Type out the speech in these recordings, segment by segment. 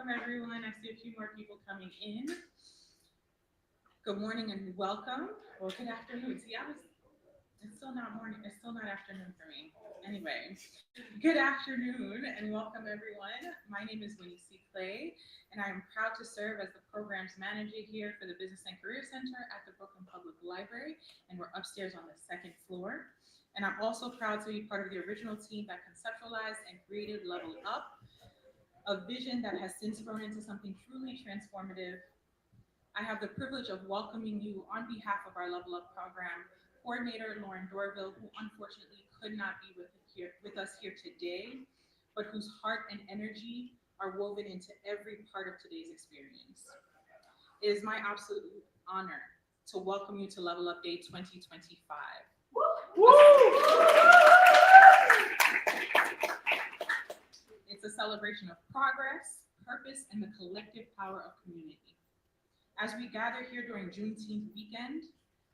Welcome, everyone. I see a few more people coming in. Good morning and welcome. Well, good afternoon. See, it's still not morning. It's still not afternoon for me. Anyway, good afternoon and welcome, everyone. My name is Winnie C. Clay, and I am proud to serve as the programs manager here for the Business and Career Center at the Brooklyn Public Library, and we're upstairs on the second floor. And I'm also proud to be part of the original team that conceptualized and created LevelUP, a vision that has since grown into something truly transformative. I have the privilege of welcoming you on behalf of our LevelUP program coordinator, Lauren Dorvil, who unfortunately could not be with us here today, but whose heart and energy are woven into every part of today's experience. It is my absolute honor to welcome you to LevelUP Day 2025. It's a celebration of progress, purpose, and the collective power of community. As we gather here during Juneteenth weekend,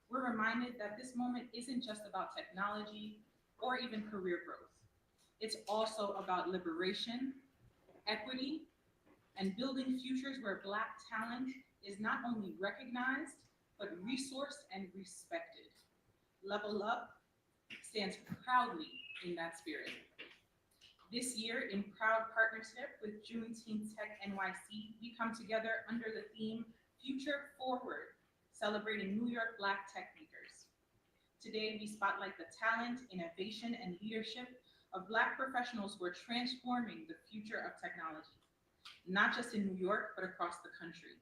we're reminded that this moment isn't just about technology or even career growth. It's also about liberation, equity, and building futures where Black talent is not only recognized, but resourced and respected. LevelUP stands proudly in that spirit. This year, in proud partnership with Juneteenth Tech NYC, we come together under the theme Future Forward, celebrating New York Black Techmakers. Today, we spotlight the talent, innovation, and leadership of Black professionals who are transforming the future of technology, not just in New York, but across the country.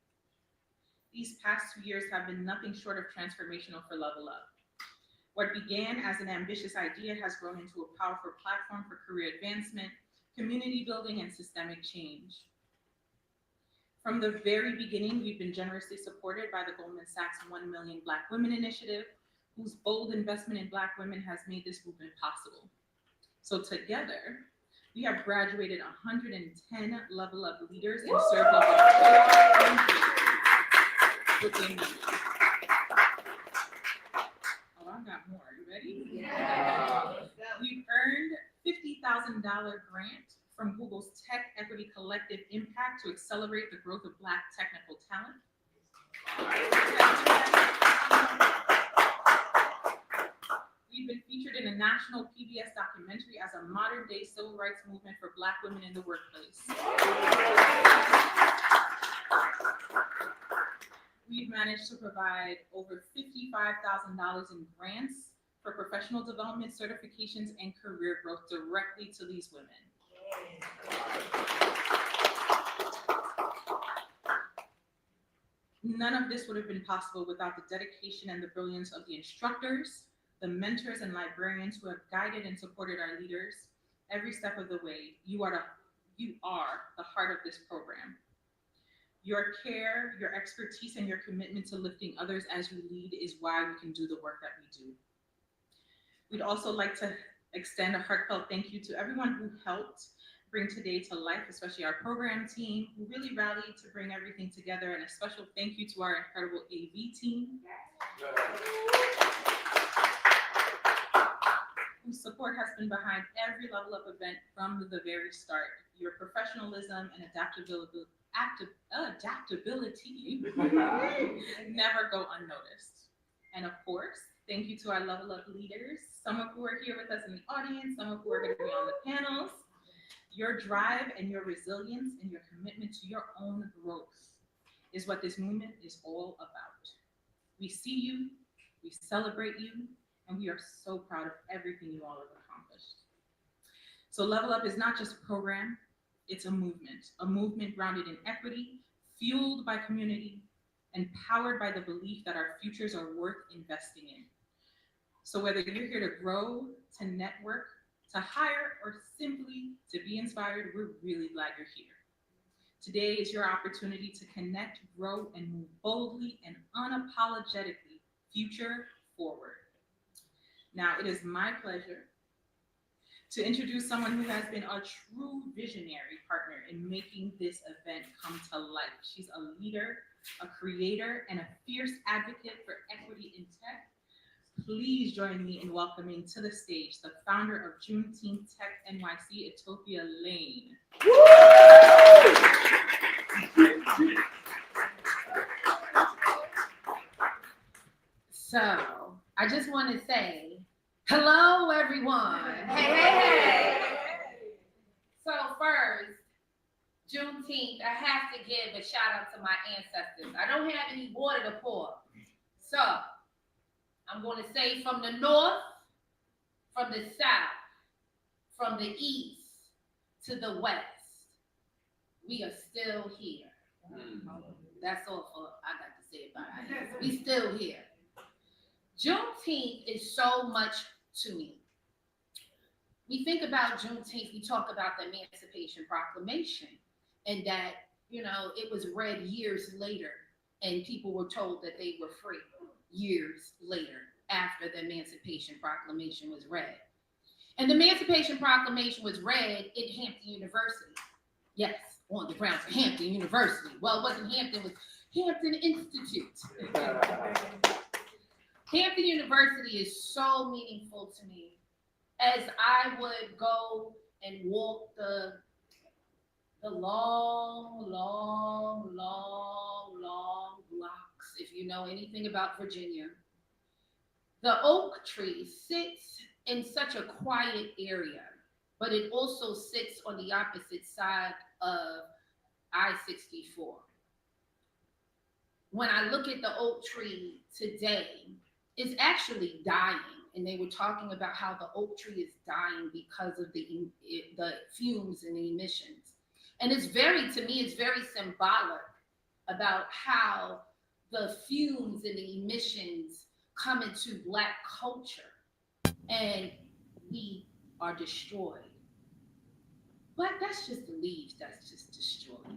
These past 2 years have been nothing short of transformational for LevelUP. What began as an ambitious idea has grown into a powerful platform for career advancement, community building, and systemic change. From the very beginning, we've been generously supported by the Goldman Sachs 1 Million Black Women Initiative, whose bold investment in Black women has made this movement possible. So together, we have graduated 110 LevelUP leaders and served over 400 within the year. I got more. You ready? Yeah. We've earned $50,000 grant from Google's Tech Equity Collective Impact to accelerate the growth of Black technical talent. We've been featured in a national PBS documentary as a modern-day civil rights movement for Black women in the workplace. We've managed to provide over $55,000 in grants for professional development, certifications, and career growth directly to these women. None of this would have been possible without the dedication and the brilliance of the instructors, the mentors, and librarians who have guided and supported our leaders every step of the way. You are the heart of this program. Your care, your expertise, and your commitment to lifting others as you lead is why we can do the work that we do. We'd also like to extend a heartfelt thank you to everyone who helped bring today to life, especially our program team, who really rallied to bring everything together, and a special thank you to our incredible AV team, whose support has been behind every LevelUP event from the very start. Your professionalism and adaptability never go unnoticed. And of course, thank you to our LevelUP leaders, some of who are here with us in the audience, some of who are going to be on the panels. Your drive and your resilience and your commitment to your own growth is what this movement is all about. We see you, we celebrate you, and we are so proud of everything you all have accomplished. So LevelUP is not just a program, it's a movement grounded in equity, fueled by community, and powered by the belief that our futures are worth investing in. So whether you're here to grow, to network, to hire, or simply to be inspired, we're really glad you're here. Today is your opportunity to connect, grow, and move boldly and unapologetically future forward. Now, it is my pleasure to introduce someone who has been a true visionary partner in making this event come to life. She's a leader, a creator, and a fierce advocate for equity in tech. Please join me in welcoming to the stage the founder of Juneteenth Tech NYC, Etophia Lane. So, I just want to say, hello, everyone. Hey. So first, Juneteenth, I have to give a shout out to my ancestors. I don't have any water to pour. So, I'm going to say from the north, from the south, from the east to the west, we are still here. That's all I got to say about it. We still here. Juneteenth is so much to me. We think about Juneteenth, we talk about the Emancipation Proclamation, and that, it was read years later, and people were told that they were free years later after the Emancipation Proclamation was read. And the Emancipation Proclamation was read at Hampton University. Yes, on the grounds of Hampton University. Well, it wasn't Hampton, it was Hampton Institute. Hampton University is so meaningful to me. As I would go and walk the long blocks, if you know anything about Virginia, the oak tree sits in such a quiet area, but it also sits on the opposite side of I-64. When I look at the oak tree today, it's actually dying. And they were talking about how the oak tree is dying because of the fumes and the emissions. And it's very symbolic about how the fumes and the emissions come into Black culture and we are destroyed. But that's just the leaves that's just destroyed.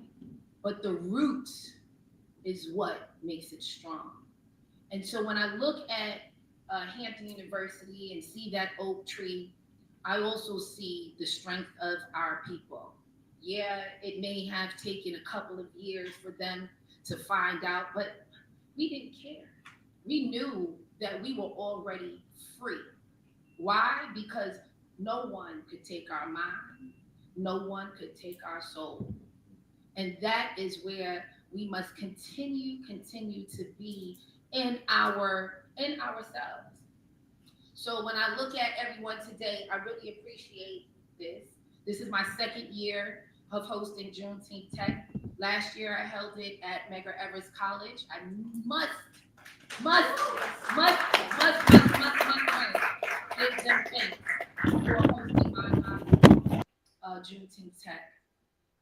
But the root is what makes it strong. And so when I look at Hampton University and see that oak tree, I also see the strength of our people. Yeah, it may have taken a couple of years for them to find out, but we didn't care. We knew that we were already free. Why? Because no one could take our mind, no one could take our soul. And that is where we must continue to be in ourselves. So when I look at everyone today, I really appreciate this. This is my second year of hosting Juneteenth Tech. Last year I held it at Medgar Evers College. I must give them thanks for hosting my Juneteenth Tech.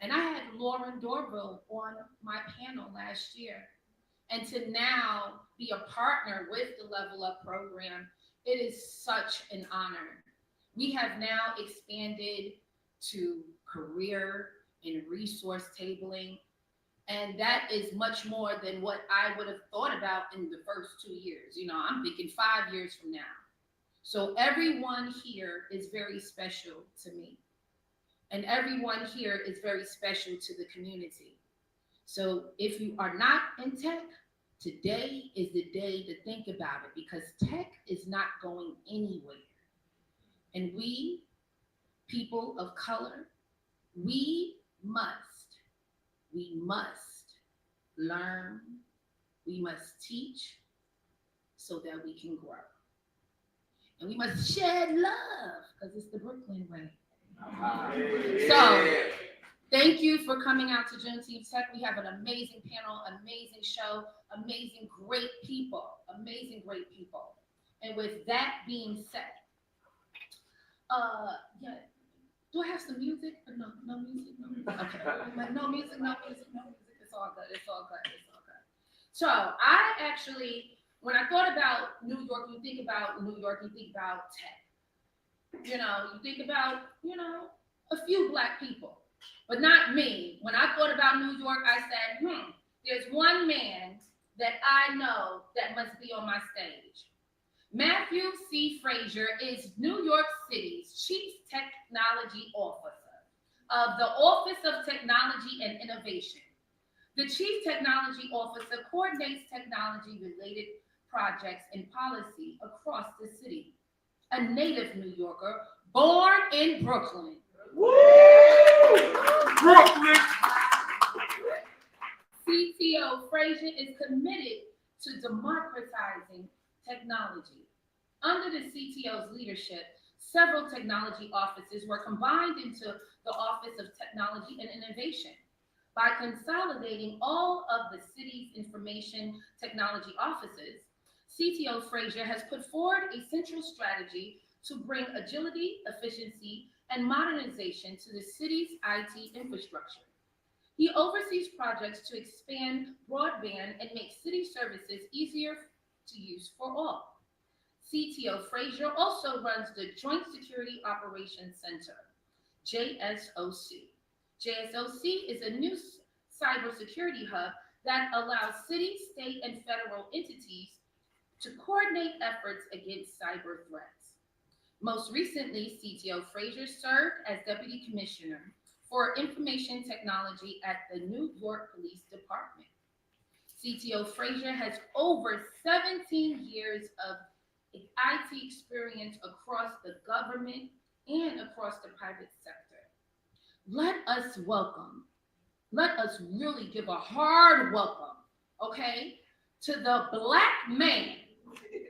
And I had Lauren Dorvil on my panel last year. And to now be a partner with the LevelUP program, it is such an honor. We have now expanded to career and resource tabling, and that is much more than what I would have thought about in the first 2 years. I'm thinking 5 years from now. So everyone here is very special to me, and everyone here is very special to the community. So if you are not in tech, today is the day to think about it, because tech is not going anywhere. And we, people of color, we must learn, we must teach so that we can grow. And we must shed love, because it's the Brooklyn way. So, thank you for coming out to Juneteenth Tech. We have an amazing panel, amazing show, amazing, great people. And with that being said, yeah, do I have some music? Or no music? Okay, no music. It's all good. So I actually, when I thought about New York, you think about tech. You think about, a few Black people. But not me. When I thought about New York, I said, there's one man that I know that must be on my stage. Matthew C. Frazier is New York City's Chief Technology Officer of the Office of Technology and Innovation. The Chief Technology Officer coordinates technology-related projects and policy across the city. A native New Yorker, born in Brooklyn. Woo! Brooklyn! committed to democratizing technology. Under the CTO's leadership, several technology offices were combined into the Office of Technology and Innovation. By consolidating all of the city's information technology offices, CTO Frazier has put forward a central strategy to bring agility, efficiency, and modernization to the city's IT infrastructure. He oversees projects to expand broadband and make city services easier to use for all. CTO Frazier also runs the Joint Security Operations Center, JSOC. JSOC is a new cybersecurity hub that allows city, state, and federal entities to coordinate efforts against cyber threats. Most recently, CTO Frazier served as Deputy Commissioner for Information Technology at the New York Police Department. CTO Frazier has over 17 years of IT experience across the government and across the private sector. Let us really give a hard welcome, okay, to the Black man,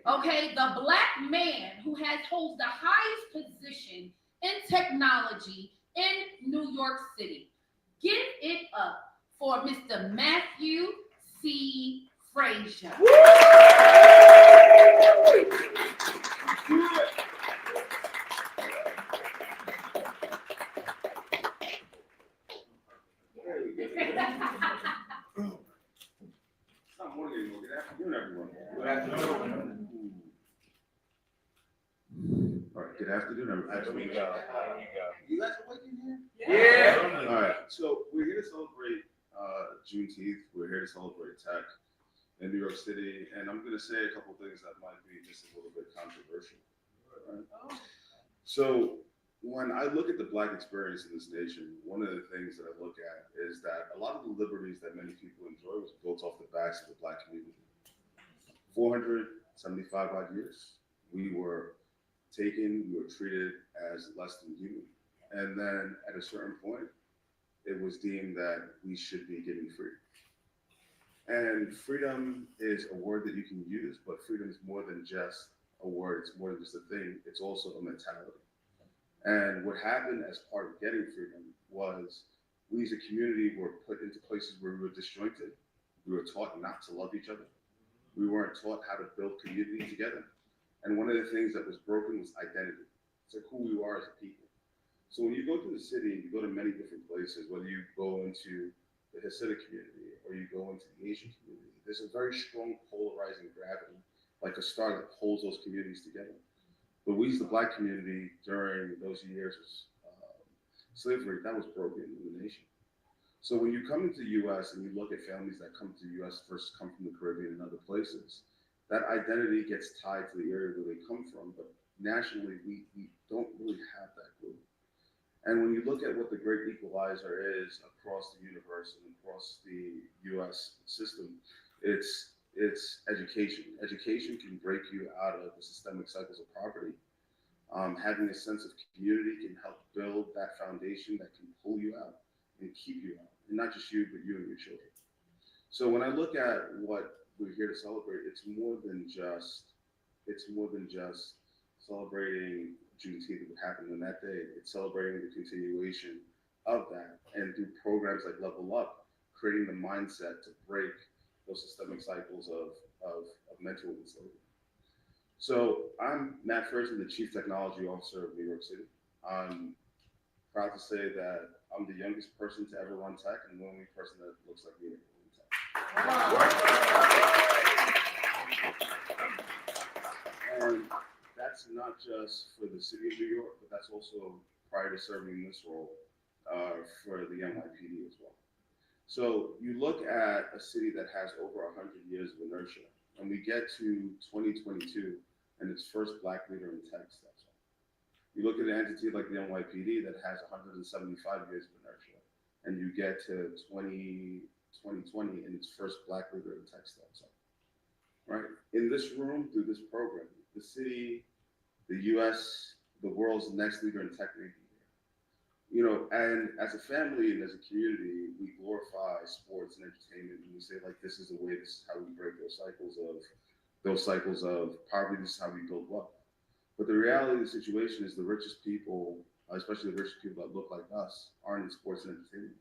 okay, the Black man who holds the highest position in technology in New York City. Give it up for Mr. Matthew C. Frazier. Good afternoon, everyone. Good afternoon. All right, good afternoon, everyone. You guys are waiting here? Yeah. All right, so we're here to celebrate Juneteenth. We're here to celebrate tech in New York City, and I'm going to say a couple things that might be just a little bit controversial. Right? So when I look at the Black experience in this nation, one of the things that I look at is that a lot of the liberties that many people enjoy was built off the backs of the Black community. 475 odd years, we were taken, we were treated as less than human. And then at a certain point, it was deemed that we should be given freedom. And freedom is a word that you can use, but freedom is more than just a word, it's more than just a thing, it's also a mentality. And what happened as part of getting freedom was we as a community were put into places where we were disjointed. We were taught not to love each other. We weren't taught how to build community together. And one of the things that was broken was identity. It's like who we are as a people. So when you go to the city and you go to many different places, whether you go into the Hasidic community or you go into the Asian community, there's a very strong polarizing gravity, like a star that holds those communities together. But we as the Black community during those years of slavery, that was broken in the nation. So when you come into the US and you look at families that come to the US first come from the Caribbean and other places, that identity gets tied to the area where they come from, but nationally we don't really have that group. And when you look at what the great equalizer is across the universe and across the US system, it's education. Education can break you out of the systemic cycles of poverty. Having a sense of community can help build that foundation that can pull you out and keep you out. And not just you, but you and your children. So when I look at what we're here to celebrate, it's more than just celebrating Juneteenth that happened on that day. It's celebrating the continuation of that, and through programs like LevelUP, creating the mindset to break those systemic cycles of mental enslavement. So I'm Matt Frazier, the Chief Technology Officer of New York City. I'm proud to say that I'm the youngest person to ever run tech and the only person that looks like me to run tech. And that's not just for the city of New York, but that's also prior to serving in this role for the NYPD as well. So you look at a city that has over 100 years of inertia, and we get to 2022, and its first Black leader in tech steps up. You look at an entity like the NYPD that has 175 years of inertia, and you get to 2020, and its first Black leader in tech steps up. Right? In this room, through this program, the city, the US, the world's next leader in tech may be here. And as a family and as a community, we glorify sports and entertainment, and we say like, this is the way, this is how we break those cycles of poverty. This is how we build wealth. But the reality of the situation is the richest people, especially the richest people that look like us, aren't in sports and entertainment.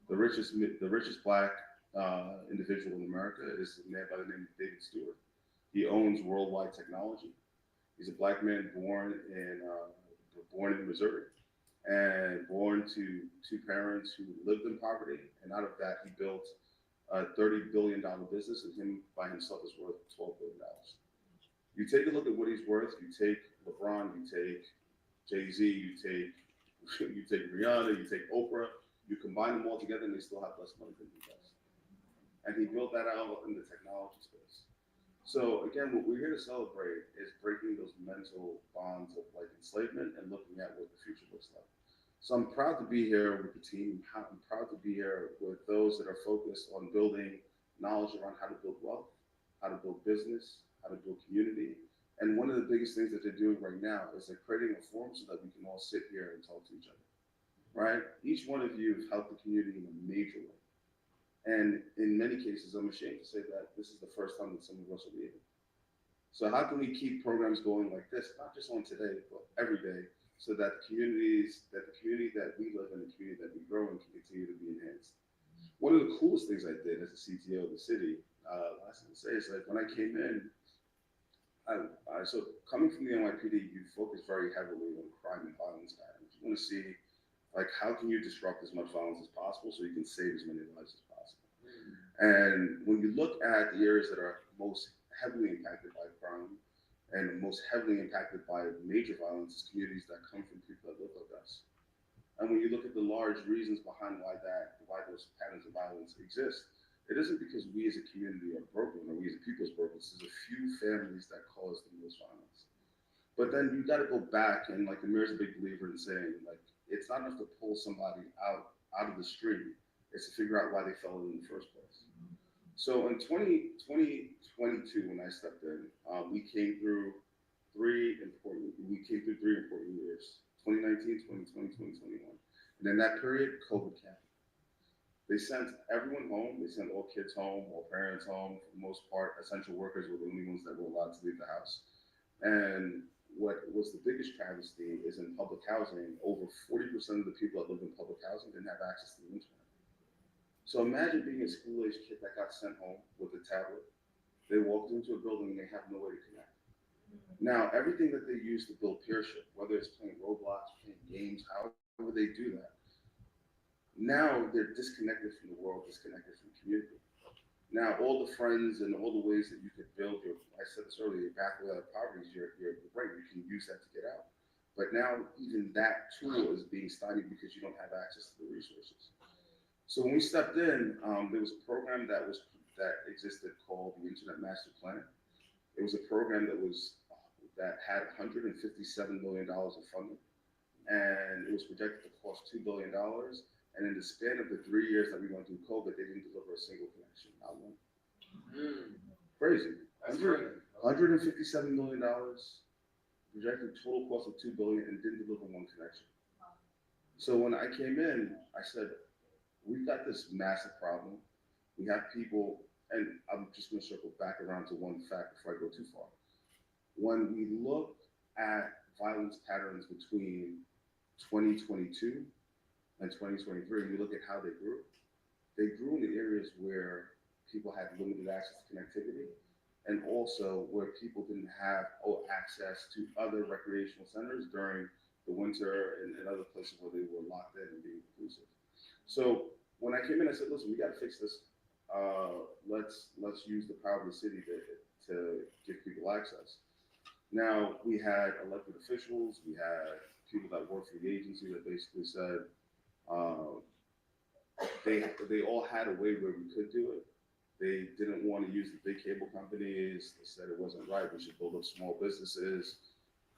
The richest black individual in America is a man by the name of David Stewart. He owns Worldwide Technology. He's a black man born in Missouri, and born to two parents who lived in poverty. And out of that, he built a $30 billion business, and him by himself is worth $12 billion. You take a look at what he's worth. You take LeBron, you take Jay-Z, you take Rihanna, you take Oprah. You combine them all together, and they still have less money than he does. And he built that out in the technology space. So again, what we're here to celebrate is breaking those mental bonds of like enslavement and looking at what the future looks like. So I'm proud to be here with the team. I'm proud to be here with those that are focused on building knowledge around how to build wealth, how to build business, how to build community. And one of the biggest things that they're doing right now is they're creating a forum so that we can all sit here and talk to each other, right? Each one of you have helped the community in a major way. And in many cases, I'm ashamed to say that this is the first time that some of us will be able. So how can we keep programs going like this, not just on today, but every day, so that the community that we live in, the community that we grow in, can continue to be enhanced? One of the coolest things I did as a CTO of the city, last thing to say, is like when I came in, so coming from the NYPD, you focus very heavily on crime and violence patterns. You want to see, like, how can you disrupt as much violence as possible so you can save as many lives as possible? And when you look at the areas that are most heavily impacted by crime and most heavily impacted by major violence, is communities that come from people that look like us. And when you look at the large reasons behind why those patterns of violence exist, it isn't because we as a community are broken or we as a people are broken. It's a few families that cause the most violence. But then you got to go back, and like the mayor's a big believer in saying, like, it's not enough to pull somebody out of the stream. It's to figure out why they fell in the first place. So in 2022, when I stepped in, we came through three important years: 2019, 2020, 2021. And in that period, COVID came. They sent everyone home. They sent all kids home, all parents home. For the most part, essential workers were the only ones that were allowed to leave the house. And what was the biggest travesty is in public housing, over 40% of the people that live in public housing didn't have access to the internet. So imagine being a school-aged kid that got sent home with a tablet. They walked into a building and they have no way to connect. Now, everything that they use to build peership, whether it's playing Roblox, playing games, however they do that, now they're disconnected from the world, disconnected from the community. Now, all the friends and all the ways that you could build I said this earlier, your pathway out of poverty is your brain. You can use that to get out. But now even that tool is being stymied because you don't have access to the resources. So when we stepped in, there was a program that existed called the Internet Master Plan. It was a program that had $157 million of funding, and it was projected to cost $2 billion. And in the span of the 3 years that we went through COVID, they didn't deliver a single connection, not one. Crazy. $157 million, projected total cost of $2 billion, and didn't deliver one connection. So when I came in, I said, we've got this massive problem. We have people, and I'm just going to circle back around to one fact before I go too far. When we look at violence patterns between 2022 and 2023, we look at how they grew in the areas where people had limited access to connectivity, and also where people didn't have access to other recreational centers during the winter and other places where they were locked in and being reclusive. So when I came in, I said, listen, we got to fix this. Let's use the power of the city to give people access. Now, we had elected officials, we had people that worked for the agency that basically said they all had a way where we could do it. They didn't want to use the big cable companies. They said it wasn't right. We should build up small businesses.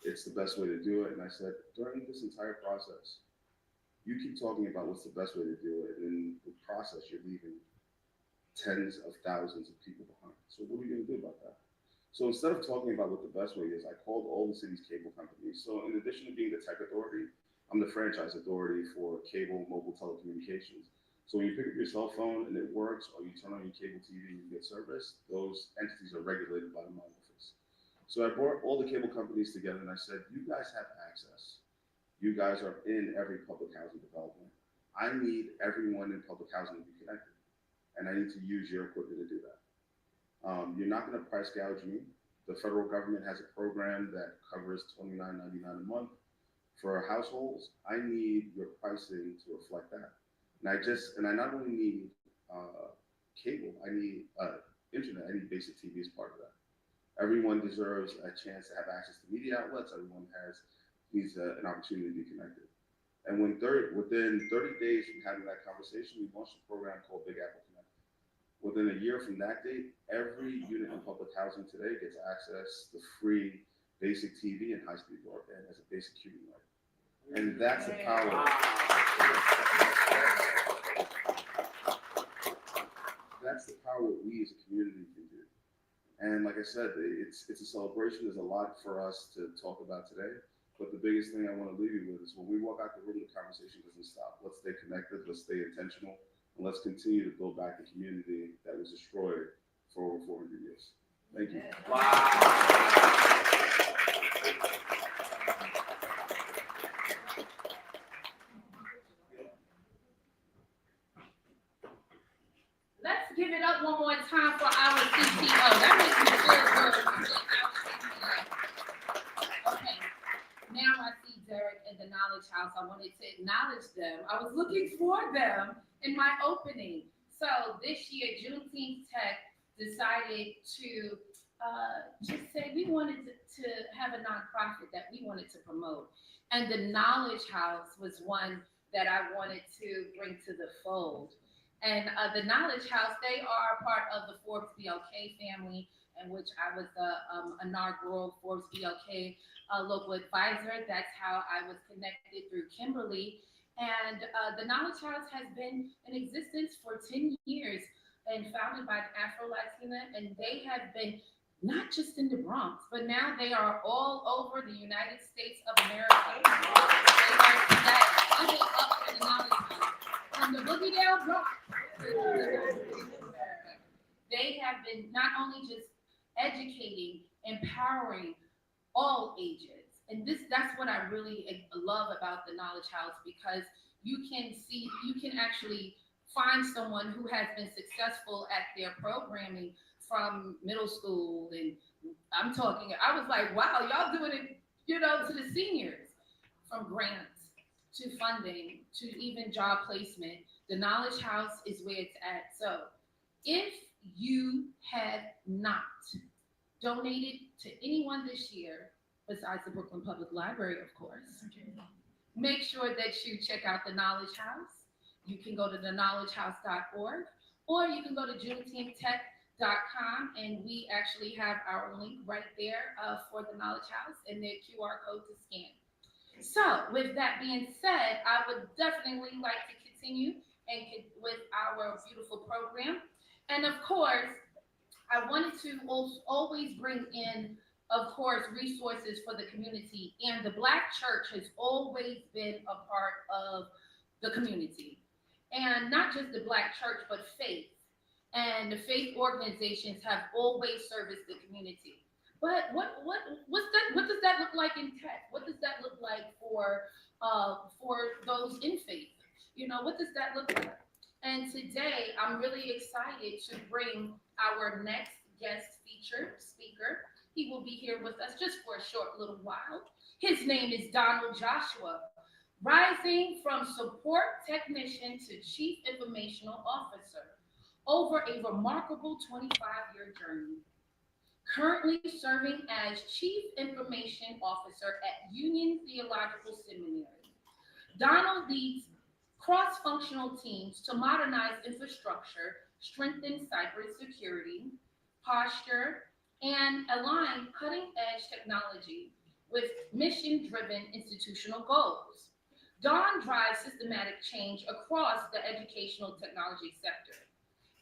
It's the best way to do it. And I said, during this entire process, you keep talking about what's the best way to do it. And in the process, you're leaving tens of thousands of people behind. So what are we going to do about that? So instead of talking about what the best way is, I called all the city's cable companies. So in addition to being the tech authority, I'm the franchise authority for cable mobile telecommunications. So when you pick up your cell phone and it works, or you turn on your cable TV and you get service, those entities are regulated by my office. So I brought all the cable companies together and I said, you guys have access. You guys are in every public housing development. I need everyone in public housing to be connected. And I need to use your equipment to do that. You're not going to price gouge me. The federal government has a program that covers $29.99 a month for households. I need your pricing to reflect that. And I not only need cable, I need internet, I need basic TV as part of that. Everyone deserves a chance to have access to media outlets. Everyone needs an opportunity to be connected. And within 30 days from having that conversation, we launched a program called Big Apple Connect. Within a year from that date, every unit in public housing today gets access to free basic TV and high-speed broadband as a basic human right. And that's the power. That's the power that we as a community can do. And like I said, it's a celebration. There's a lot for us to talk about today. But the biggest thing I want to leave you with is when we walk out the room, the conversation doesn't stop. Let's stay connected. Let's stay intentional. And let's continue to build back the community that was destroyed for over 400 years. Thank you. Wow. Let's give it up one more time for our CTO. That makes me feel good. Okay, now I see Derek and the Knowledge House. I wanted to acknowledge them. I was looking for them in my opening. So this year, Juneteenth Tech decided to just say we wanted to have a nonprofit that we wanted to promote. And the Knowledge House was one that I wanted to bring to the fold. And the Knowledge House, they are part of the Forbes BLK family, in which I was the inaugural Forbes BLK local advisor. That's how I was connected through Kimberly. And the Knowledge House has been in existence for 10 years and founded by an Afro-Latina, and they have been not just in the Bronx, but now they are all over the United States of America. They are today. Give it up for the Knowledge House. From the Boogie Down Bronx. They have been not only just educating, empowering all ages. And that's what I really love about the Knowledge House, because you can actually find someone who has been successful at their programming from middle school. And I was like, wow, y'all doing it, to the seniors, from grants to funding to even job placement. The Knowledge House is where it's at. So if you have not donated to anyone this year, besides the Brooklyn Public Library, of course, make sure that you check out the Knowledge House. You can go to theknowledgehouse.org, or you can go to JuneteenthTech.com, and we actually have our link right there for the Knowledge House and their QR code to scan. So with that being said, I would definitely like to continue with our beautiful program. And of course, I wanted to always bring in, of course, resources for the community. And the Black church has always been a part of the community. And not just the Black church, but faith. And the faith organizations have always serviced the community. But what does that look like in tech? What does that look like for those in faith? What does that look like? And today, I'm really excited to bring our next guest featured speaker. He will be here with us just for a short little while. His name is Donald Joshua, rising from support technician to chief informational officer over a remarkable 25-year journey. Currently serving as chief information officer at Union Theological Seminary. Donald leads cross-functional teams to modernize infrastructure, strengthen cybersecurity, posture, and align cutting-edge technology with mission-driven institutional goals. Don drives systematic change across the educational technology sector.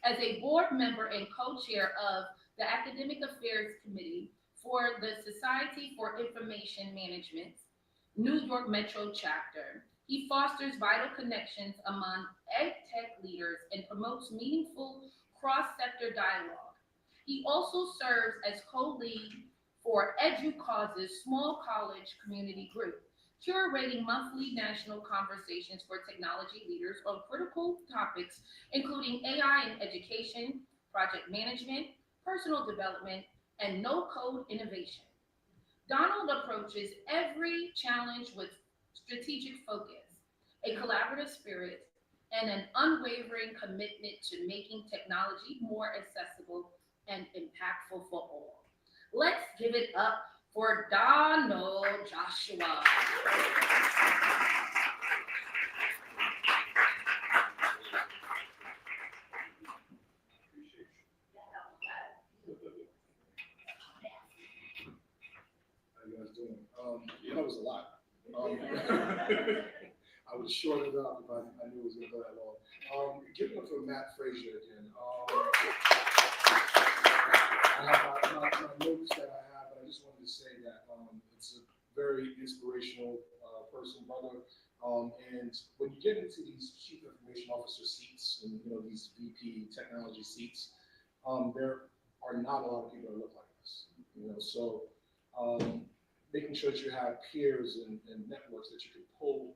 As a board member and co-chair of the Academic Affairs Committee for the Society for Information Management, New York Metro Chapter. He fosters vital connections among ed tech leaders and promotes meaningful cross-sector dialogue. He also serves as co-lead for EduCause's small college community group, curating monthly national conversations for technology leaders on critical topics including AI in education, project management, personal development, and no-code innovation. Donald approaches every challenge with strategic focus, a collaborative spirit, and an unwavering commitment to making technology more accessible and impactful for all. Let's give it up for Donald Joshua. How you guys doing? That was a lot. I would shorten it up if I knew it was going to go that long. Give it up for Matt Frazier again. I have my notes that I have, but I just wanted to say that it's a very inspirational person, brother. And when you get into these chief information officer seats and these VP technology seats, there are not a lot of people that look like this. So making sure that you have peers and networks that you can pull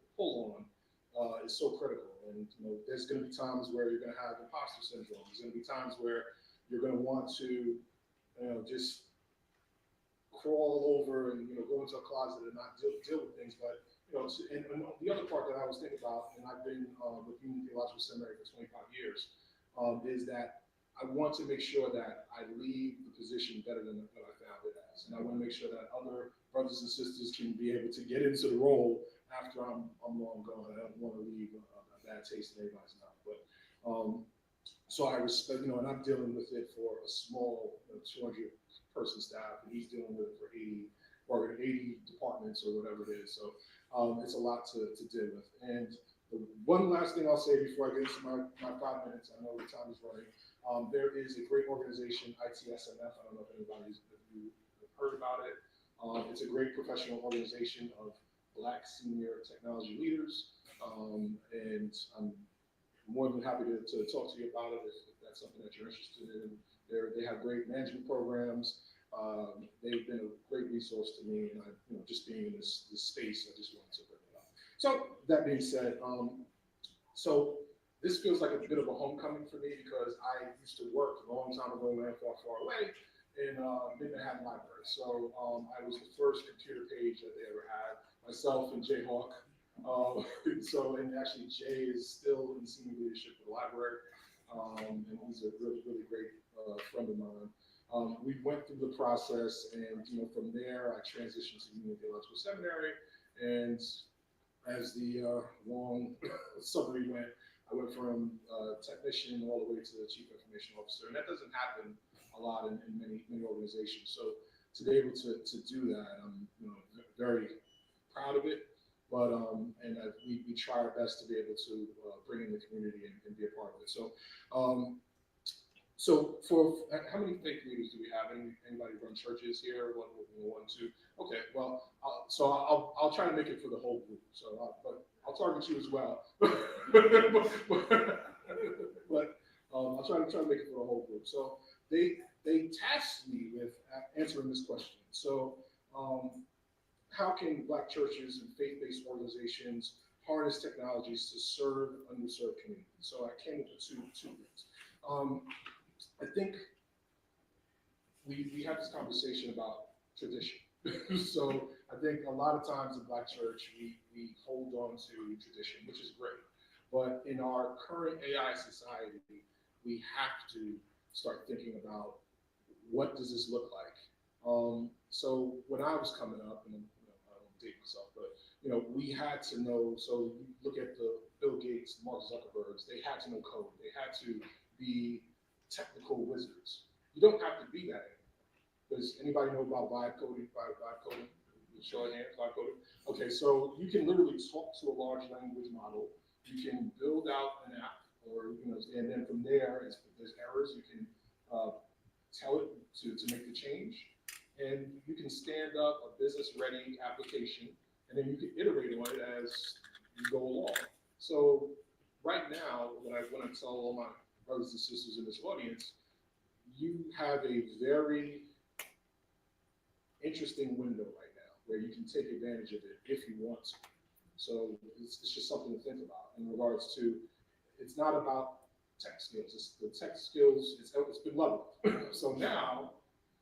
on is so critical. And there's going to be times where you're going to have imposter syndrome. There's going to be times where you're going to want to just crawl over and go into a closet and not deal with things. But and the other part that I was thinking about, and I've been with Union Theological Seminary for 25 years, is that I want to make sure that I leave the position better than what I found it as, and I want to make sure that other brothers and sisters can be able to get into the role after I'm long gone. I don't want to leave a bad taste in everybody's mouth. But so I respect, and I'm dealing with it for a small 200 person staff, and he's dealing with it for 80 departments or whatever it is. So it's a lot to deal with. And the one last thing I'll say before I get into my 5 minutes, I know the time is running. There is a great organization, ITSMF. I don't know if anybody have heard about it. It's a great professional organization of Black senior technology leaders, and I'm more than happy to talk to you about it if that's something that you're interested in. They have great management programs. They've been a great resource to me, and just being in this space, I just wanted to bring it up. So that being said, so this feels like a bit of a homecoming for me because I used to work a long time ago, far away, in Manhattan Library. So I was the first computer page that they ever had, myself and Jay Hawk. And actually Jay is still in senior leadership for the library, and he's a really, really great friend of mine. We went through the process, and from there I transitioned to Union Theological Seminary, and as the long summary went, I went from technician all the way to the chief information officer, and that doesn't happen a lot in many organizations. So to be able to do that, I'm very proud of it. But we try our best to be able to bring in the community and be a part of it. So so for how many faith leaders do we have? Anybody run churches here? One, two. Okay. Well, I'll try to make it for the whole group. So, but I'll target you as well. but I'll try to make it for the whole group. So they tasked me with answering this question. So how can Black churches and faith-based organizations harness technologies to serve underserved communities? So I came up with two things. I think we have this conversation about tradition. So I think a lot of times in Black church, we hold on to tradition, which is great. But in our current AI society, we have to start thinking about what does this look like? So when I was coming up, and I don't date myself, but we had to know. So you look at the Bill Gates, Mark Zuckerbergs, they had to know code. They had to be technical wizards. You don't have to be that anymore. Does anybody know about vibe coding? Vibe coding? Show of hands, vibe coding. Okay, so you can literally talk to a large language model. You can build out an app, or and then from there, if there's errors, you can tell it to make the change, and you can stand up a business-ready application and then you can iterate on it as you go along. So right now, when I tell all my brothers and sisters in this audience, you have a very interesting window right now where you can take advantage of it if you want to. So it's just something to think about in regards to, it's not about tech skills. It's the tech skills, it's been leveled. So now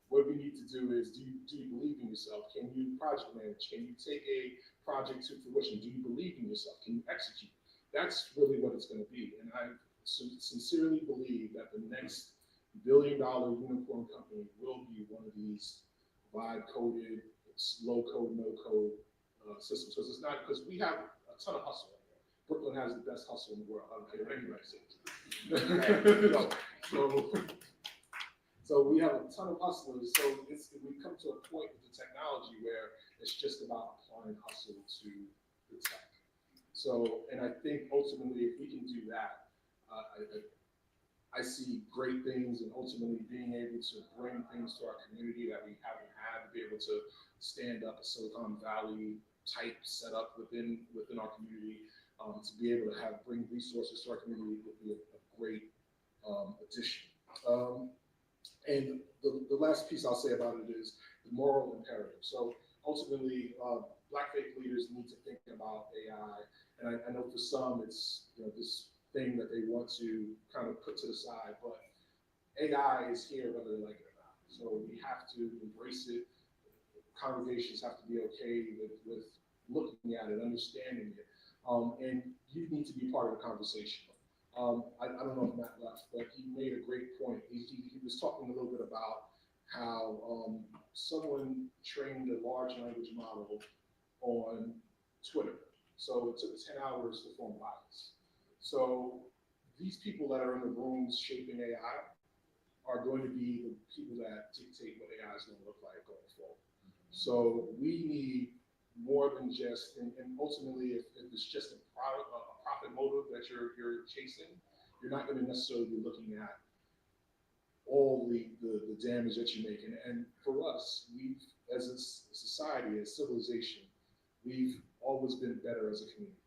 what we need to do is, do you believe in yourself? Can you project manage? Can you take a project to fruition? Do you believe in yourself? Can you execute? That's really what it's going to be. And I sincerely believe that the next billion-dollar unicorn company will be one of these vibe-coded, low-code, no-code systems. Because it's not, because we have a ton of hustle right now. Brooklyn has the best hustle in the world. I don't care what anybody says. So we have a ton of hustlers. So we come to a point with the technology where it's just about applying hustle to the tech. So, and I think ultimately, if we can do that, I see great things, and ultimately being able to bring things to our community that we haven't had, to be able to stand up a Silicon Valley type setup within our community, to be able to bring resources to our community would be a great addition. And the last piece I'll say about it is the moral imperative. So ultimately, Black faith leaders need to think about AI. And I know for some, it's this thing that they want to kind of put to the side, but AI is here whether they like it or not. So we have to embrace it. Congregations have to be okay with looking at it, understanding it. And you need to be part of the conversation. I don't know if Matt left, but he made a great point. He was talking a little bit about how someone trained a large language model on Twitter. So it took 10 hours to form bias. So these people that are in the rooms shaping AI are going to be the people that dictate what AI is going to look like going forward. So we need more than just, and ultimately, if it's just a profit motive that you're chasing, you're not going to necessarily be looking at all the damage that you make. And for us, we've, as a society, as civilization, we've always been better as a community.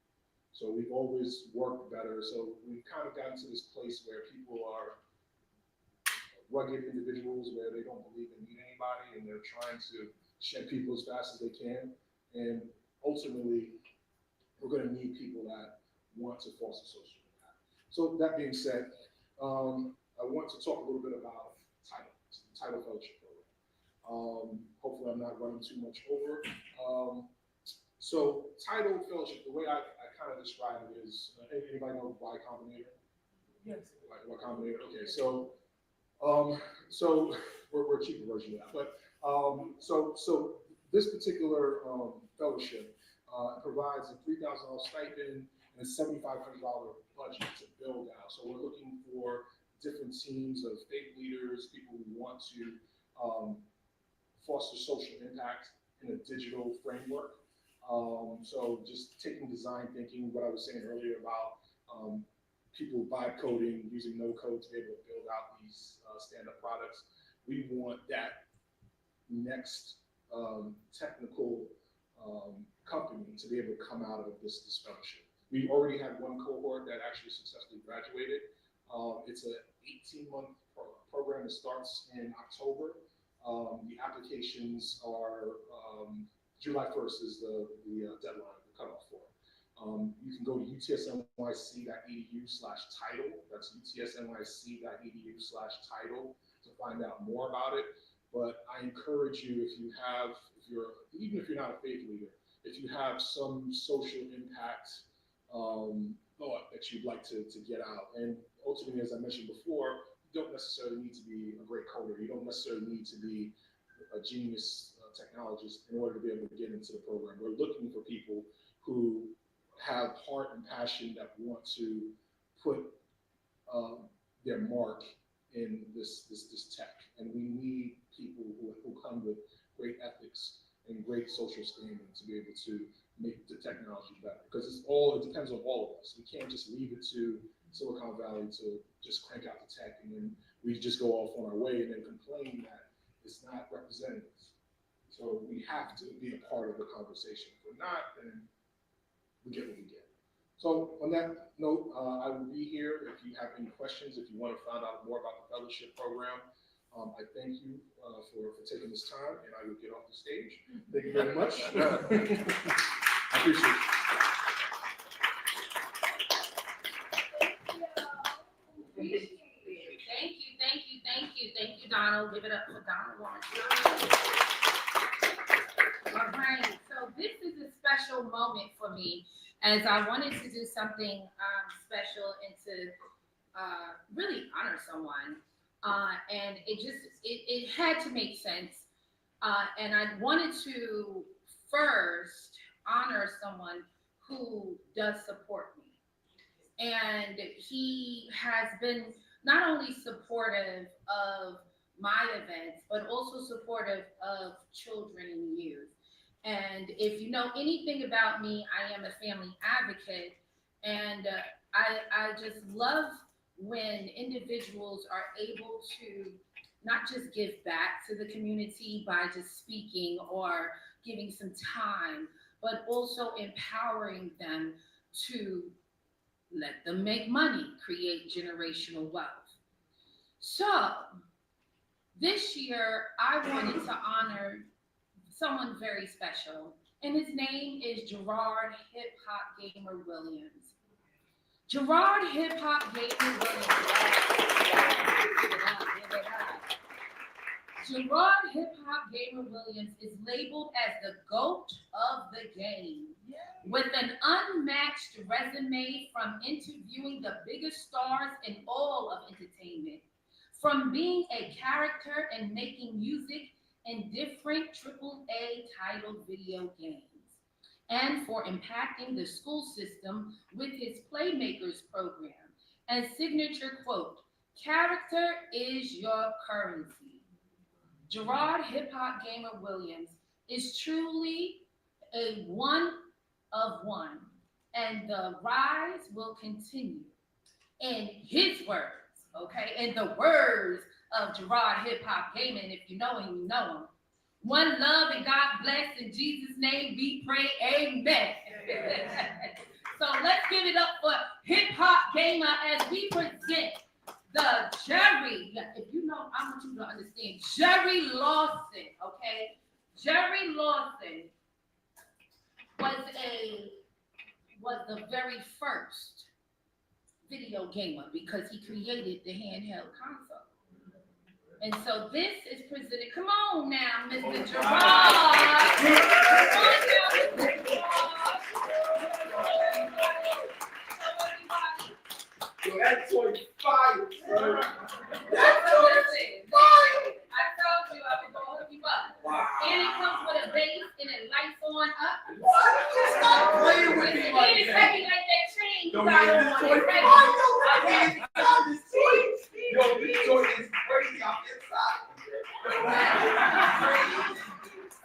So we've always worked better. So we've kind of gotten to this place where people are rugged individuals, where they don't believe they need anybody, and they're trying to shed people as fast as they can. And ultimately, we're going to need people that want to foster social impact. So that being said, I want to talk a little bit about Title Fellowship Program. Hopefully I'm not running too much over. So Title Fellowship, the way I kind of describe it is, anybody know Y Combinator? Yes. Y Combinator, okay, so we're a cheaper version of that, but so this particular fellowship provides a $3,000 stipend and a $7,500 budget to build out. So we're looking for different teams of faith leaders, people who want to foster social impact in a digital framework. So just taking design thinking, what I was saying earlier about people vibe coding, using no code to be able to build out these stand-up products. We want that next technical company to be able to come out of this fellowship. We already had one cohort that actually successfully graduated. It's an 18-month program that starts in October. The applications are July 1st is the deadline, the cutoff for it. You can go to utsnyc.edu/title. That's utsnyc.edu/title to find out more about it. But I encourage you, even if you're not a faith leader, if you have some social impact thought that you'd like to get out, and ultimately, as I mentioned before, you don't necessarily need to be a great coder. You don't necessarily need to be a genius technologist in order to be able to get into the program. We're looking for people who have heart and passion that want to put their mark in this tech, and we need people who come with great ethics and great social standing to be able to make the technology better. Because it depends on all of us. We can't just leave it to Silicon Valley to just crank out the tech and then we just go off on our way and then complain that it's not representative. So we have to be a part of the conversation. If we're not, then we get what we get. So on that note, I will be here if you have any questions, if you want to find out more about the fellowship program. I thank you for taking this time, and I will get off the stage. Thank you very much. I appreciate it. Thank you, Donald. Give it up for Donald. All right, so this is a special moment for me, as I wanted to do something special and to really honor someone. And it had to make sense. And I wanted to first honor someone who does support me. And he has been not only supportive of my events, but also supportive of children and youth. And if you know anything about me, I am a family advocate. And I just love when individuals are able to not just give back to the community by just speaking or giving some time, but also empowering them to let them make money, create generational wealth. So this year, I wanted to honor someone very special, and his name is Gerard Hip Hop Gamer Williams. Gerard Hip Hop Gamer Williams. Gerard Hip Hop Gamer Williams is labeled as the GOAT of the game, with an unmatched resume from interviewing the biggest stars in all of entertainment, from being a character and making music in different AAA titled video games, and for impacting the school system with his Playmakers program and signature quote, "Character is your currency." Gerard Hip Hop Gamer Williams is truly a one of one, and the rise will continue. In his words, okay, in the words of Gerard Hip Hop Gaming, if you know him, you know him. One love and God bless, in Jesus' name we pray, amen. So let's give it up for Hip Hop Gamer as we present the Jerry. If you know, I want you to understand, Jerry Lawson, okay? Jerry Lawson was the very first video gamer because he created the handheld console. And so this is presented. Come on now, Mr. Gerard. Come on now, Mr. Gerard. Yo, that toy fire, bro. That toy fire. I told you I was gonna hook you up. Wow. And it comes with a base and it lights on up. What? Stop playing with me And like it's that. heavy like that chain you Yo, got man, on. this toy It's heavy. fire. Yo, this toy is crazy. I'm inside.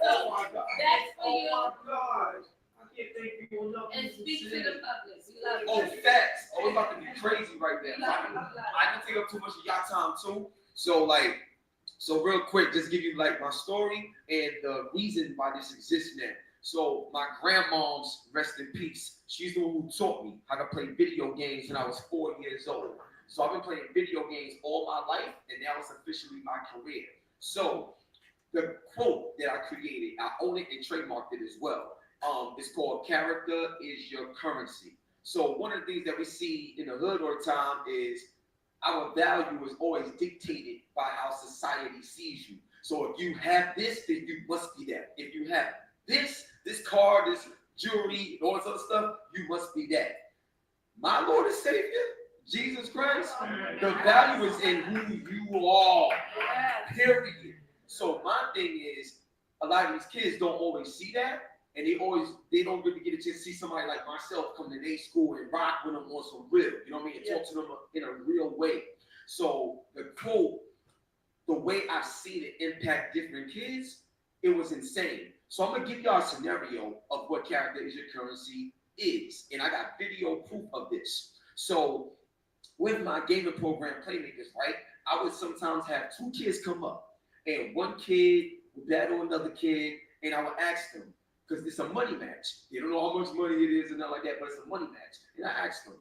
Oh my God. That's for you. Oh my gosh. I can't thank people enough. And speak to the public. We love you. Oh, facts. Oh, it's about to be crazy right We now. love you. I can take up too much of y'all time too. So real quick, just give you like my story and the reason why this exists now. So my grandmom's, rest in peace, she's the one who taught me how to play video games when I was 4 years old. So I've been playing video games all my life, and now it's officially my career. So the quote that I created, I own it and trademarked it as well. It's called "Character is your currency." So one of the things that we see in the hood all the time is our value is always dictated by how society sees you. So if you have this, then you must be that. If you have this car, this jewelry, and all this other stuff, you must be that. My Lord and Savior, Jesus Christ, the value is in who you are, period. So my thing is, a lot of these kids don't always see that, and they don't really get a chance to see somebody like myself come to their school and rock with them on some real, you know what I mean, and talk to them in a real way. So the quote, the way I've seen it impact different kids, it was insane. So I'm gonna give y'all a scenario of what character is your currency is, and I got video proof of this. So with my gaming program, Playmakers, right, I would sometimes have two kids come up, and one kid would battle another kid, and I would ask them, because it's a money match. They don't know how much money it is and nothing like that, but it's a money match. And I asked them,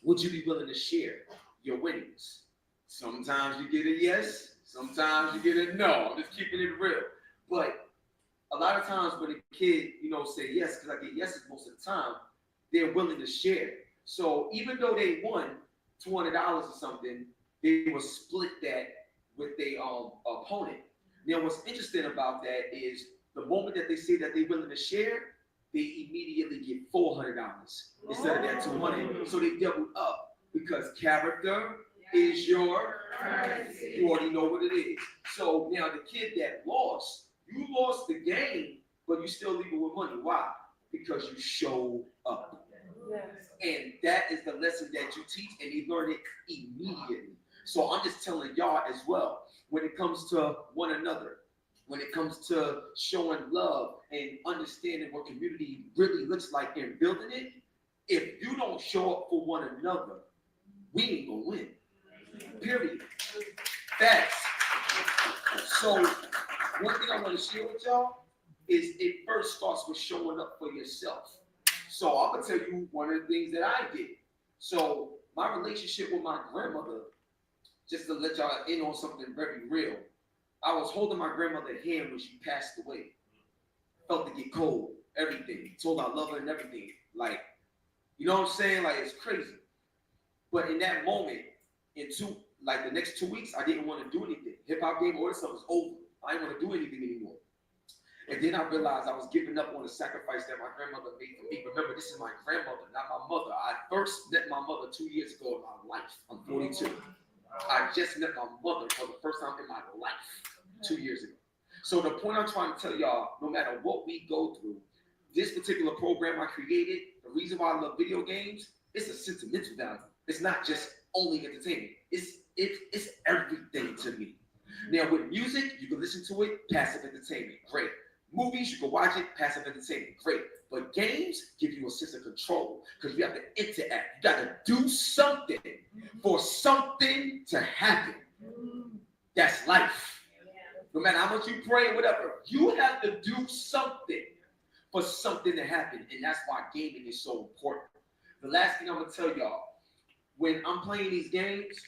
would you be willing to share your winnings? Sometimes you get a yes, sometimes you get a no. I'm just keeping it real. But a lot of times when a kid, say yes, because I get yeses most of the time, they're willing to share. So even though they won $200 or something, they will split that with their opponent. Now, what's interesting about that is the moment that they say that they're willing to share, they immediately get $400 instead of that $200. So they double up because character is your currency. You already know what it is. So now the kid that lost, you lost the game, but you still leave it with money. Why? Because you showed up. And that is the lesson that you teach, and they learn it immediately. So I'm just telling y'all as well, when it comes to one another, when it comes to showing love and understanding what community really looks like and building it, if you don't show up for one another, we ain't gonna win. Period. Facts. So one thing I want to share with y'all is it first starts with showing up for yourself. So I'm gonna tell you one of the things that I did. So my relationship with my grandmother, just to let y'all in on something very real, I was holding my grandmother's hand when she passed away. Felt it get cold, everything. Told her I love her and everything. Like, you know what I'm saying? Like, it's crazy. But in that moment, the next 2 weeks, I didn't want to do anything. Hip hop game, all this stuff was over. I didn't want to do anything anymore. And then I realized I was giving up on the sacrifice that my grandmother made for me. Remember, this is my grandmother, not my mother. I first met my mother 2 years ago in my life. I'm 42. I just met my mother for the first time in my life 2 years ago. So the point I'm trying to tell y'all, no matter what we go through, this particular program I created, the reason why I love video games, it's a sentimental value. It's not just only entertainment. It's everything to me. Now with music, you can listen to it, passive entertainment, great. Movies, you can watch it, passive entertainment, great. But games give you a sense of control because you have to interact. You got to do something for something to happen. That's life. No matter how much you pray, whatever, you have to do something for something to happen. And that's why gaming is so important. The last thing I'm going to tell y'all, when I'm playing these games,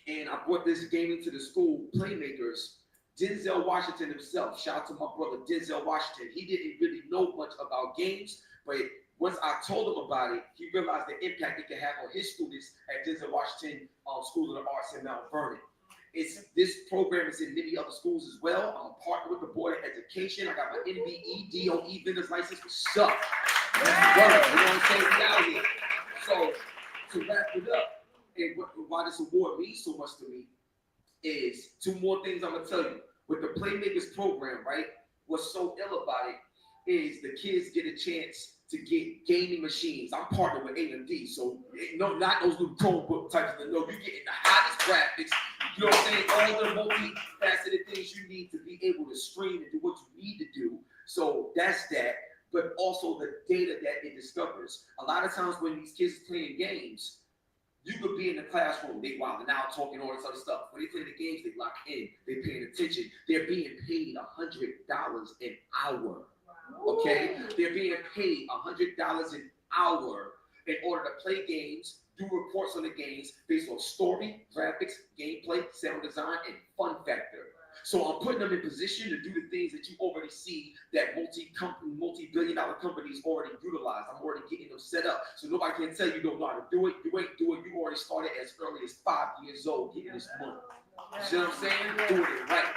and I brought this game into the school, Playmakers, Denzel Washington himself, shout out to my brother Denzel Washington. He didn't really know much about games, but once I told him about it, he realized the impact it could have on his students at Denzel Washington School of the Arts in Mount Vernon. This program is in many other schools as well. I'm a partner with the Board of Education. I got my NBE, DOE vendor's license. What's up? Let's go. You know what I'm saying? We out here. So to wrap it up, and why this award means so much to me is two more things I'm gonna tell you. With the Playmakers program, right? What's so ill about it is the kids get a chance to get gaming machines. I'm partnered with AMD, so no, not those little Chromebook types of. No, you're getting the hottest graphics. You know what I'm saying? All the multi-faceted things you need to be able to stream and do what you need to do. So that's that. But also the data that it discovers. A lot of times when these kids are playing games, you could be in the classroom, they wilding out, talking all this other stuff. When they play the games, they lock in, they're paying attention. They're being paid $100 an hour. Okay? They're being paid $100 an hour in order to play games, do reports on the games based on story, graphics, gameplay, sound design, and fun factor. So I'm putting them in position to do the things that you already see that multi-billion-dollar companies already utilize. I'm already getting them set up. So nobody can tell you don't know how to do it. You ain't doing it. You already started as early as 5 years old getting this money. You see what I'm saying? Doing it right.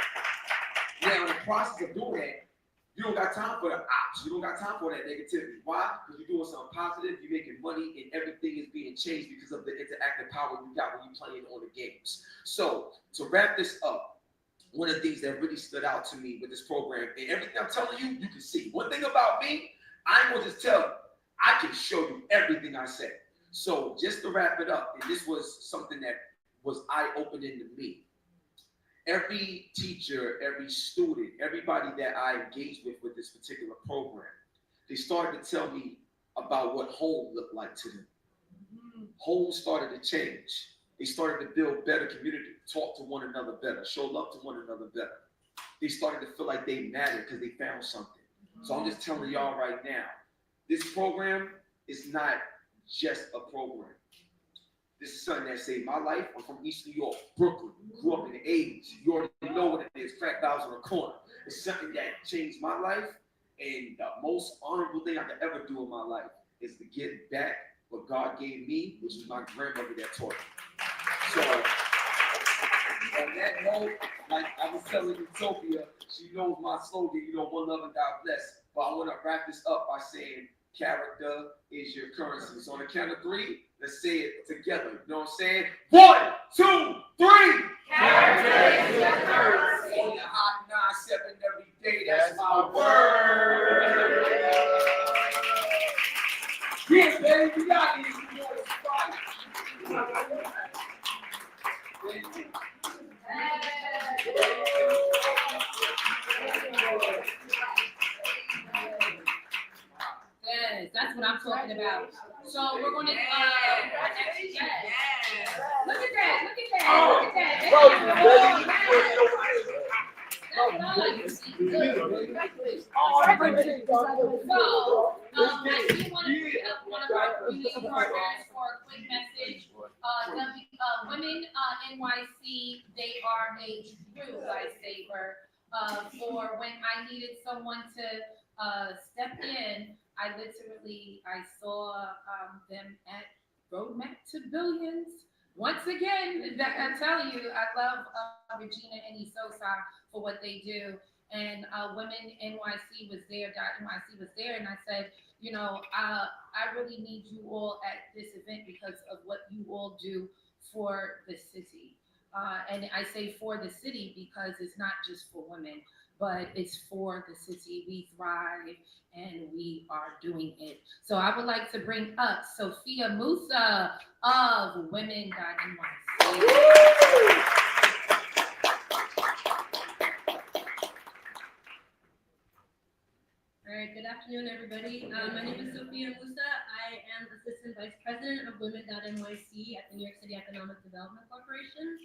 Now, in the process of doing that, you don't got time for the ops. You don't got time for that negativity. Why? Because you're doing something positive, you're making money, and everything is being changed because of the interactive power you got when you're playing on the games. So, to wrap this up, one of the things that really stood out to me with this program, and everything I'm telling you, you can see. One thing about me, I ain't gonna just tell you. I can show you everything I said. So just to wrap it up, and this was something that was eye-opening to me. Every teacher, every student, everybody that I engaged with this particular program, they started to tell me about what home looked like to them. Home started to change. They started to build better community, talk to one another better, show love to one another better. they started to feel like they mattered because they found something. So I'm just telling y'all right now, this program is not just a program. This is something that saved my life. I'm from East New York, Brooklyn, grew up in the 80s. You already know what it is, crack valves on the corner. It's something that changed my life, and the most honorable thing I could ever do in my life is to get back what God gave me, which is my grandmother that taught me. So, on that note, like I was telling Etophia, she knows my slogan, one love and God bless. But I want to wrap this up by saying, character is your currency. So on the count of 3, let's say it together. You know what I'm saying? 1, 2, 3. Character is your currency. On the hot 9-7 every day, that's my word. Yeah, baby, we got these more fire. Yes, that's what I'm talking about. So we're going to, yes. Look at that, look at that, look at that. That's what I like to see. Good. So, I do want to bring up one of our community partners for a quick message. Women NYC, they are a true lifesaver. For when I needed someone to step in, I saw them at Roadmap to Billions. Once again, I tell you, I love Regina and Isosa for what they do. And Women NYC was there, .NYC was there, and I said, I really need you all at this event because of what you all do for the city. And I say for the city because it's not just for women, but it's for the city. We thrive and we are doing it. So I would like to bring up Sophia Musa of Women.NYC. All right, good afternoon, everybody. My name is Sophia Musa. I am Assistant Vice President of Women.NYC at the New York City Economic Development Corporation.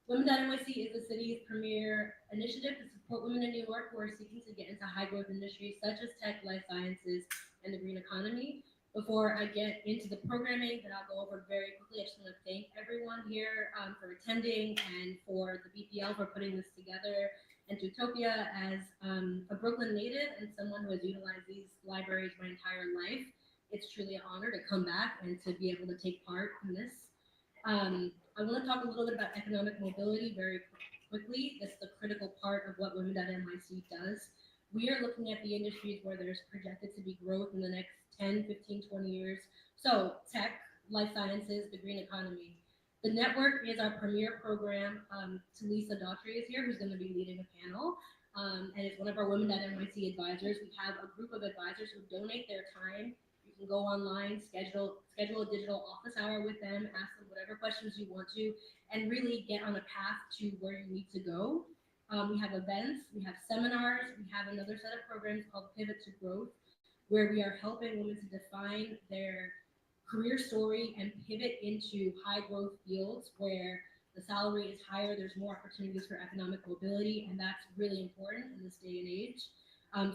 Women.NYC is the city's premier initiative to support women in New York who are seeking to get into high-growth industries such as tech, life sciences, and the green economy. Before I get into the programming that I'll go over very quickly, I just want to thank everyone here for attending and for the BPL for putting this together, and to Etophia as a Brooklyn native and someone who has utilized these libraries my entire life. It's truly an honor to come back and to be able to take part in this. I want to talk a little bit about economic mobility very quickly. That's the critical part of what Women.NYC does. We are looking at the industries where there's projected to be growth in the next 10, 15, 20 years. So tech, life sciences, the green economy. The network is our premier program. Talisa Daughtry is here, who's going to be leading a panel. And it's one of our Women.NYC advisors. We have a group of advisors who donate their time. You can go online, schedule a digital office hour with them, ask them whatever questions you want to, and really get on a path to where you need to go. We have events, we have seminars, we have another set of programs called Pivot to Growth, where we are helping women to define their career story and pivot into high growth fields where the salary is higher, there's more opportunities for economic mobility, and that's really important in this day and age.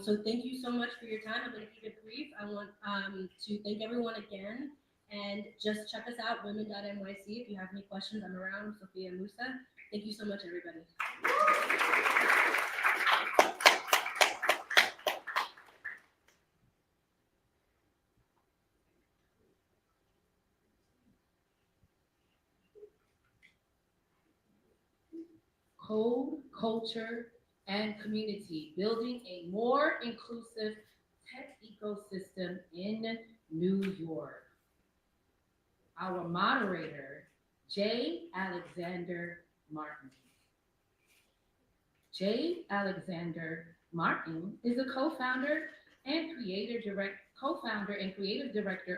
So thank you so much for your time. I'm going to keep it brief. I want to thank everyone again, and just check us out, women.nyc. If you have any questions, I'm around, Sophia Musa. Thank you so much, everybody. Code, culture, and community, building a more inclusive tech ecosystem in New York. Our moderator, J. Alexander Martin. J. Alexander Martin is a co-founder and creative director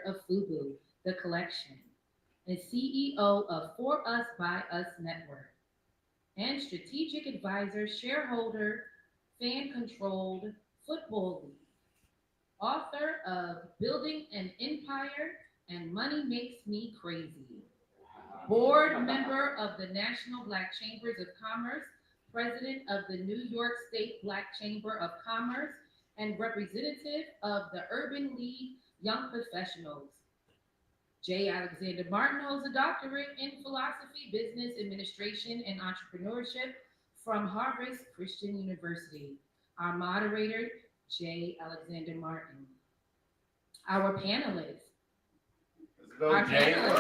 of FUBU, The Collection, and CEO of For Us By Us Network, and strategic advisor, shareholder, fan-controlled football league, author of Building an Empire and Money Makes Me Crazy, board member of the National Black Chambers of Commerce, president of the New York State Black Chamber of Commerce and representative of the Urban League Young Professionals. J. Alexander Martin holds a doctorate in philosophy, business administration, and entrepreneurship from Harvard Christian University. Our moderator, J. Alexander Martin. Our panelists. Our panelists.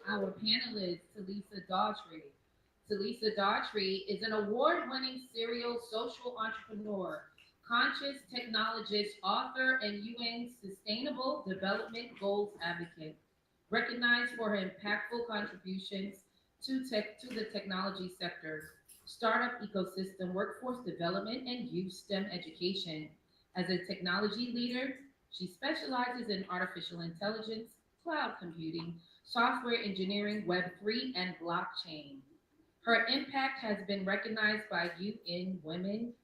Our panelist, Talisa Daughtry. Talisa Daughtry is an award-winning serial social entrepreneur, conscious technologist, author, and UN Sustainable Development Goals advocate, recognized for her impactful contributions to the technology sector, startup ecosystem, workforce development, and youth STEM education. As a technology leader, she specializes in artificial intelligence, cloud computing, software engineering, Web3, and blockchain. Her impact has been recognized by UN Women,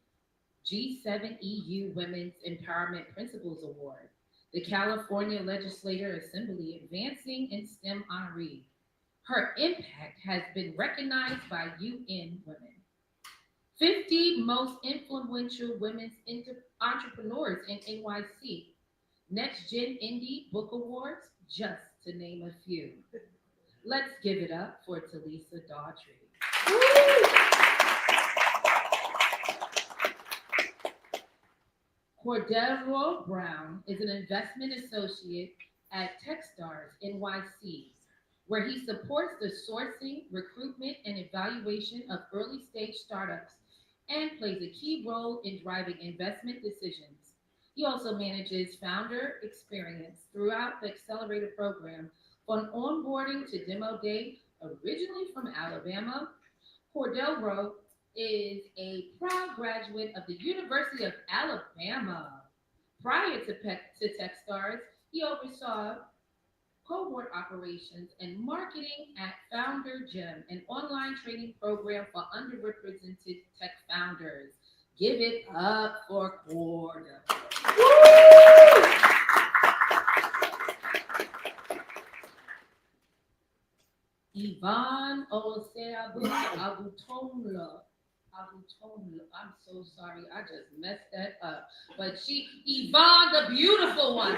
G7 EU Women's Empowerment Principles Award, the California Legislative Assembly Advancing in STEM honoree. Her impact has been recognized by UN Women. 50 most influential women's entrepreneurs in NYC, Next Gen Indie Book Awards, just to name a few. Let's give it up for Talisa Daughtry. Cordero Brown is an investment associate at Techstars NYC, where he supports the sourcing, recruitment, and evaluation of early-stage startups and plays a key role in driving investment decisions. He also manages founder experience throughout the accelerator program from onboarding to demo day. Originally from Alabama, Cordero is a proud graduate of the University of Alabama. Prior to Techstars, he oversaw cohort operations and marketing at Founder Gym, an online training program for underrepresented tech founders. Give it up for Cordero. Yvonne Abutomla. I'm so sorry, I just messed that up. But Yvonne, the beautiful one.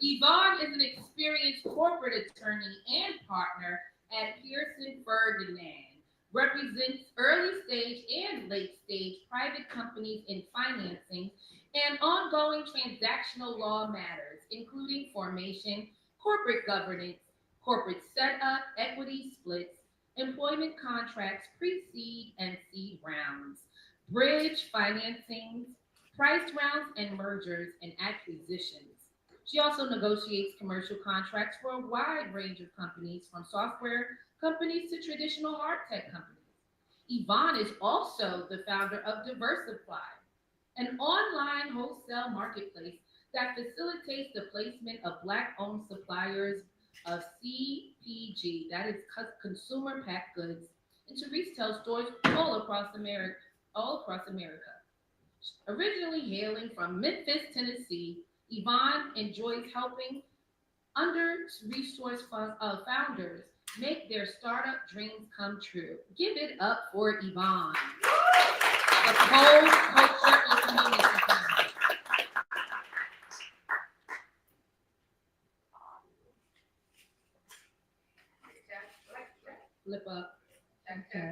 Yvonne is an experienced corporate attorney and partner at Pearson Ferdinand, represents early stage and late stage private companies in financing and ongoing transactional law matters, including formation, corporate governance, corporate setup, equity splits, employment contracts, pre-seed and seed rounds, bridge financings, priced rounds, and mergers and acquisitions. She also negotiates commercial contracts for a wide range of companies, from software companies to traditional hard tech companies. Yvonne is also the founder of Diversify, an online wholesale marketplace that facilitates the placement of Black-owned suppliers of CPG, that is consumer packaged goods, into retail stores all across America. Originally hailing from Memphis, Tennessee, Yvonne enjoys helping under-resourced founders make their startup dreams come true. Give it up for Yvonne, the Cold Culture and Community Founder. Flip up. Okay.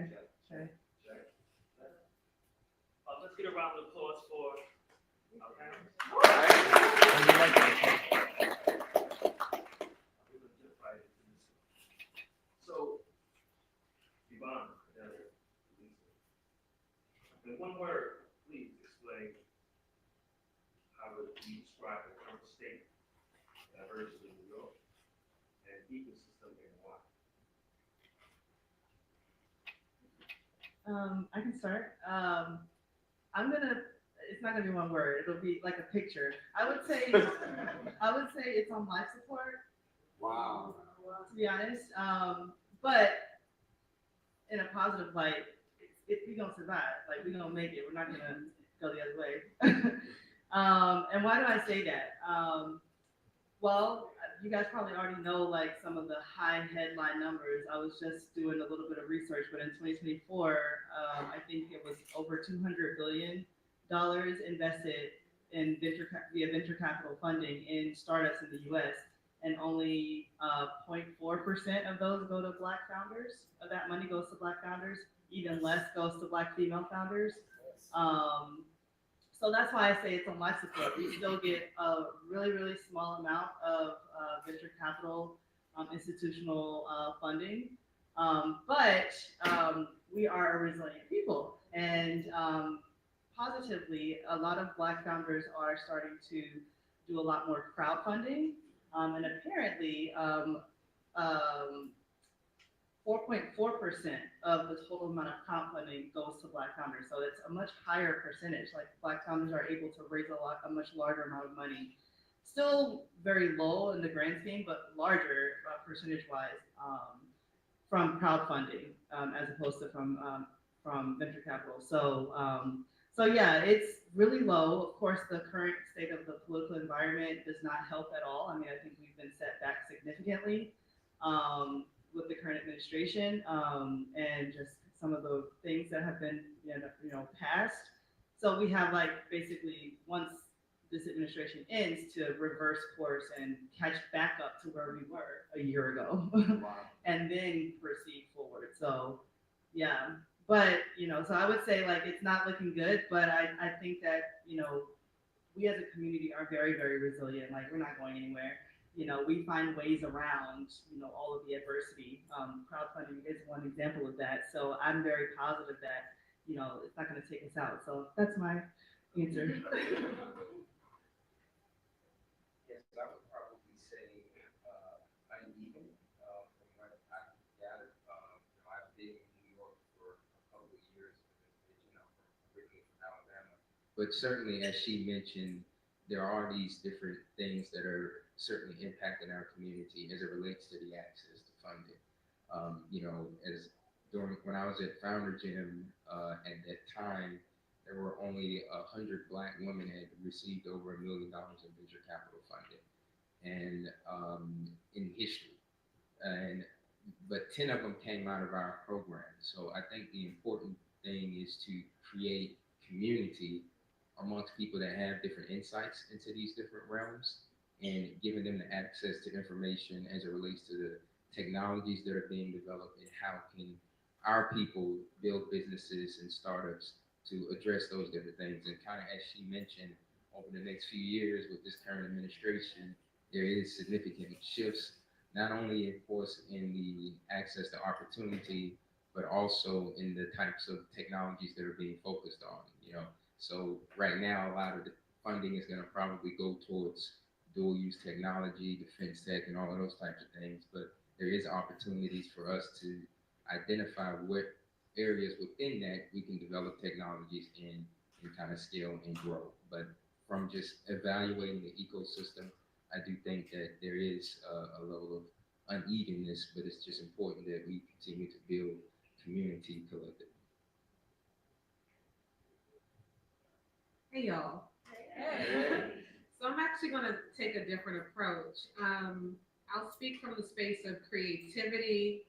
Let's get a round of applause for our panelists. So, Yvonne, in one word, please explain how would you describe the current state of diversity in New York and ecosystem and why? I can start. It's not gonna be one word. It'll be like a picture. I would say it's on life support. Wow. To be honest, but in a positive light, we're gonna survive. Like, we're gonna make it. We're not gonna go the other way. And why do I say that? Well, you guys probably already know like some of the high headline numbers. I was just doing a little bit of research, but in 2024, I think it was over $200 billion invested in via venture capital funding in startups in the U.S. And only 0.4% of those go to Black founders. Of that money goes to Black founders. Even less goes to Black female founders. Um, so that's why I say it's on life support. We still get a really, really small amount of venture capital institutional funding. But we are a resilient people. And positively, a lot of Black founders are starting to do a lot more crowdfunding. And apparently, 4.4% of the total amount of crowdfunding goes to Black founders. So it's a much higher percentage. Like Black founders are able to raise a much larger amount of money. Still very low in the grand scheme, but larger percentage-wise from crowdfunding as opposed to from venture capital. So yeah, it's really low. Of course, the current state of the political environment does not help at all. I mean, I think we've been set back significantly. With the current administration and just some of the things that have been passed. So we have like basically once this administration ends to reverse course and catch back up to where we were a year ago and then proceed forward. So yeah, but so I would say like it's not looking good, but I think that we as a community are very, very resilient. Like we're not going anywhere. We find ways around, all of the adversity. Crowdfunding is one example of that. So I'm very positive that, it's not going to take us out. So that's my answer. Yes, I would probably say uneven. From what I gathered, I've been in New York for a couple of years, originally from Alabama. But certainly, as she mentioned, there are these different things that are certainly impacting our community as it relates to the access to funding. As when I was at Founder Gym at that time, there were only 100 Black women had received over $1 million in venture capital funding, and in history, but 10 of them came out of our program. So I think the important thing is to create community amongst people that have different insights into these different realms and giving them the access to information as it relates to the technologies that are being developed and how can our people build businesses and startups to address those different things. And kind of as she mentioned, over the next few years with this current administration, there is significant shifts, not only of course in the access to opportunity, but also in the types of technologies that are being focused on. So right now, a lot of the funding is going to probably go towards dual use technology, defense tech, and all of those types of things. But there is opportunities for us to identify what areas within that we can develop technologies in and kind of scale and grow. But from just evaluating the ecosystem, I do think that there is a level of unevenness, but it's just important that we continue to build community collectively. Hey y'all. Hey. So I'm actually going to take a different approach. I'll speak from the space of creativity,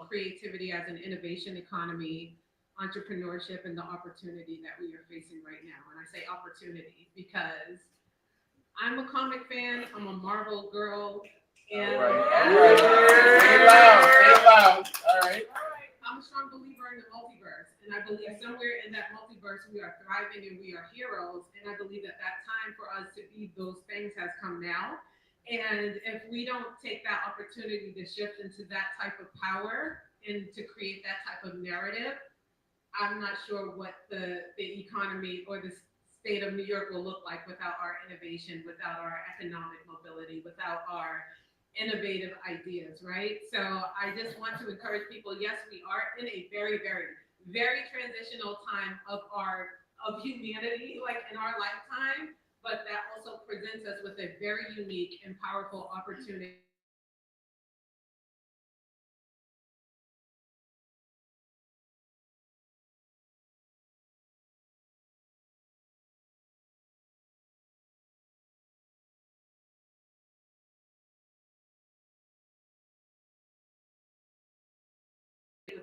creativity as an innovation economy, entrepreneurship, and the opportunity that we are facing right now. And I say opportunity because I'm a comic fan, I'm a Marvel girl, and All right. Say it loud. All right. I'm a strong believer in the multiverse, and I believe somewhere in that multiverse we are thriving and we are heroes, and I believe that time for us to be those things has come now. And if we don't take that opportunity to shift into that type of power and to create that type of narrative, I'm not sure what the economy or the state of New York will look like without our innovation, without our economic mobility, without our innovative ideas, right? So I just want to encourage people, yes, we are in a very, very, very transitional time of humanity, like in our lifetime, but that also presents us with a very unique and powerful opportunity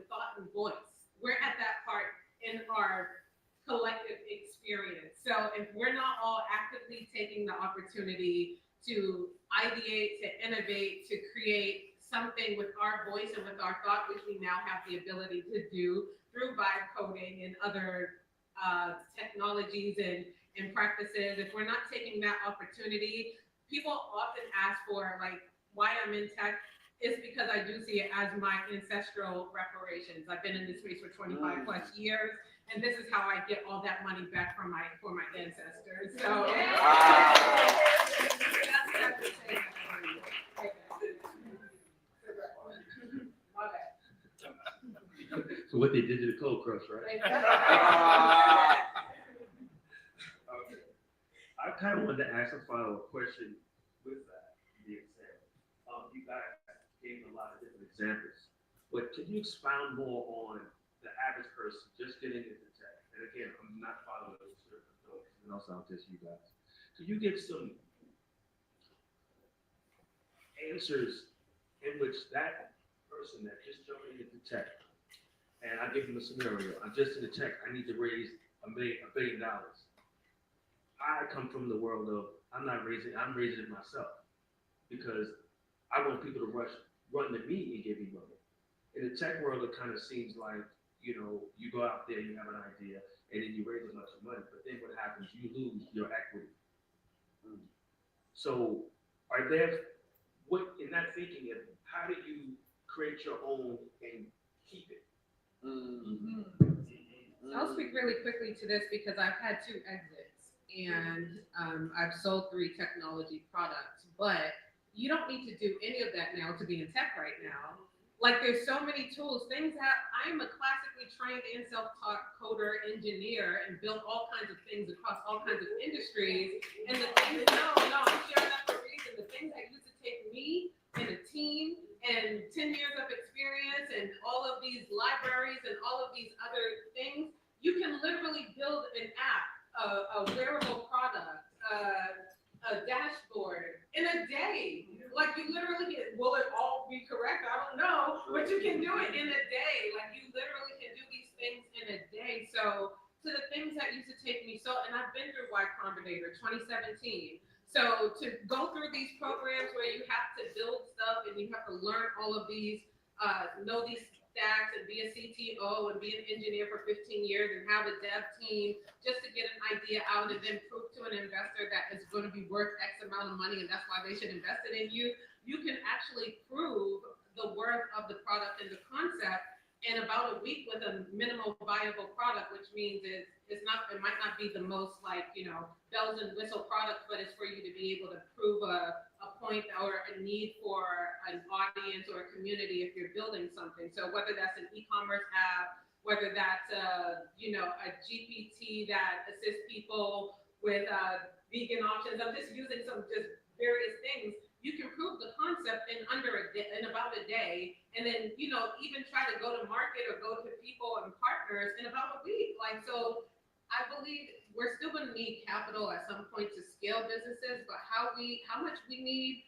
thought and voice. We're at that part in our collective experience. So if we're not all actively taking the opportunity to ideate, to innovate, to create something with our voice and with our thought, which we now have the ability to do through vibe coding and other technologies and practices, if we're not taking that opportunity, people often ask for like why I'm in tech. It's because I do see it as my ancestral reparations. I've been in this space for 25 plus years, and this is how I get all that money back from my ancestors. So that's the thing. So what they did to the cold crush, right? I kind of wanted to ask a follow-up question with that being said. You guys gave a lot of different examples, but can you expound more on the average person just getting into tech? And again, I'm not following those and also I'll just you guys. Could you give some answers in which that person that just jumped into tech, and I give them a scenario, I'm just in the tech, I need to raise $1 billion. I come from the world of, I'm raising it myself because I want people to run to me and give me money. In the tech world, it kind of seems like, you go out there, you have an idea, and then you raise a bunch of money, but then what happens? You lose your equity. So in that thinking, how do you create your own and keep it? I'll speak really quickly to this because I've had 2 exits and I've sold 3 technology products, but you don't need to do any of that now to be in tech right now. Like there's so many tools, things that I'm a classically trained and self-taught coder, engineer, and built all kinds of things across all kinds of industries. And the things, I'm sharing that for a reason. The things that used to take me and a team and 10 years of experience and all of these libraries and all of these other things, you can literally build an app, a wearable product, a dashboard in a day. Like you literally can, will it all be correct? I don't know, but you can do it in a day. Like you literally can do these things in a day. So to the things that used to take me and I've been through Y Combinator 2017. So to go through these programs where you have to build stuff and you have to learn all of these, know these stacks and be a CTO and be an engineer for 15 years and have a dev team just to get an idea out and then prove to an investor that it's going to be worth X amount of money and that's why they should invest it in you. You can actually prove the worth of the product and the concept in about a week with a minimal viable product, which means it might not be the most bells and whistle product, but it's for you to be able to prove a point or a need for an audience or a community if you're building something. So whether that's an e-commerce app, whether that's a GPT that assists people with vegan options, I'm just using some various things. You can prove the concept in about a day, and then even try to go to market or go to people and partners in about a week. So I believe we're still going to need capital at some point to scale businesses, but how much we need,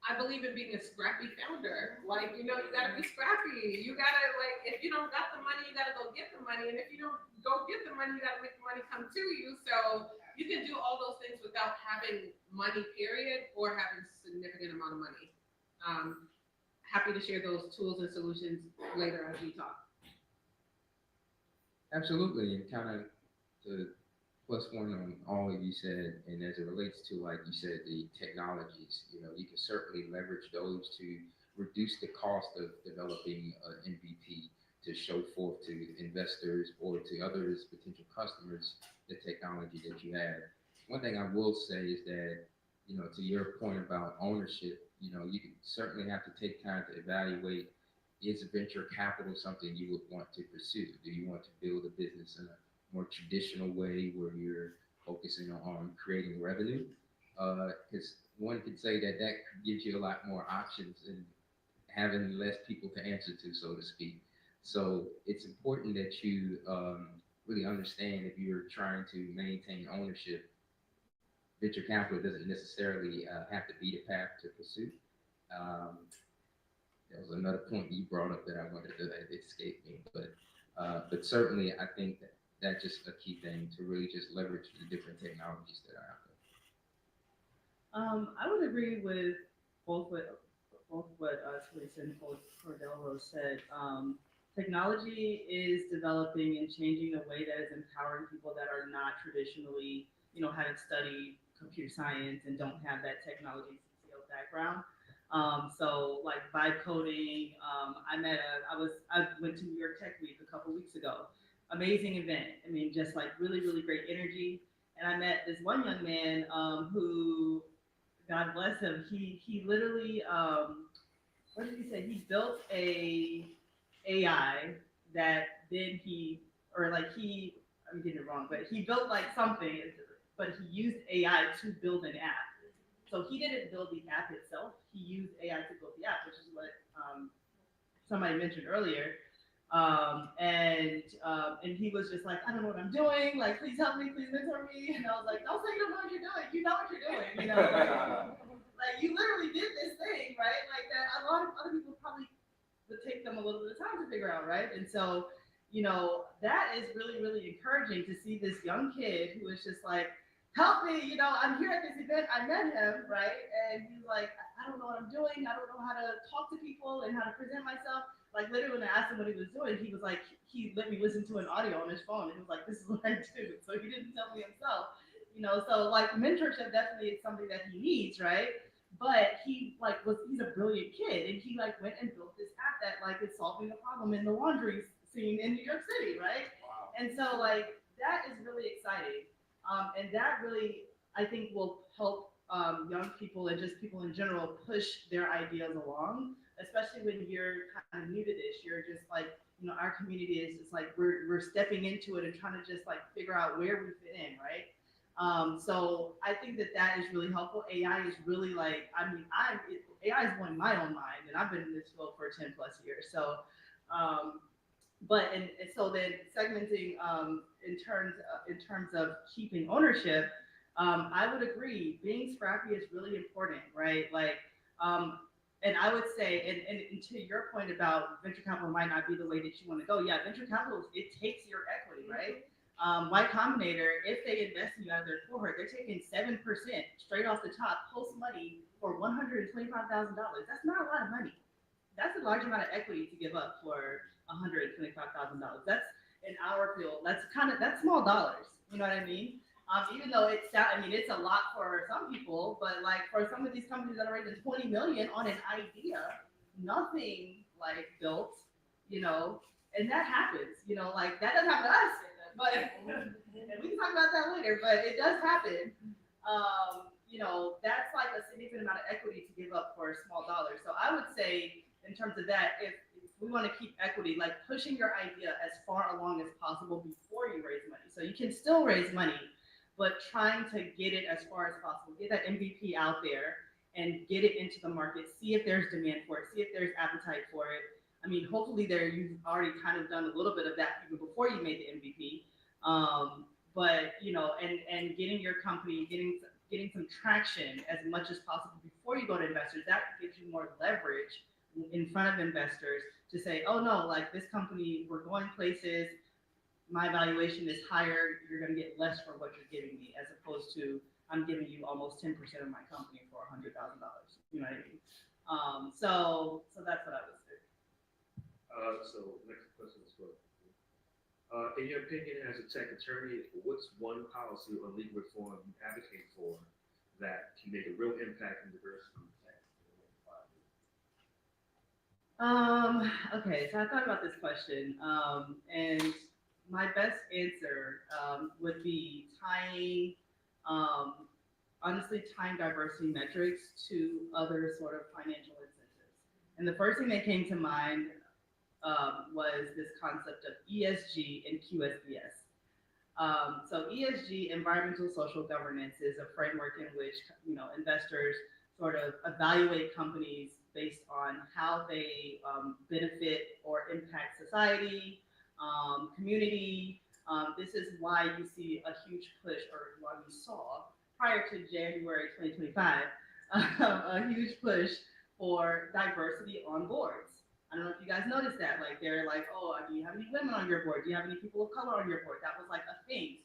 I believe in being a scrappy founder. You got to be scrappy. You got to if you don't got the money, you got to go get the money, and if you don't go get the money, you got to make the money come to you. So you can do all those things without having money, period, or having significant amount of money. Happy to share those tools and solutions later as we talk. Absolutely, and kind of to plus one on all of you said, and as it relates to, like you said, the technologies, you can certainly leverage those to reduce the cost of developing an MVP to show forth to investors or to others, potential customers, the technology that you have. One thing I will say is that, to your point about ownership, you can certainly have to take time to evaluate, is venture capital something you would want to pursue? Do you want to build a business in a more traditional way where you're focusing on creating revenue? Because one could say that gives you a lot more options and having less people to answer to, so to speak. So it's important that you really understand if you're trying to maintain ownership, venture capital doesn't necessarily have to be the path to pursue. There was another point you brought up that I wanted to that escaped me, but certainly I think that's just a key thing to really just leverage the different technologies that are out there. I would agree with both what Teresa and Cordello said. Technology is developing and changing a way that is empowering people that are not traditionally, haven't studied computer science and don't have that technology CCO background. So like vibe coding, I went to New York Tech Week a couple weeks ago. Amazing event. I mean, just like really, really great energy. And I met this one young man who, God bless him, he literally, what did he say? He built a AI that then I'm getting it wrong, but he built like something, but he used AI to build an app. So he didn't build the app itself. He used AI to build the app, which is what somebody mentioned earlier. And he was just like, I don't know what I'm doing. Like, please help me, please mentor me. And I was like, don't say you don't know what you're doing. You know what you're doing. Like you literally did this thing, right? Like that. A lot of other people probably would take them a little bit of time to figure out, right? And so, that is really, really encouraging to see this young kid who is just like, help me, I'm here at this event. I met him, right? And he's like, I don't know what I'm doing. I don't know how to talk to people and how to present myself. Like literally when I asked him what he was doing, he was like, he let me listen to an audio on his phone. And he was like, this is what I do. So he didn't tell me himself, so like mentorship definitely is something that he needs, right? But he's a brilliant kid. And he like went and built this app that like is solving a problem in the laundry scene in New York City, right? Wow. And so like, that is really exciting. And that really, I think, will help young people and just people in general push their ideas along, especially when you're kind of new to this. You're just like, our community is just like, we're stepping into it and trying to just like figure out where we fit in, right? So I think that is really helpful. AI is really like, AI is blowing my own mind, and I've been in this field for 10 plus years. So, and so then segmenting in terms of keeping ownership, I would agree. Being scrappy is really important, right? Like, and I would say, and to your point about venture capital might not be the way that you want to go. Yeah, venture capital, it takes your equity, right? Y Combinator, if they invest in you out of their cohort, they're taking 7% straight off the top, post money for $125,000. That's not a lot of money. That's a large amount of equity to give up for $125,000. That's in our field. That's small dollars. You know what I mean? Even though it's a lot for some people, but like for some of these companies that are raising 20 million on an idea, nothing like built, and that happens. Like that doesn't happen to us, but and we can talk about that later. But it does happen. That's like a significant amount of equity to give up for small dollars. So I would say, in terms of that, if we want to keep equity, like pushing your idea as far along as possible before you raise money. So you can still raise money, but trying to get it as far as possible, get that MVP out there and get it into the market, see if there's demand for it, see if there's appetite for it. I mean, hopefully you've already kind of done a little bit of that even before you made the MVP. But, and getting your company, getting some traction as much as possible before you go to investors, that gives you more leverage in front of investors to say, oh no, like this company, we're going places, my valuation is higher, you're going to get less for what you're giving me, as opposed to I'm giving you almost 10% of my company for $100,000. You know what I mean? So that's what I would say. So next question is for, in your opinion, as a tech attorney, what's one policy or legal reform you advocate for that can make a real impact in diversity in tech? Okay, so I thought about this question, and my best answer would be honestly tying diversity metrics to other sort of financial incentives. And the first thing that came to mind was this concept of ESG and QSBS. So ESG, environmental social governance, is a framework in which investors sort of evaluate companies based on how they benefit or impact society, community. This is why you see a huge push, or why we saw prior to January 2025, a huge push for diversity on boards. I don't know if you guys noticed that. Like they're like, oh, do you have any women on your board? Do you have any people of color on your board? That was like a thing.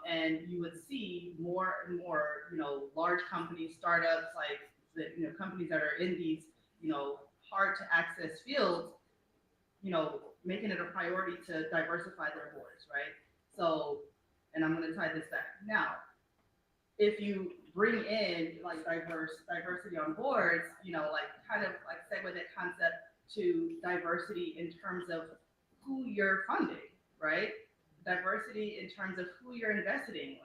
And you would see more and more, large companies, startups, like the, companies that are in these, hard to access fields, making it a priority to diversify their boards, right? So, and I'm going to tie this back. Now, if you bring in like diversity on boards, like kind of like segue that concept to diversity in terms of who you're funding, right? Diversity in terms of who you're investing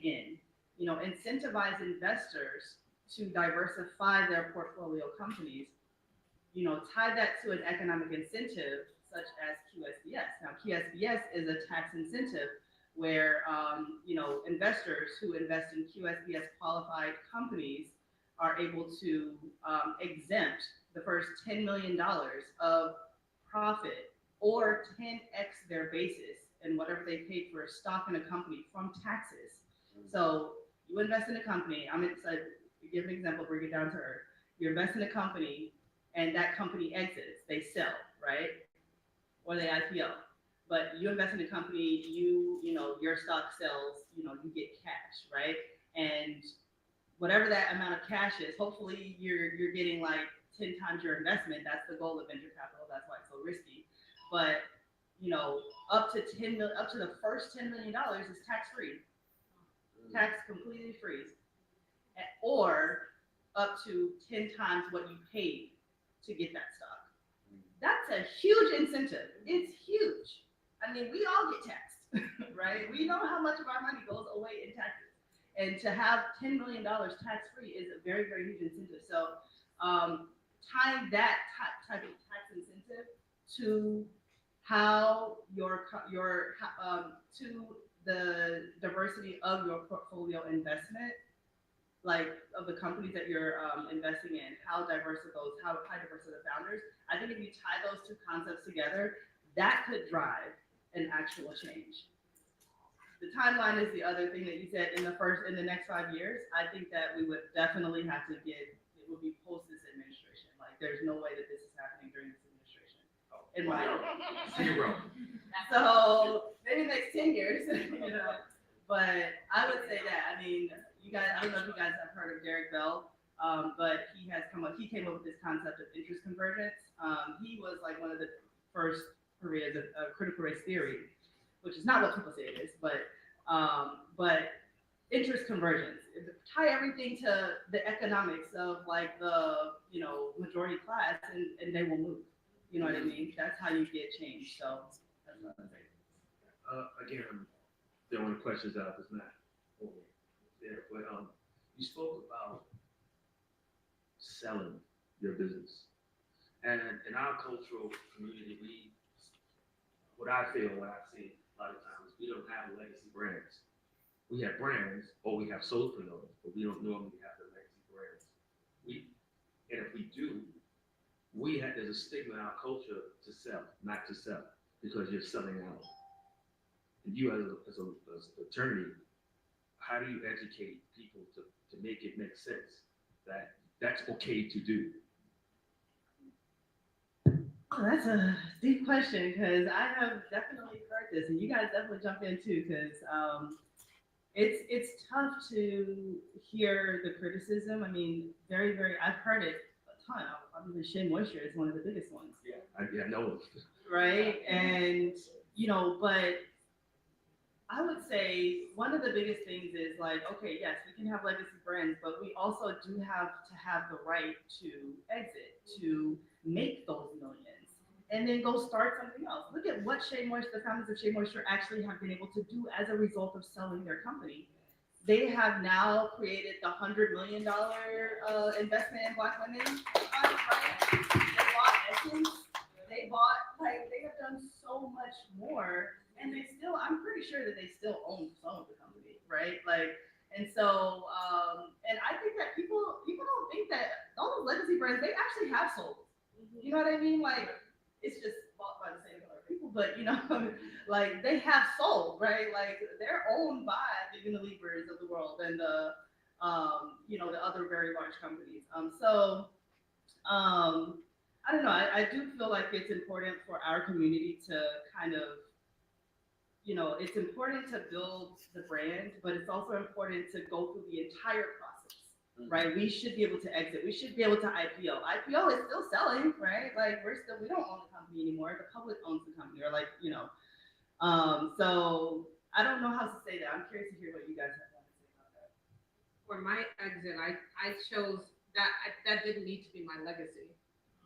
in, incentivize investors to diversify their portfolio companies, tie that to an economic incentive such as QSBS. Now, QSBS is a tax incentive where, investors who invest in QSBS qualified companies are able to exempt the first $10 million of profit or 10x their basis and whatever they paid for a stock in a company from taxes. So you invest in a company, I'm excited to give an example, bring it down to earth. You invest in a company and that company exits, they sell, right? Or they IPO. But you invest in a company, your stock sells, you get cash, right? And whatever that amount of cash is, hopefully you're getting like 10 times your investment. That's the goal of venture capital. That's why it's so risky. But up to the first $10 million is tax free, tax completely free, or up to 10 times what you paid to get that stock. That's a huge incentive. It's huge. I mean, we all get taxed, right? We know how much of our money goes away in taxes. And to have $10 million tax free is a very, very huge incentive. So tying that type of tax incentive to how to the diversity of your portfolio investment, like of the companies that you're investing in, how diverse are those, how diverse are the founders. I think if you tie those two concepts together, that could drive an actual change. The timeline is the other thing that you said in the next 5 years. I think that we would definitely have to it would be post this administration. Like there's no way that this is happening during this administration. In my Zero. So maybe the next 10 years, But I would say that, I mean, you guys, I don't know if you guys have heard of Derek Bell, but he came up with this concept of interest convergence. He was like one of the first purveyors of critical race theory, which is not what people say it is, but interest convergence. Tie everything to the economics of like the, majority class and they will move. You know what I mean? That's how you get change. So that's what I'm saying. Again, I'm throwing questions out that's not over there, but you spoke about selling your business. And in our cultural community, what I feel, what I see a lot of times, we don't have legacy brands. We have brands, or we have solopreneurs, but we don't normally have the legacy brands. And if we do, there's a stigma in our culture to sell, not to sell, because you're selling out. And you as an attorney, how do you educate people to make it make sense that that's okay to do? Oh, that's a deep question because I have definitely heard this, and you guys definitely jump in too, because it's tough to hear the criticism. I mean, very, very. I've heard it a ton. Obviously, Shea Moisture is one of the biggest ones. Yeah, I know it. Right, and but I would say one of the biggest things is like, okay, yes, we can have legacy brands, but we also do have to have the right to exit, to make those millions, and then go start something else. Look at what Shea Moisture, the founders of Shea Moisture actually have been able to do as a result of selling their company. They have now created the $100 million investment in Black women. Right? They bought Essence. They have done so much more. And they still, I'm pretty sure that they still own some of the company, right? And so, and I think that people don't think that all those legacy brands, they actually have souls. You know what I mean? Like, it's just bought by the same color people, but like they have soul, right? Like they're owned by the Unilevers of the world and the other very large companies. So I don't know. I do feel like it's important for our community to kind of, it's important to build the brand, but it's also important to go through the entire process, right? We should be able to exit. We should be able to IPO. IPO is still selling, right? Like we don't own the company anymore. The public owns the company, or so I don't know how to say that. I'm curious to hear what you guys have to say about that. For my exit, I chose that didn't need to be my legacy.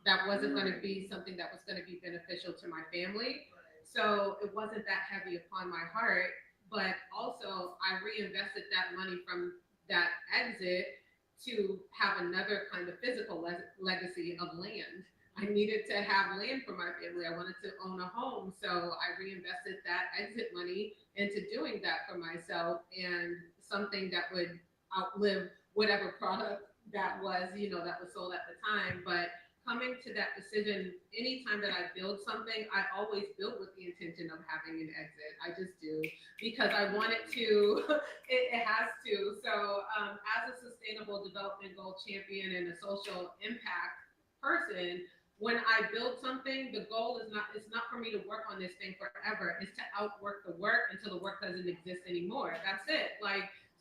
That wasn't going to be something that was going to be beneficial to my family. So it wasn't that heavy upon my heart, but also I reinvested that money from that exit to have another kind of physical legacy of land. I needed to have land for my family. I wanted to own a home. So I reinvested that exit money into doing that for myself, and something that would outlive whatever product that was, that was sold at the time. But coming to that decision, anytime that I build something, I always build with the intention of having an exit. I just do, because I want it to, it has to. So as a sustainable development goal champion and a social impact person, when I build something, the goal is it's not for me to work on this thing forever. It's to outwork the work until the work doesn't exist anymore. That's it.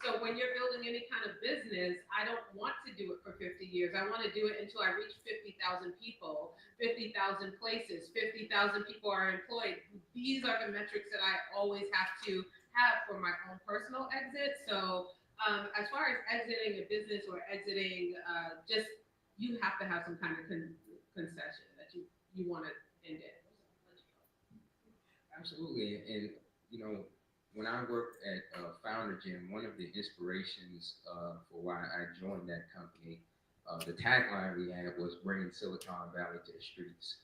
So when you're building any kind of business, I don't want to do it for 50 years. I want to do it until I reach 50,000 people, 50,000 places, 50,000 people are employed. These are the metrics that I always have to have for my own personal exit. So as far as exiting a business or exiting, you have to have some kind of concession that you want to end it. Absolutely, and when I worked at Founder Gym, one of the inspirations for why I joined that company, the tagline we had was bringing Silicon Valley to the streets.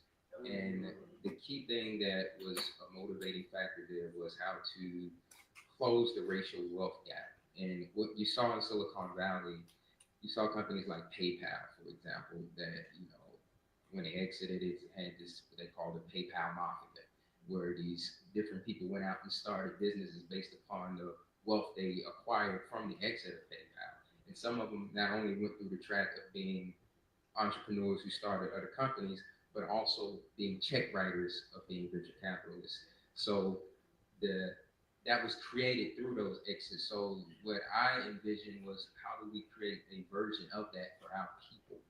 And the key thing that was a motivating factor there was how to close the racial wealth gap. And what you saw in Silicon Valley, you saw companies like PayPal, for example, that, when they exited, it had this, what they called the PayPal mafia, where these different people went out and started businesses based upon the wealth they acquired from the exit of PayPal. And some of them not only went through the track of being entrepreneurs who started other companies, but also being check writers of being venture capitalists. So that was created through those exits. So what I envisioned was, how do we create a version of that for our people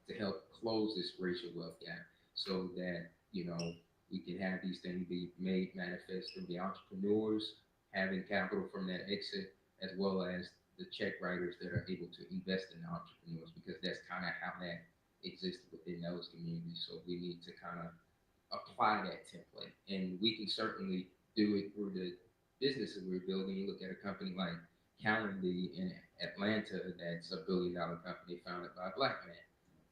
to help close this racial wealth gap, so that, we can have these things be made manifest through the entrepreneurs having capital from that exit, as well as the check writers that are able to invest in the entrepreneurs, because that's kind of how that exists within those communities. So we need to kind of apply that template, and we can certainly do it through the businesses we're building. You look at a company like Calendly in Atlanta, that's $1 billion company founded by a Black man.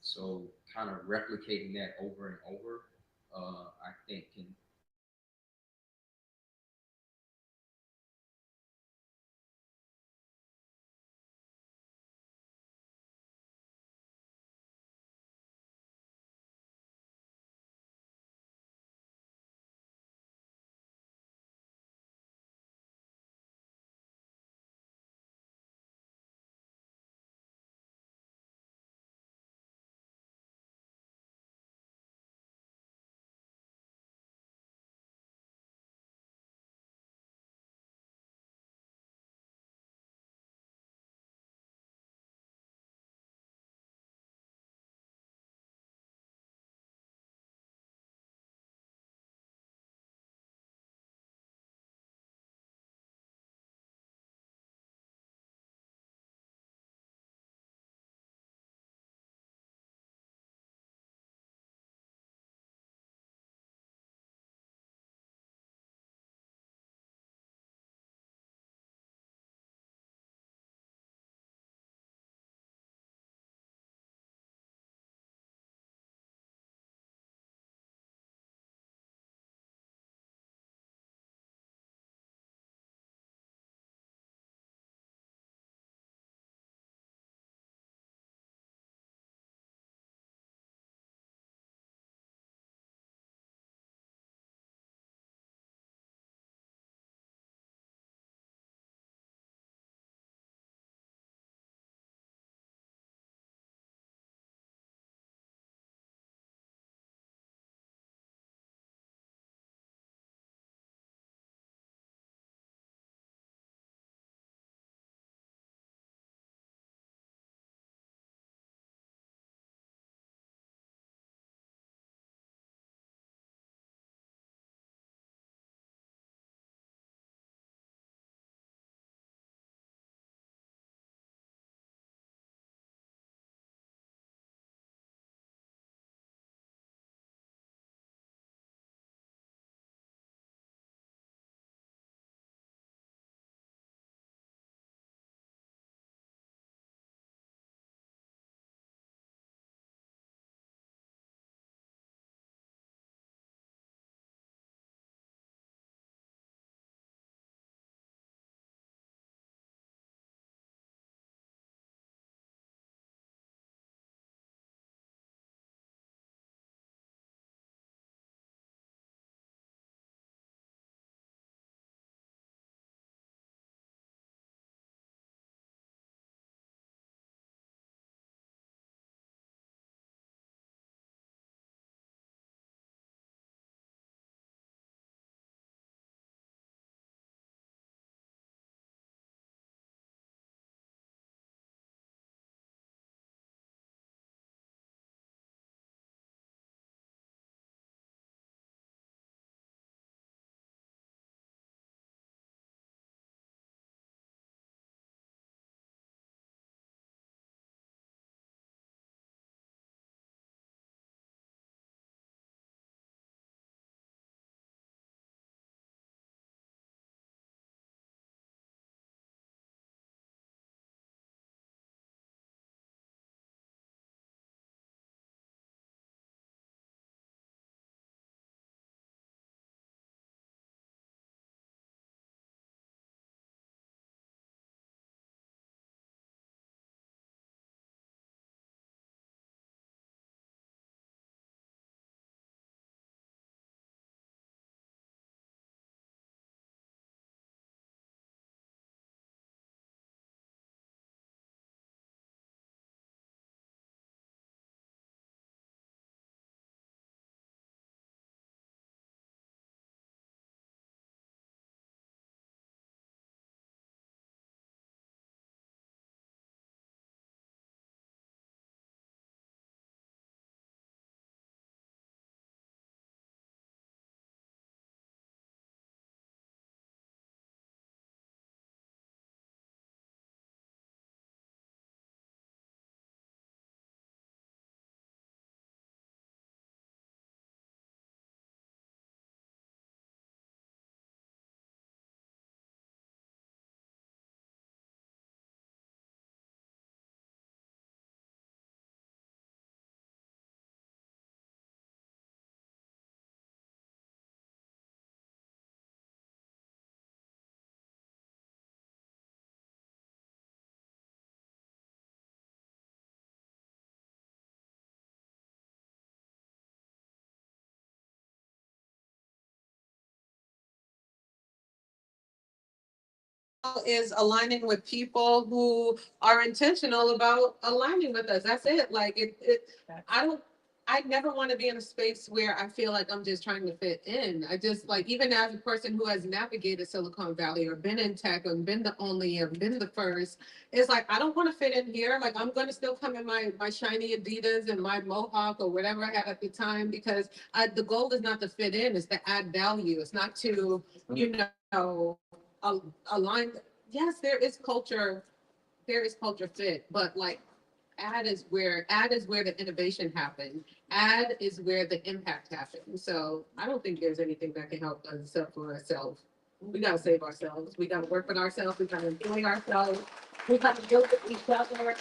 So kind of replicating that over and over, I think can is aligning with people who are intentional about aligning with us. That's it. Like I never want to be in a space where I feel like I'm just trying to fit in. I just like, even as a person who has navigated Silicon Valley or been in tech and been the only and been the first, it's like, I don't want to fit in here. Like, I'm going to still come in my shiny Adidas and my Mohawk or whatever I had at the time, because the goal is not to fit in, it's to add value. It's not to, align. Yes, there is culture fit, but like, ad is where the innovation happens. Ad is where the impact happens. So I don't think there's anything that can help us except for ourselves. We gotta save ourselves. We gotta work with ourselves. We gotta enjoy ourselves. We gotta build with each other.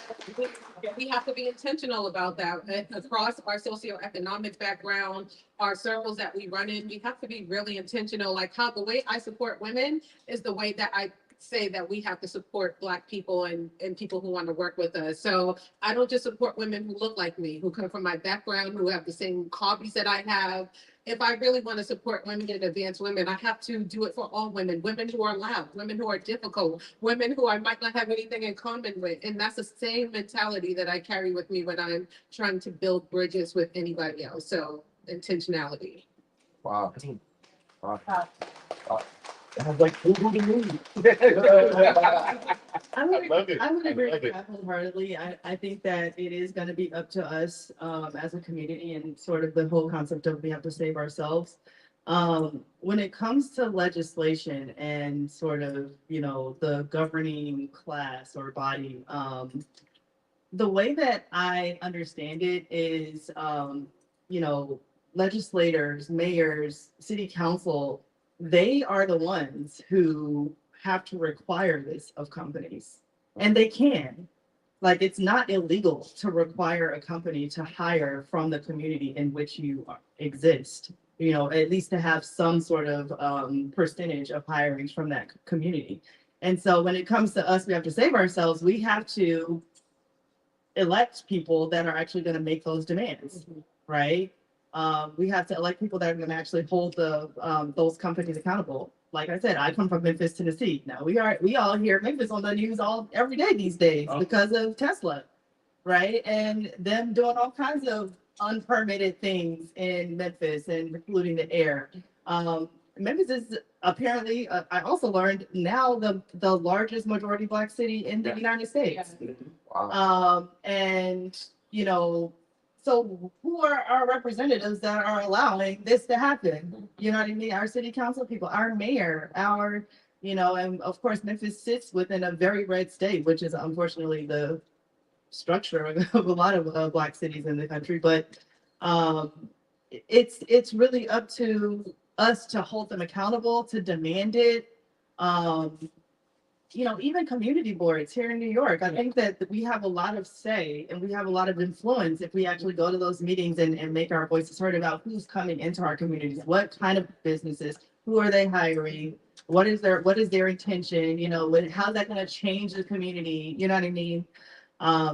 We have to be intentional about that across our socioeconomic background, our circles that we run in. We have to be really intentional. Like how the way I support women is the way that I say that we have to support Black people and people who want to work with us. So I don't just support women who look like me, who come from my background, who have the same hobbies that I have. If I really want to support women and advance women, I have to do it for all women, women who are loud, women who are difficult, women who I might not have anything in common with. And that's the same mentality that I carry with me when I'm trying to build bridges with anybody else. So intentionality. Wow. Sounds like who to me. I would, love it. I would I agree love it. wholeheartedly. I think that it is gonna be up to us, as a community, and sort of the whole concept of we have to save ourselves. When it comes to legislation and sort of, the governing class or body, the way that I understand it is, legislators, mayors, city council, they are the ones who have to require this of companies. And they can. Like, it's not illegal to require a company to hire from the community in which you exist. At least to have some sort of percentage of hirings from that community. And so when it comes to us, we have to save ourselves. We have to elect people that are actually going to make those demands, right? We have to elect people that are going to actually hold those companies accountable. Like I said, I come from Memphis, Tennessee. Now we all hear Memphis on the news every day these days because of Tesla, right? And them doing all kinds of unpermitted things in Memphis and polluting the air. Memphis is apparently, I also learned, now the largest majority Black city in the United States. Wow. And so who are our representatives that are allowing this to happen? You know what I mean? Our city council people, our mayor, and of course Memphis sits within a very red state, which is unfortunately the structure of a lot of Black cities in the country. But it's really up to us to hold them accountable, to demand it. Even community boards here in New York, I think that we have a lot of say and we have a lot of influence if we actually go to those meetings and make our voices heard about who's coming into our communities, what kind of businesses, who are they hiring, what is their intention, how's that going to change the community, you know what I mean?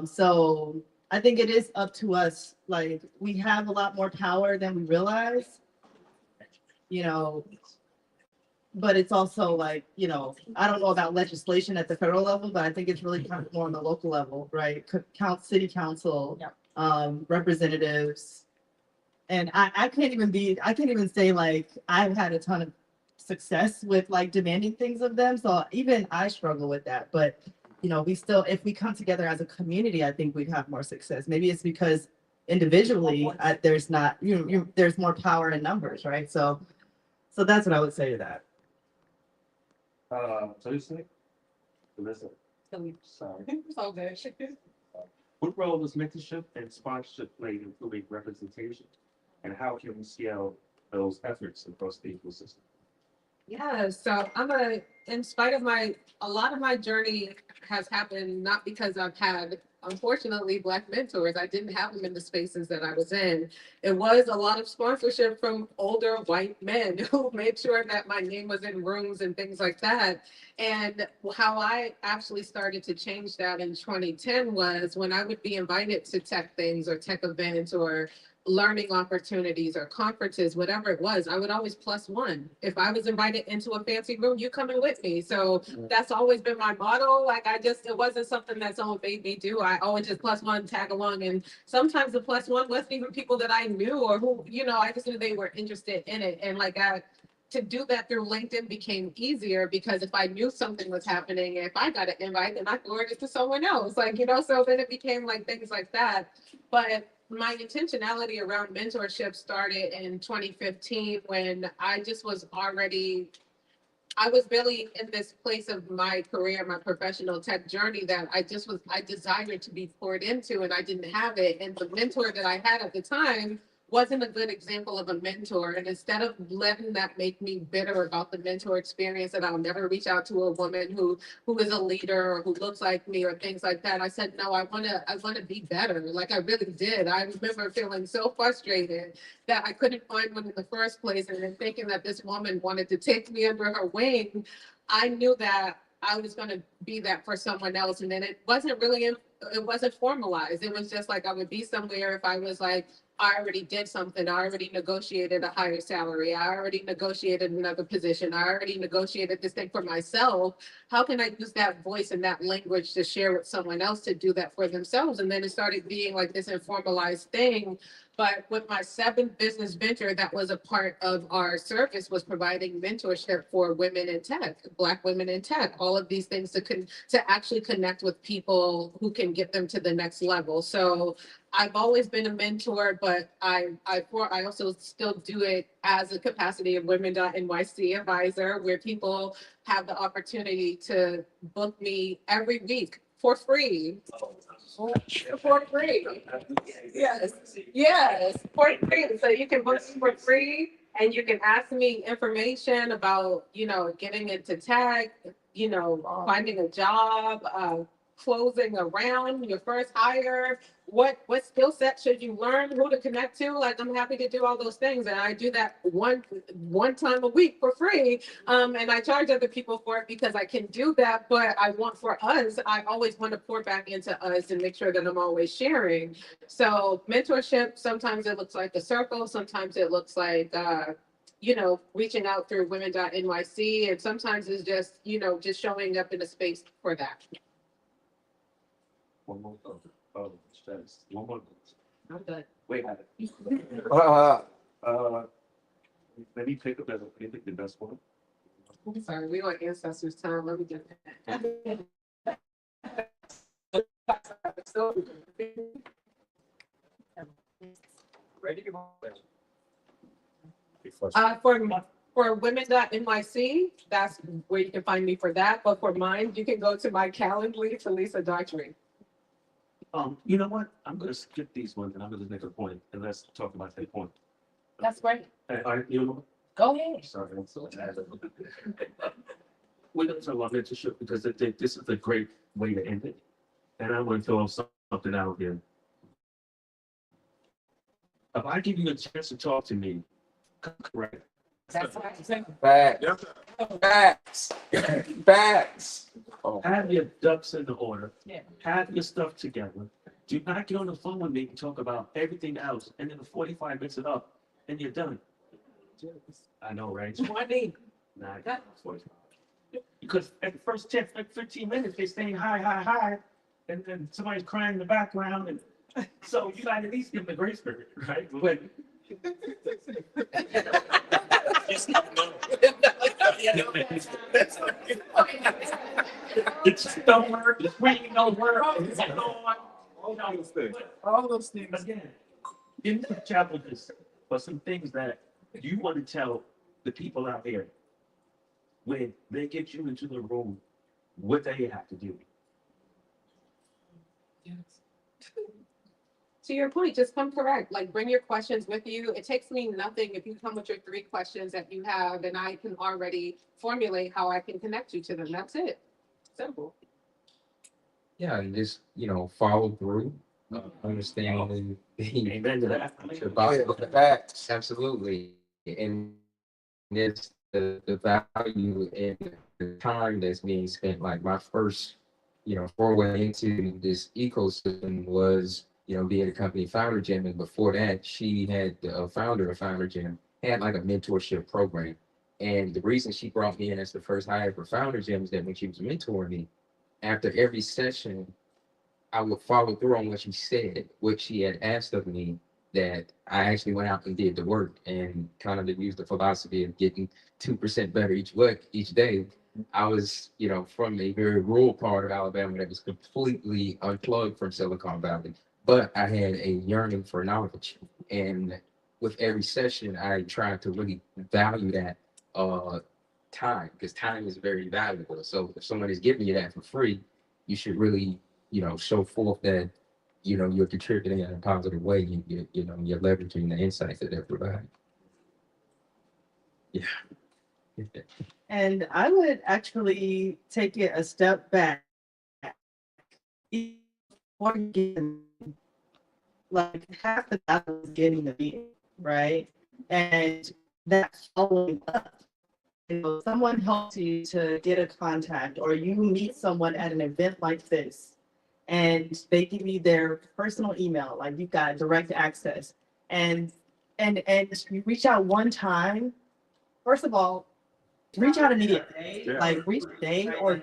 So I think it is up to us. Like, we have a lot more power than we realize, but it's also like, I don't know about legislation at the federal level, but I think it's really kind of more on the local level, right? City council, representatives. And I can't even say like I've had a ton of success with like demanding things of them. So even I struggle with that. But we still, if we come together as a community, I think we'd have more success. Maybe it's because individually there's not, there's more power in numbers, right? So that's what I would say to that. So you say? Listen. Sorry. It's all good. What role does mentorship and sponsorship play in improving representation? And how can we scale those efforts across the ecosystem? Yeah, so in spite of a lot of my journey has happened not because I've had, unfortunately, Black mentors. I didn't have them in the spaces that I was in. It was a lot of sponsorship from older white men who made sure that my name was in rooms and things like that. And how I actually started to change that in 2010 was when I would be invited to tech things or tech events or learning opportunities or conferences, whatever it was, I would always +1. If I was invited into a fancy room, you coming with me. So that's always been my motto. Like it wasn't something that someone made me do. I always just +1, tag along. And sometimes the +1 wasn't even people that I knew or who, I just knew they were interested in it. And to do that through LinkedIn became easier because if I knew something was happening, if I got an invite, then I forwarded it to someone else. So then it became like things like that. But my intentionality around mentorship started in 2015 when I was really in this place of my career, my professional tech journey that I desired to be poured into and I didn't have it. And the mentor that I had at the time wasn't a good example of a mentor. And instead of letting that make me bitter about the mentor experience that I'll never reach out to a woman who is a leader or who looks like me or things like that, I said, no, I wanna be better. Like I really did. I remember feeling so frustrated that I couldn't find one in the first place. And then thinking that this woman wanted to take me under her wing, I knew that I was going to be that for someone else. And then it wasn't formalized. It was just like I would be somewhere if I was like, I already did something. I already negotiated a higher salary. I already negotiated another position. I already negotiated this thing for myself. How can I use that voice and that language to share with someone else to do that for themselves? And then it started being like this informalized thing. But with my 7th business venture, that was a part of our service, was providing mentorship for women in tech, Black women in tech, all of these things to actually connect with people who can get them to the next level. So I've always been a mentor, but I also still do it as a capacity of Women.NYC advisor, where people have the opportunity to book me every week for free. For free. Yes, for free. So you can book me for free and you can ask me information about, getting into tech, finding a job, closing around your first hire, what skill set should you learn, who to connect to. Like, I'm happy to do all those things. And I do that one time a week for free. And I charge other people for it because I can do that. But I always want to pour back into us and make sure that I'm always sharing. So mentorship, sometimes it looks like a circle. Sometimes it looks like, reaching out through Women.NYC. And sometimes it's just, just showing up in a space for that. One more thought. Oh, stress. One more. I'm good. Wait, let me pick up the best one. I'm sorry, we on ancestors time. Let me get that. Ready to go. For Women.NYC, that's where you can find me for that. But for mine, you can go to my Calendly to Lisa Daughtry. You know what? I'm gonna skip these ones and I'm gonna make a point and let's talk about that point. That's great. Go ahead. Sorry, I'm so tired. We're gonna talk about mentorship because I think this is a great way to end it. And I want to throw something out here. If I give you a chance to talk to me, correct? That's what I'm saying. Facts. Facts. Oh. Have your ducks in the order. Yeah. Have your stuff together. Do not get on the phone with me and talk about everything else. And then 45 minutes it up and you're done. I know, right? 20. Nah, 45. Because at the first 10, 15 minutes, they're saying hi. And then somebody's crying in the background. And so you got to at least give them the grace period, right? But it just don't work. The screen don't work. All those things. Again, give me some challenges, but some things that you want to tell the people out there when they get you into the room, what they have to do. Yes. To your point, just come correct. Like, bring your questions with you. It takes me nothing if you come with your 3 questions that you have, and I can already formulate how I can connect you to them. That's it. Simple. Yeah, and just, follow through, understanding Amen to that. about the facts, absolutely. And it's the value and the time that's being spent. Like my first, foray into this ecosystem was be at a company, Founder Gym, and before that, she had the founder of Founder Gym had like a mentorship program. And the reason she brought me in as the first hire for Founder Gym is that when she was mentoring me, after every session, I would follow through on what she said, what she had asked of me, that I actually went out and did the work and kind of used the philosophy of getting 2% better each day. I was, from a very rural part of Alabama that was completely unplugged from Silicon Valley, but I had a yearning for knowledge. And with every session, I tried to really value that time, because time is very valuable. So if someone is giving you that for free, you should really, show forth that, you're contributing in a positive way. You're leveraging the insights that they're providing. Yeah. And I would actually take it a step back. Before you get, like, half the battle is getting the meeting, right? And that's following up. Someone helps you to get a contact, or you meet someone at an event like this, and they give you their personal email, like you've got direct access, and you reach out one time. First of all, reach out immediately, Yeah. like reach a day or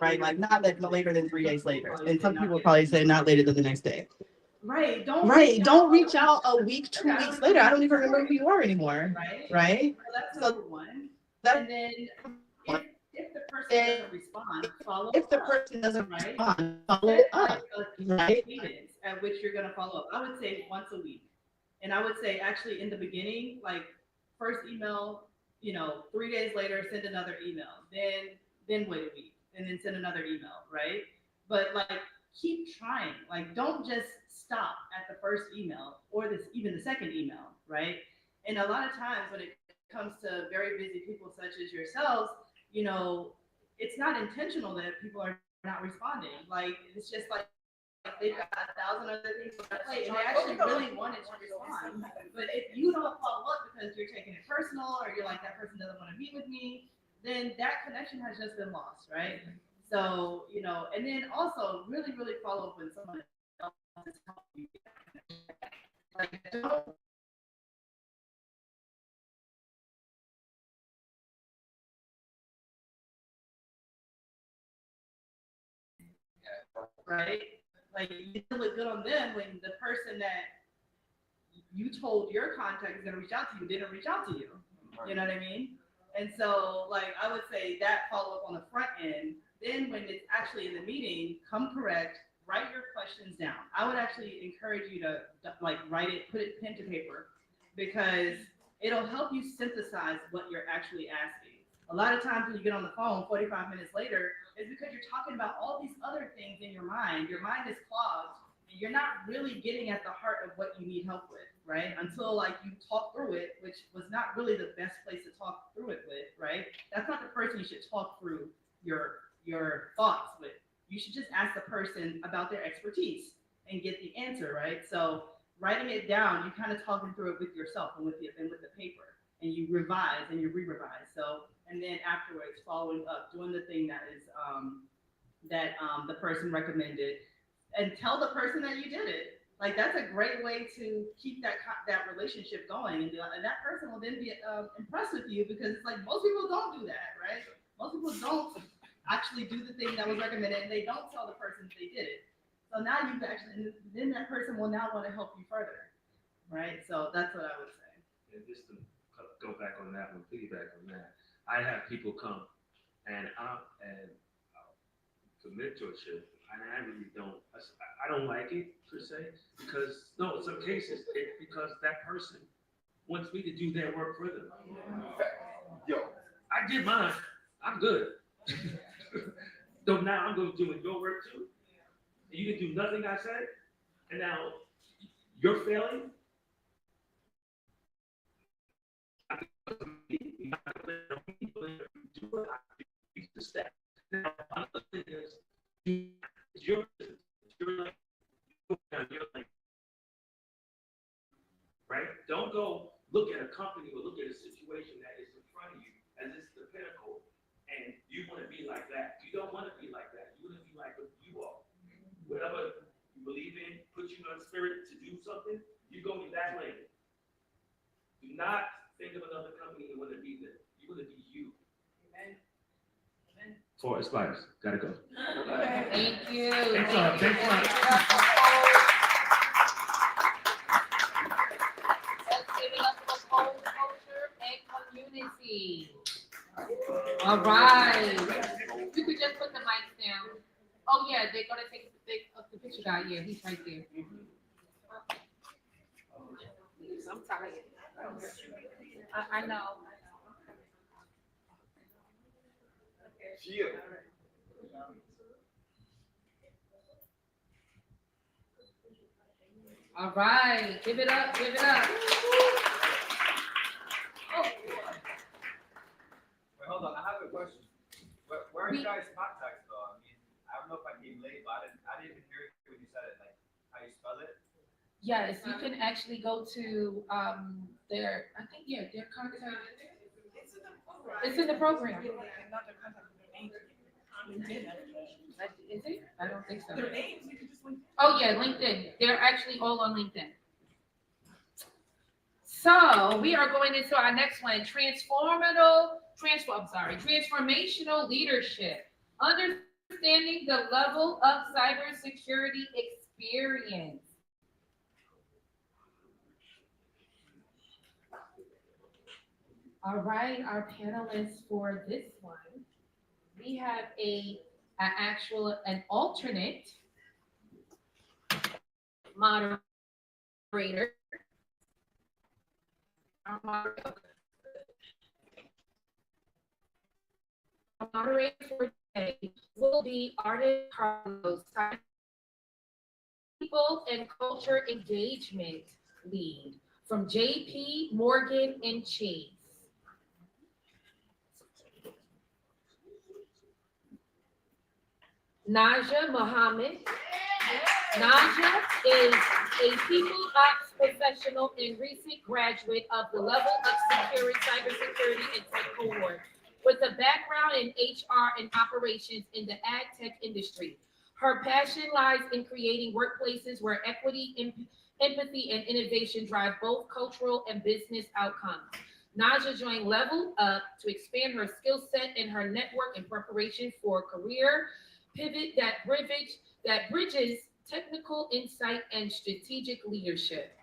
right, like not like no later than 3 days later. And some people probably say not later than the next day. Right. Don't reach out a week, 2 weeks later. I don't even remember who you are anymore. Right. Well, that's So number one. that, And then if the person doesn't respond, follow if the up. person doesn't Right? respond, follow Set, up. like, Right. cadence at which you're gonna follow up. I would say once a week. And I would say actually in the beginning, like first email, 3 days later, send another email. Then wait a week and then send another email, right? But like keep trying. Like don't just stop at the first email or even the second email, right? And a lot of times when it comes to very busy people such as yourselves, it's not intentional that people are not responding. Like it's just like they've got 1,000 other things on their plate and they actually really wanted to respond. But if you don't follow up because you're taking it personal or you're like, that person doesn't want to meet with me, then that connection has just been lost, right? So, and then also really, really follow up when someone else is helping you get that connection. Like, don't right? Like you look good on them when the person that you told your contact is gonna reach out to you didn't reach out to you. You know what I mean? And so like I would say that follow up on the front end. Then when it's actually in the meeting, come correct, write your questions down. I would actually encourage you to like write it, put it pen to paper, because it'll help you synthesize what you're actually asking. A lot of times when you get on the phone 45 minutes later, it's because you're talking about all these other things in your mind. Your mind is clogged and you're not really getting at the heart of what you need help with, right? Until like you talk through it, which was not really the best place to talk through it with, right? That's not the person you should talk through your thoughts with. You should just ask the person about their expertise and get the answer, right? So writing it down, you're kind of talking through it with yourself and with the paper, and you revise and you re-revise. So, and then afterwards, following up, doing the thing that is the person recommended, and tell the person that you did it. Like that's a great way to keep that relationship going, and that person will then be impressed with you, because it's like most people don't do that, right? Most people don't actually do the thing that was recommended, and they don't tell the person they did it. So now you've actually, then that person will now want to help you further, right? So that's what I would say. And just to go back on that one, piggyback on that, I have people come and for mentorship, and I really don't, I don't like it per se, because no, in some cases, it's because that person wants me to do their work for them. Yo, I did mine, I'm good. So now I'm going to do your work too. You can do nothing I said, and now you're failing. Now, another thing is, you're like, right? Don't go look at a company or look at a situation that is in front of you as it's the pinnacle, and you want to be like that. You don't want to be like that. You want to be like what you are. Whatever you believe in, put you in the spirit to do something, you go in that lane. Do not think of another company you want to be there. You want to be you. Amen. Amen. For Aspires. Gotta go. Thank you. Thanks a lot. Thanks a lot. Let's give it up for Pole Culture and Community. All right. You could just put the mics down. Oh, yeah, they're gonna take the picture guy. Yeah, he's right there. I'm tired. I know. Yeah. All right, give it up, give it up. Oh, Wait, hold on, I have a question. Where are you guys contacts though? I mean, I don't know if I came late, but I didn't even hear when you said it, like, how you spell it? yes, you can actually go to, their, I think, yeah, their contact. It's in the program. Not the contact of their names. Is it? I don't think so. Their names, you can just link. Oh, yeah, LinkedIn. They're actually all on LinkedIn. So we are going into our next one, transformational leadership. Understanding the level of cybersecurity experience. All right, our panelists for this one, we have an alternate moderator. Our moderator for today will be Artist Carlos, People and Culture Engagement Lead from JP Morgan and Chase. Naja Mohammed. Naja is a people ops professional and recent graduate of the LevelUP cybersecurity and tech cohort with a background in HR and operations in the ag tech industry. Her passion lies in creating workplaces where equity, empathy, and innovation drive both cultural and business outcomes. Naja joined LevelUP to expand her skill set and her network in preparation for a career pivot that bridges technical insight and strategic leadership.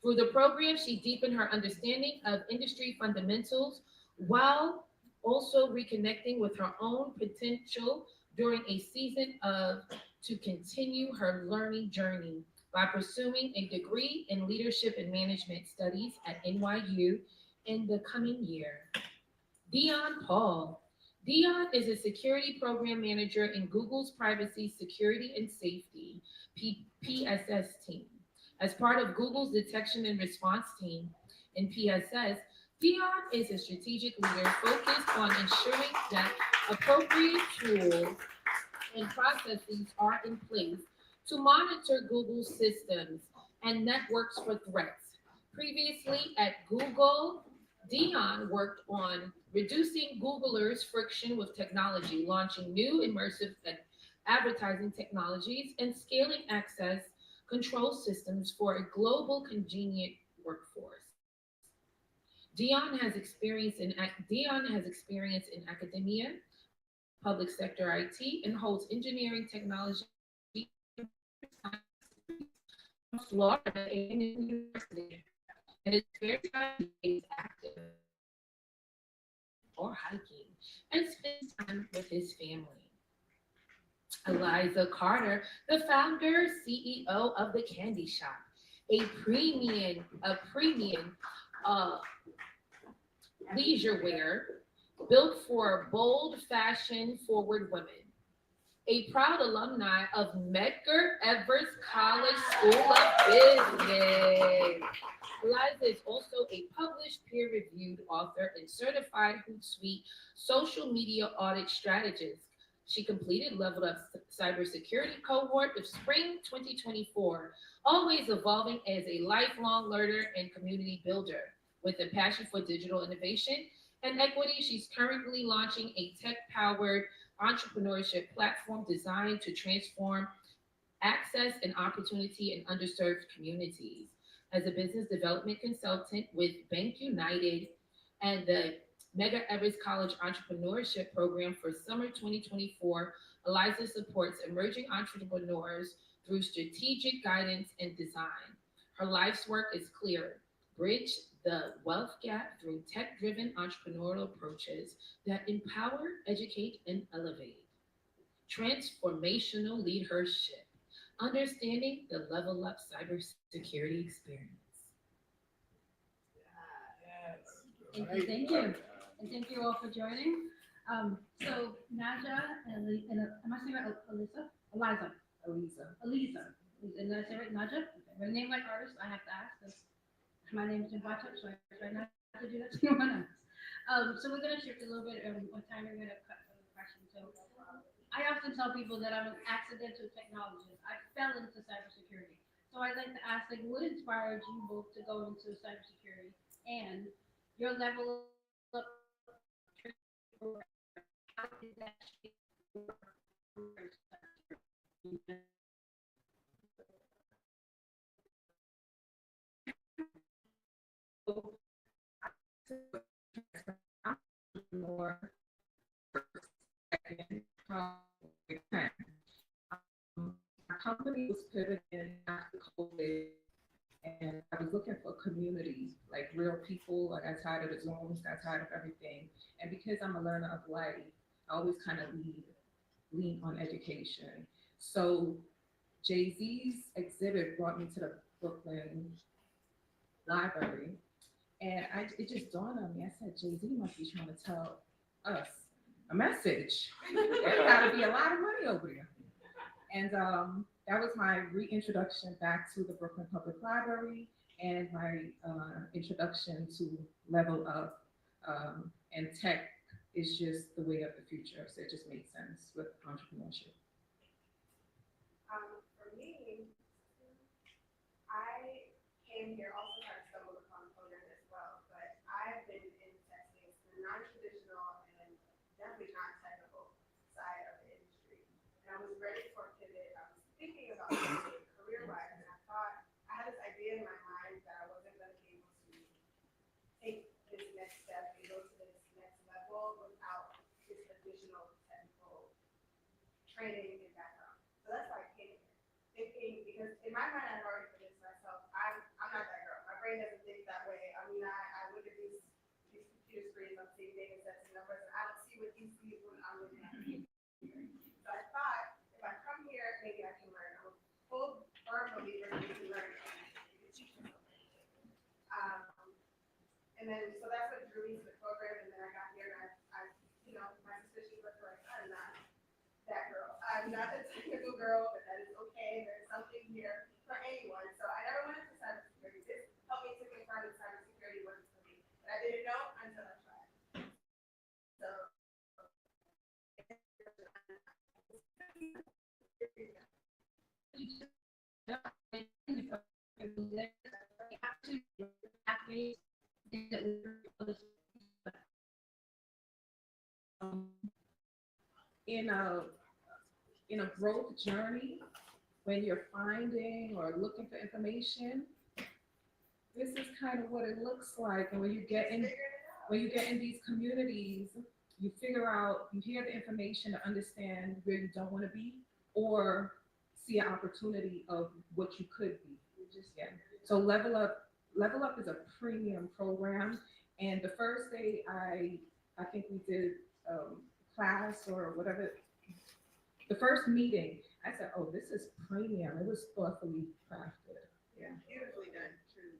Through the program, she deepened her understanding of industry fundamentals while also reconnecting with her own potential during a season to continue her learning journey by pursuing a degree in leadership and management studies at NYU in the coming year. Dion Paul. Dion is a security program manager in Google's Privacy, Security, and Safety PSS team. As part of Google's detection and response team in PSS, Dion is a strategic leader focused on ensuring that appropriate tools and processes are in place to monitor Google's systems and networks for threats. Previously at Google, Dion worked on reducing Googlers' friction with technology, launching new immersive advertising technologies, and scaling access control systems for a global convenient workforce. Dion has experience in academia, public sector IT, and holds engineering technology from Florida University. And his spare time is active or hiking and spends time with his family. Eliza Carter, the founder, CEO of The Candy Shop, a premium leisure wear built for bold, fashion-forward women. A proud alumni of Medgar Evers College School of Business. Eliza is also a published peer-reviewed author and certified Hootsuite social media audit strategist. She completed LevelUP's cybersecurity cohort of spring 2024, always evolving as a lifelong learner and community builder. With a passion for digital innovation and equity, she's currently launching a tech-powered entrepreneurship platform designed to transform access and opportunity in underserved communities. As a business development consultant with Bank United and the Medgar Evers College Entrepreneurship Program for summer 2024, Eliza supports emerging entrepreneurs through strategic guidance and design. Her life's work is clear: bridge the wealth gap through tech-driven entrepreneurial approaches that empower, educate, and elevate. Transformational leadership, understanding the LevelUP cybersecurity experience. Thank you. And thank you all for joining. So Naja and, am I saying right? Alyssa? Eliza. And did I say right? Naja? Okay. With a name like artist, I have to ask this. My name is in Bata, so I try not to do that to no one else. So we're gonna shift a little bit on time. We're gonna cut some questions. So I often tell people that I'm an accidental technologist. I fell into cybersecurity. So I'd like to ask, like, what inspired you both to go into cybersecurity and your level of how did that shape your career? More our company was pivoting after COVID, and I was looking for community, like real people. Like, I tired of the Zooms, got tired of everything. And because I'm a learner of life, I always kind of lean on education. So Jay-Z's exhibit brought me to the Brooklyn Library. And it just dawned on me. I said, Jay-Z must be trying to tell us a message. There's got to be a lot of money over there. And that was my reintroduction back to the Brooklyn Public Library and my introduction to LevelUP. And tech is just the way of the future. So it just made sense with entrepreneurship. For me, I came here also kind of stumbled upon the program as well, but I've been in tech space, the non-traditional and definitely not technical side of the industry. And I was ready for a pivot. I was thinking about it career-wise, and I thought I had this idea in my mind that I wasn't going to be able to take this next step and go to this next level without this additional technical training and background. So that's why I came here, thinking, because in my mind I had already convinced myself I'm not that girl. My brain doesn't think that way. I mean, I look at these computer screens, I'm seeing data sets and numbers, and I don't see what you see when I'm looking at it. So I thought if I come here, maybe I can learn. I'm a full firm believer that you can learn. You can teach yourself anything. And then so that's what drew me to the program, and then I got here and I my suspicions were correct. I'm not that girl. I'm not a technical girl, but that is okay. There's something here for anyone. So I never went into cybersecurity. This helped me to confirm that cybersecurity wasn't for me. But I didn't know until I tried. So in a growth journey, when you're finding or looking for information, this is kind of what it looks like. And when you get in these communities, you figure out, you hear the information to understand where you don't want to be, or see an opportunity of what you could be. So LevelUP is a premium program. And the first day I think we did class or whatever, the first meeting, I said, oh, this is premium. It was thoughtfully crafted. Yeah. beautifully done. True.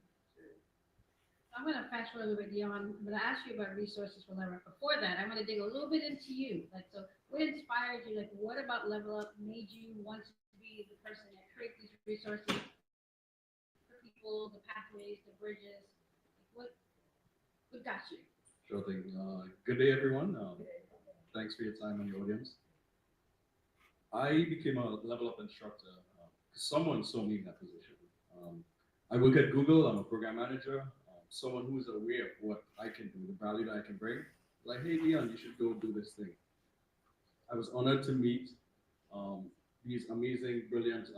I'm gonna fast forward a little bit, Dion. I'm gonna ask you about resources for LevelUP. Before that, I'm gonna dig a little bit into you. Like, so what inspired you? Like, what about LevelUP made you want to be the person that creates these resources for people, the pathways, the bridges? Like, what got you? Sure thing. Good day, everyone. Thanks for your time and the audience. I became a LevelUP instructor because someone saw me in that position. I work at Google. I'm a program manager. Someone who's aware of what I can do, the value that I can bring. Like, hey, Leon, you should go do this thing. I was honored to meet these amazing, brilliant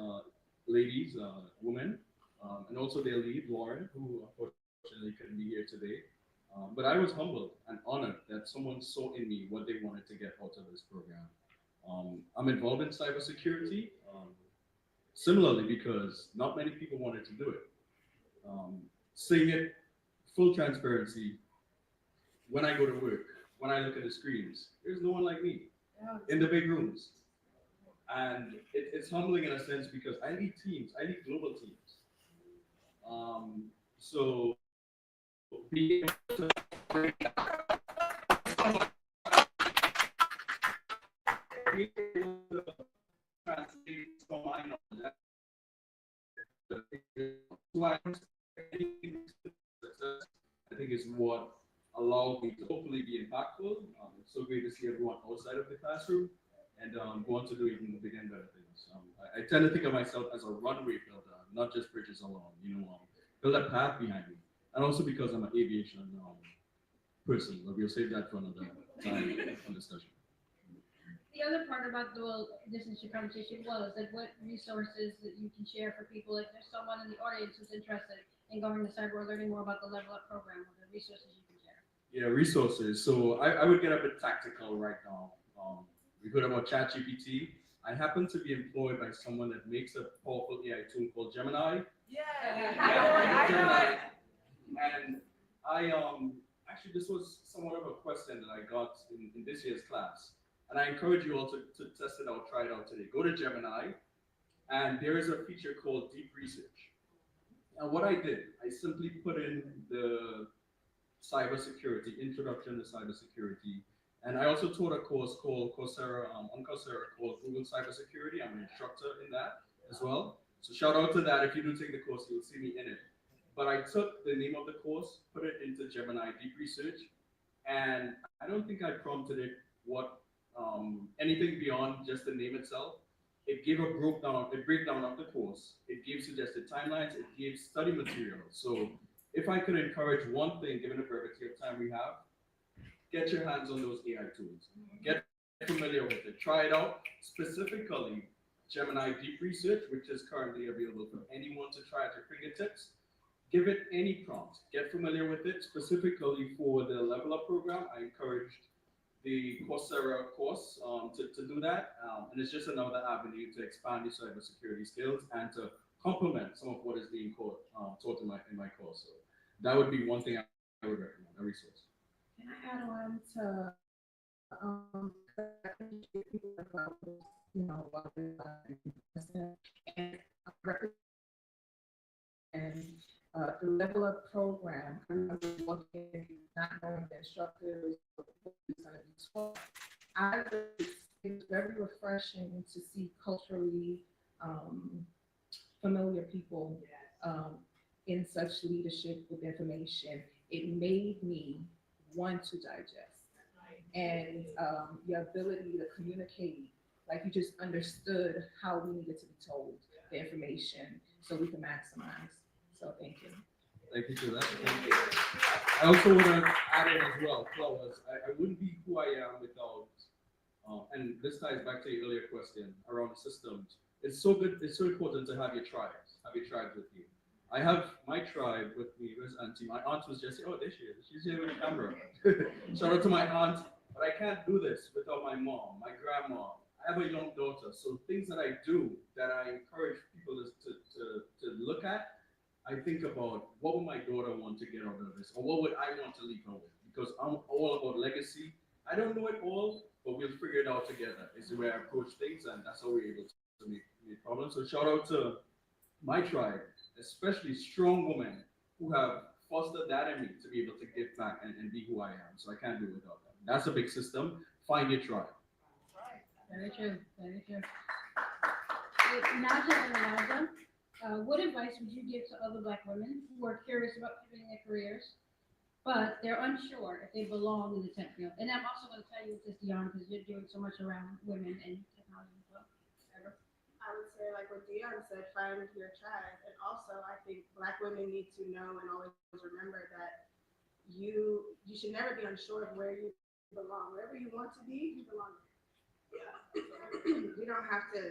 ladies, women, and also their lead, Lauren, who unfortunately couldn't be here today. But I was humbled and honored that someone saw in me what they wanted to get out of this program. I'm involved in cybersecurity, similarly because not many people wanted to do it. Saying it, full transparency, when I go to work, when I look at the screens, there's no one like me in the big rooms. And it's humbling in a sense because I lead teams, I lead global teams. So being able to translate some my knowledge, I think is what allowed me to hopefully be impactful. It's so great to see everyone outside of the classroom and go on to do even bigger and better things. I tend to think of myself as a runway builder, not just bridges alone, build a path behind me. And also because I'm an aviation person, but we'll save that for another time on discussion. The other part about the whole distance conversation was like what resources that you can share for people. Like there's someone in the audience who's interested in going to cyber or learning more about the LevelUP program. What are the resources you can share? Yeah, resources. So I would get a bit tactical right now. We heard about ChatGPT. I happen to be employed by someone that makes a powerful AI tool called Gemini. Yeah, I know it. And I actually this was somewhat of a question that I got in this year's class. And I encourage you all to test it out, try it out today. Go to Gemini, and there is a feature called Deep Research. And what I did, I simply put in the cybersecurity, introduction to cybersecurity. And I also taught a course called Coursera, on Coursera called Google Cybersecurity. I'm an instructor in that as well. So shout out to that. If you do take the course, you'll see me in it. But I took the name of the course, put it into Gemini Deep Research, and I don't think I prompted it what anything beyond just the name itself. It gave a breakdown of the course. It gave suggested timelines. It gave study materials. So if I could encourage one thing, given the brevity of time we have, get your hands on those AI tools. Get familiar with it. Try it out. Specifically, Gemini Deep Research, which is currently available for anyone to try at your fingertips. Give it any prompt. Get familiar with it. Specifically for the LevelUP program, I encouraged the Coursera course to do that. And it's just another avenue to expand your cybersecurity skills and to complement some of what is being taught in my course. So that would be one thing I would recommend, a resource. Can I add on to and the LevelUP program, not knowing the instructors, it's very refreshing to see culturally familiar people in such leadership with information. It made me want to digest, and your ability to communicate, like you just understood how we needed to be told the information so we can maximize. So thank you. Thank you for that. Thank you. I also want to add in as well, flowers. I wouldn't be who I am without, and this ties back to your earlier question around systems. It's so good, it's so important to have your tribes with you. I have my tribe with me. Where's Auntie? My aunt was just, oh, there she is. She's here with the camera. Shout out to my aunt. But I can't do this without my mom, my grandma. I have a young daughter. So things that I do that I encourage people to look at, I think about what would my daughter want to get out of this, or what would I want to leave her with? Because I'm all about legacy. I don't know it all, but we'll figure it out together. Is the way I approach things, and that's how we're able to make problems. So shout out to my tribe, especially strong women who have fostered that in me to be able to give back and be who I am. So I can't do it without them. That's a big system. Find your tribe. Very true. Very true. Naja and Elijah, what advice would you give to other Black women who are curious about pivoting their careers, but they're unsure if they belong in the tech field? And I'm also going to tell you this, Dion, because you're doing so much around women and technology as well. I would say, like what Dion said, find your tribe. And also, I think Black women need to know and always remember that you should never be unsure of where you belong. Wherever you want to be, you belong there. You don't have to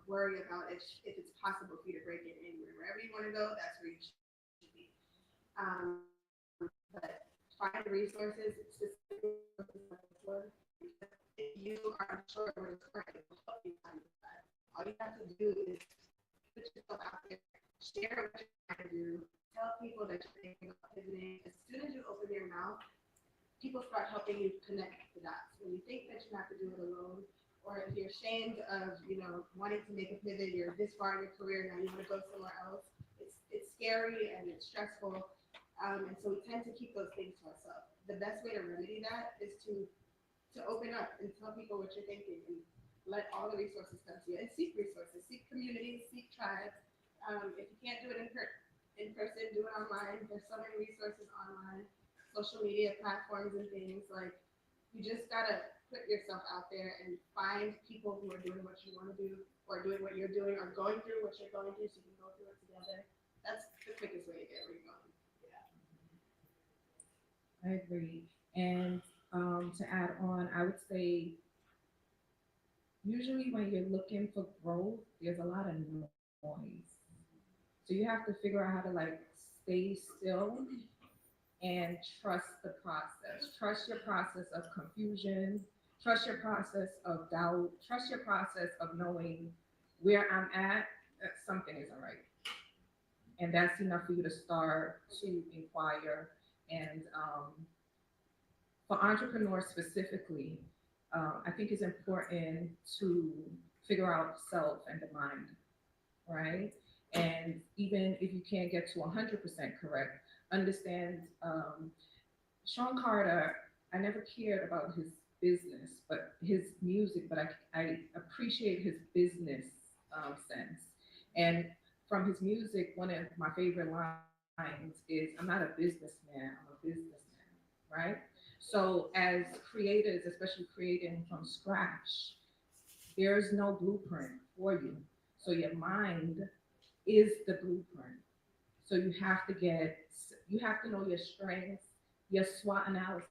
worry about if it's possible for you to break it anywhere. Wherever you want to go, that's where you should be. But find resources, specifically if you are sure where it's going, it will help you find that. All you have to do is put yourself out there, share what you're trying to do, tell people that you're thinking about pivoting. As soon as you open your mouth, people start helping you connect the dots. When you think that you have to do it alone, or if you're ashamed of, wanting to make a pivot, you're this far in your career, now you want to go somewhere else, it's scary and it's stressful. And so we tend to keep those things to ourselves. The best way to remedy that is to open up and tell people what you're thinking and let all the resources come to you, and seek resources, seek communities, seek tribes. If you can't do it in person, do it online. There's so many resources online, social media platforms and things. Like, you just gotta put yourself out there and find people who are doing what you want to do, or doing what you're doing, or going through what you're going through, so you can go through it together. That's the quickest way to get where you're going. I agree. And to add on, I would say usually when you're looking for growth, there's a lot of noise. So you have to figure out how to stay still and trust the process. Trust your process of confusion, trust your process of doubt, trust your process of knowing where I'm at, that something isn't right. And that's enough for you to start to inquire. And for entrepreneurs specifically, I think it's important to figure out self and the mind, right? And even if you can't get to 100% correct, understand Sean Carter, I never cared about his business, but his music, but I appreciate his business sense. And from his music, one of my favorite lines is, "I'm not a businessman, I'm a businessman," right? So as creators, especially creating from scratch, there's no blueprint for you. So your mind is the blueprint. So you have to know your strengths, your SWOT analysis.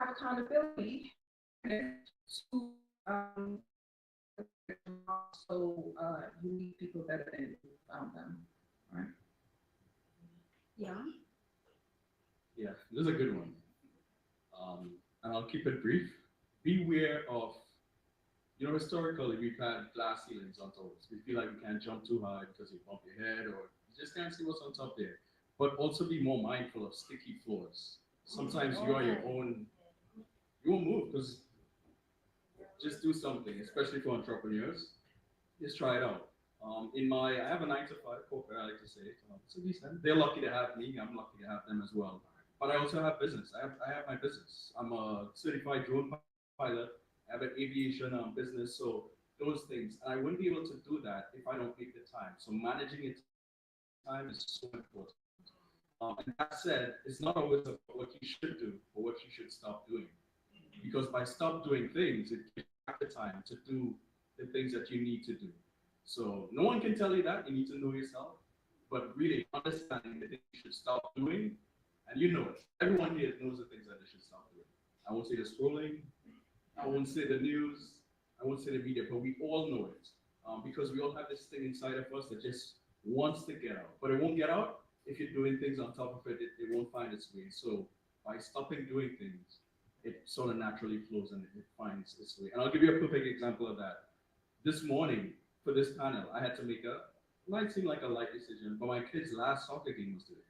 Have accountability to also you need people better than you found them, right? Yeah. Yeah, this is a good one. And I'll keep it brief. Beware of, historically we've had glass ceilings on tops. We feel like we can't jump too high because you bump your head, or you just can't see what's on top there. But also be more mindful of sticky floors. Sometimes you are your own, you won't move because just do something, especially for entrepreneurs. Just try it out. I have a 9 to 5 corporate, I like to say. It's a decent. They're lucky to have me. I'm lucky to have them as well. But I also have business. I have my business. I'm a certified drone pilot. I have an aviation business. So those things. And I wouldn't be able to do that if I don't make the time. So managing your time is so important. And that said, it's not always about what you should do or what you should stop doing. Because by stop doing things, it gives you the time to do the things that you need to do. So no one can tell you that. You need to know yourself. But really understanding the things you should stop doing, and you know it. Everyone here knows the things that they should stop doing. I won't say the scrolling. I won't say the news. I won't say the media, but we all know it. Because we all have this thing inside of us that just wants to get out. But it won't get out if you're doing things on top of it. It won't find its way. So by stopping doing things, it sort of naturally flows and it finds its way. And I'll give you a perfect example of that. This morning, for this panel, I had to make might seem like a light decision, but my kid's last soccer game was today.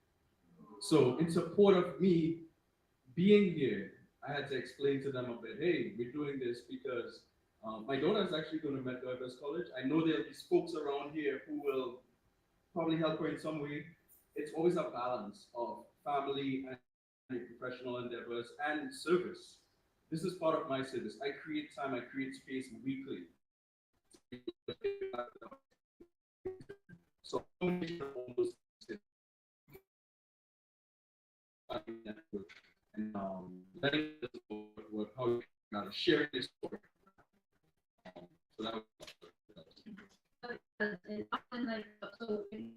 So in support of me being here, I had to explain to them a bit, hey, we're doing this because my daughter is actually going to Medgar College. I know there'll be folks around here who will probably help her in some way. It's always a balance of family and professional endeavors and service. This is part of my service. I create time, I create space weekly. So and letting this work, how you sharing this work. So that was And often, like, so in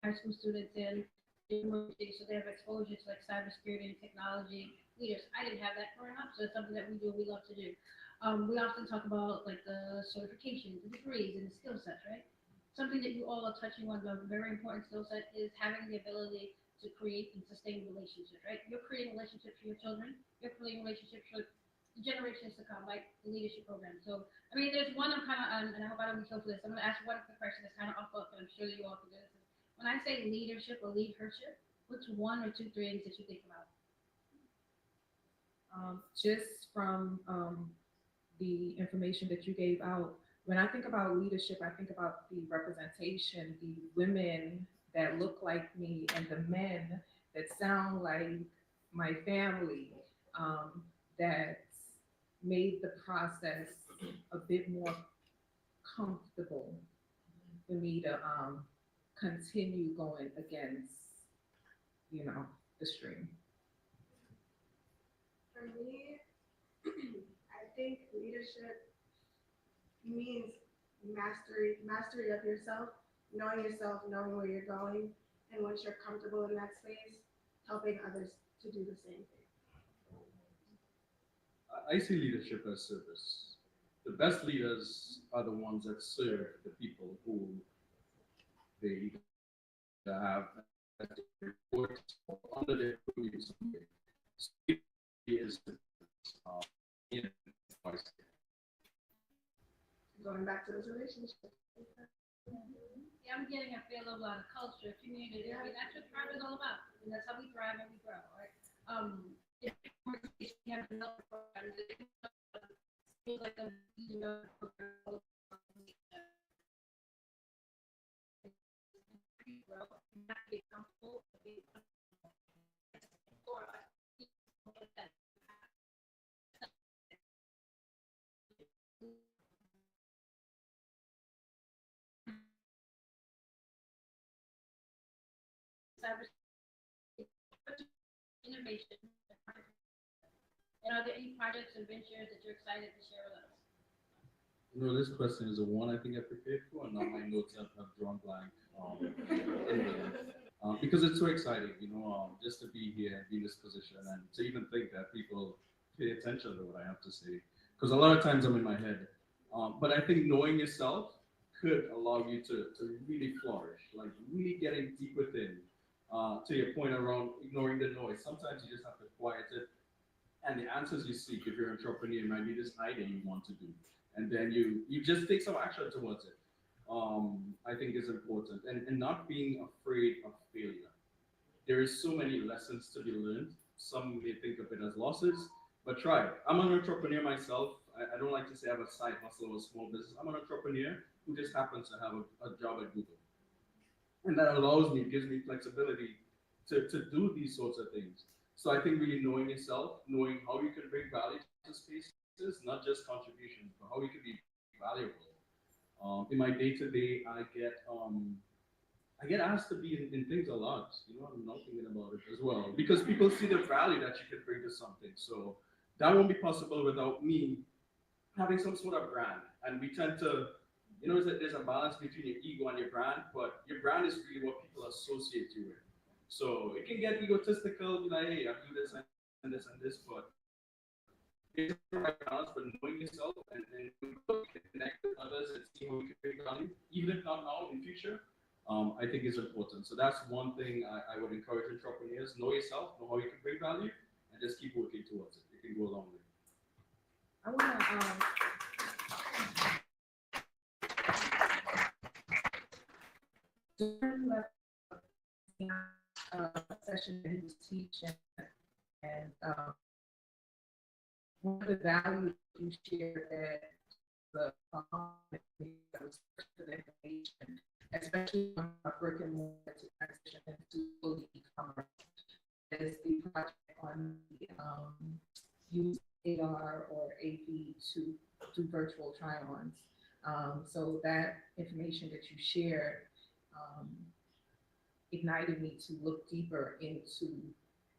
high school students in university, so they have exposure to like cybersecurity and technology leaders. I didn't have that growing up, so it's something that we do, we love to do. We often talk about like the certifications, the degrees, and the skill sets, right? Something that you all are touching on, a very important skill set, is having the ability to create and sustain relationships, right? You're creating relationships for your children, you're creating relationships for the generations to come, like the leadership program. So, I mean, there's one I'm kind of, and I hope I don't be so for this, I'm gonna ask one quick question that's kind of off book, but I'm sure that you all can do this. When I say leadership or leadership, what's one or two things that you think about? Just from the information that you gave out, when I think about leadership, I think about the representation, the women that look like me and the men that sound like my family, that made the process a bit more comfortable for me to continue going against, the stream. For me, I think leadership means mastery of yourself, knowing where you're going, and once you're comfortable in that space, helping others to do the same thing. I see leadership as service. The best leaders are the ones that serve the people who they have as their reports or under their purview. So it is in Going back to this relationship. Yeah, I'm getting a feel of a lot of culture, community. I mean, that's what Thrive is all about, and that's how we thrive and we grow, right? If we have another program, feel like a not be comfortable, be innovation. And are there any projects and ventures that you're excited to share with us? This question is the one I think I prepared for, and now my notes have drawn blank. Because it's so exciting, just to be here and be in this position, and to even think that people pay attention to what I have to say. Because a lot of times I'm in my head. But I think knowing yourself could allow you to really flourish, like really getting deep within. To your point around ignoring the noise, sometimes you just have to quiet it. And the answers you seek, if you're an entrepreneur, you might be this idea you want to do. And then you just take some action towards it. I think is important. And not being afraid of failure. There is so many lessons to be learned. Some may think of it as losses, but try it. I'm an entrepreneur myself. I don't like to say I have a side hustle or a small business. I'm an entrepreneur who just happens to have a job at Google. And that allows me, gives me flexibility to do these sorts of things. So I think really knowing yourself, knowing how you can bring value to spaces, not just contributions, but how you can be valuable. In my day-to-day, I get asked to be in things a lot. I'm not thinking about it as well. Because people see the value that you can bring to something. So that won't be possible without me having some sort of brand. And we tend to, there's a balance between your ego and your brand, but your brand is really what people associate you with. So it can get egotistical, be like, hey, I do this and this and this, but it's the right balance for knowing yourself and connect with others and see how you can bring value, even if not now, in future, I think is important. So that's one thing I would encourage entrepreneurs: know yourself, know how you can bring value, and just keep working towards it. It can go a long way. I want to during that session that he was teaching, and one of the values you shared that the information, especially on a brick and mortar to transition into fully e-commerce, is the project on the use AR or AV to do virtual try-ons. So that information that you shared ignited me to look deeper into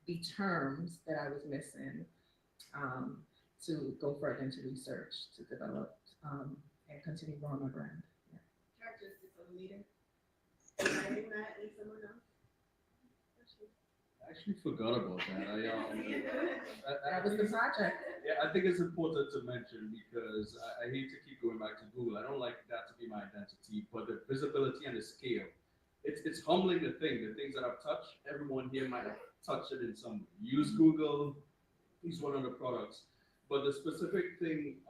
the terms that I was missing, to go further into research to develop and continue growing my brand. Characteristics of a leader. Writing that in someone else. I actually forgot about that. That was the project. Yeah, I think it's important to mention because I hate to keep going back to Google. I don't like that to be my identity, but the visibility and the scale, it's humbling to think the things that I've touched, everyone here might have touched it in some way. Use Google, use one of the products. But the specific thing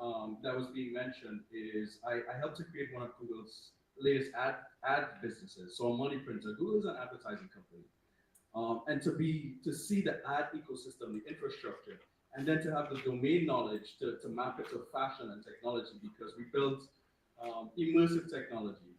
that was being mentioned is I helped to create one of Google's latest ad businesses. So a money printer. Google is an advertising company. And to see the ad ecosystem, the infrastructure, and then to have the domain knowledge to map it to fashion and technology, because we built immersive technology.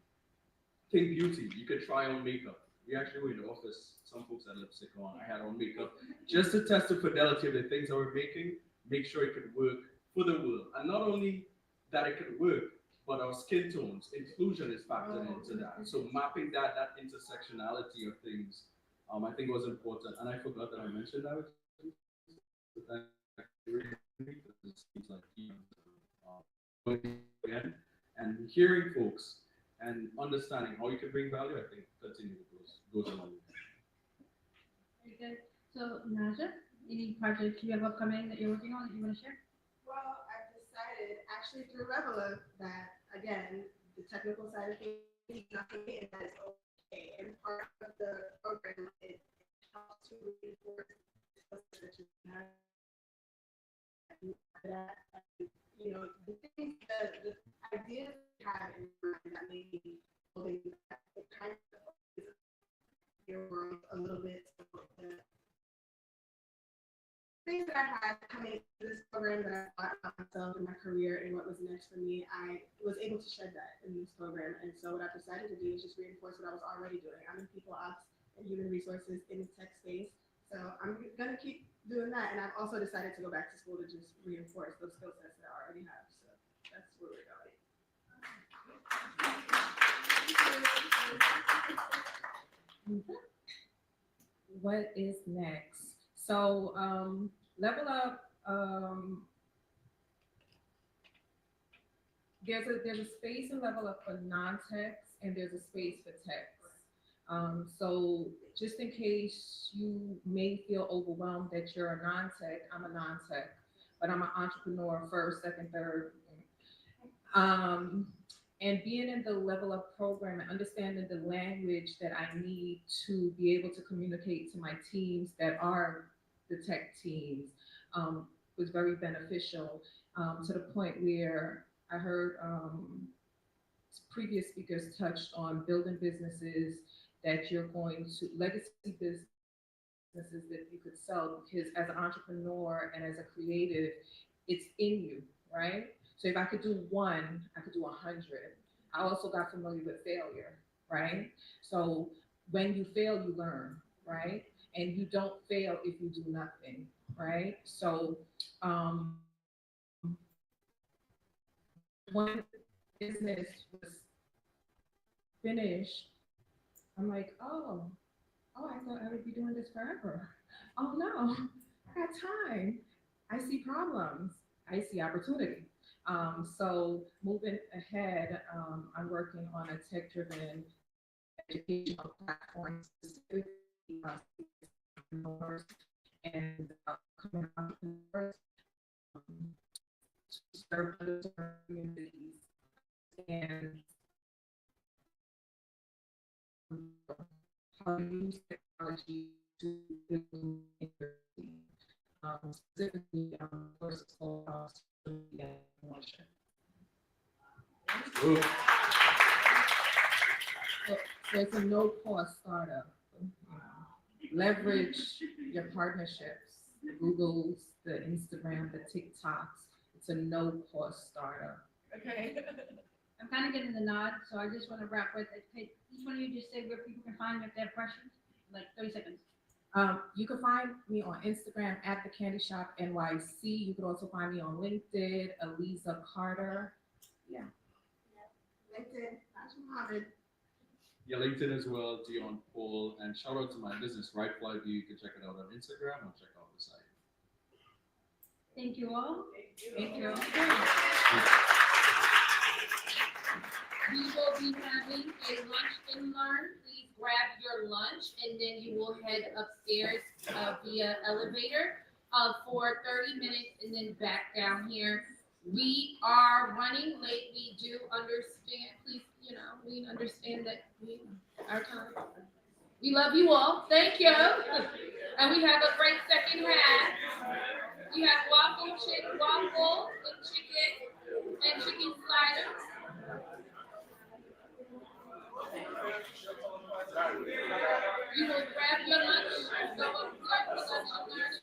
Think beauty, you could try on makeup. We actually were in the office, some folks had lipstick on, I had on makeup, just to test the fidelity of the things that we're making, make sure it could work for the world. And not only that it could work, but our skin tones, inclusion is factored into that. So mapping that intersectionality of things, I think was important. And I forgot that I mentioned that. It seems like, again, and hearing folks and understanding how you can bring value, I think continue goes a long way. Very good. So Naja, any projects you have upcoming that you're working on that you want to share? Well, I've decided actually through LevelUP that again, the technical side of things is nothing and that is okay. And part of the program is helps to reinforce that, you know, the things, the ideas we have in mind that may be holding back, it kind of is your world a little bit. So the things that I had coming into this program that I thought about myself and my career and what was next for me, I was able to shed that in this program. And so what I've decided to do is just reinforce what I was already doing. I'm in people ops and human resources in the tech space. So I'm going to keep doing that. And I've also decided to go back to school to just reinforce those skill sets that I already have. So that's where we're going. What is next? So LevelUP, there's a space in LevelUP for non-techs and there's a space for techs. So just in case you may feel overwhelmed that you're a non-tech, I'm a non-tech, but I'm an entrepreneur first, second, third. And being in the LevelUP program and understanding the language that I need to be able to communicate to my teams that are the tech teams was very beneficial to the point where I heard previous speakers touched on building businesses that you're going to, legacy businesses that you could sell, because as an entrepreneur and as a creative, it's in you, right? So if I could do one, I could do 100. I also got familiar with failure, right? So when you fail, you learn, right? And you don't fail if you do nothing, right? So when business was finished, I'm like, oh, I thought I would be doing this forever. Oh no, I got time. I see problems. I see opportunity. So moving ahead, I'm working on a tech-driven educational platform specifically entrepreneurs and coming entrepreneurs to serve underserved communities and how to use technology to build community, specifically courses called so it's a no-cost startup. Leverage your partnerships, the Googles, the Instagram, the TikToks. It's a no-cost startup. Okay. I'm kind of getting the nod, so I just want to wrap with it. Each one of you just say where people can find you if they have questions. Like 30 seconds. You can find me on Instagram at the Candy Shop NYC. You can also find me on LinkedIn, Aliza Carter. Yeah. LinkedIn, Mohammed. Yeah, LinkedIn as well, Dion Paul, and shout out to my business, Right Fly View. You can check it out on Instagram or check out the site. Thank you all. Thank you. Thank you. We will be having a lunch and learn. Please grab your lunch and then you will head upstairs via elevator for 30 minutes and then back down here. We are running late. We do understand. Please, we understand that our time. We love you all. Thank you. And we have a great second half. We have waffle and chicken and chicken sliders. You will grab your lunch, go up there for lunch and learn.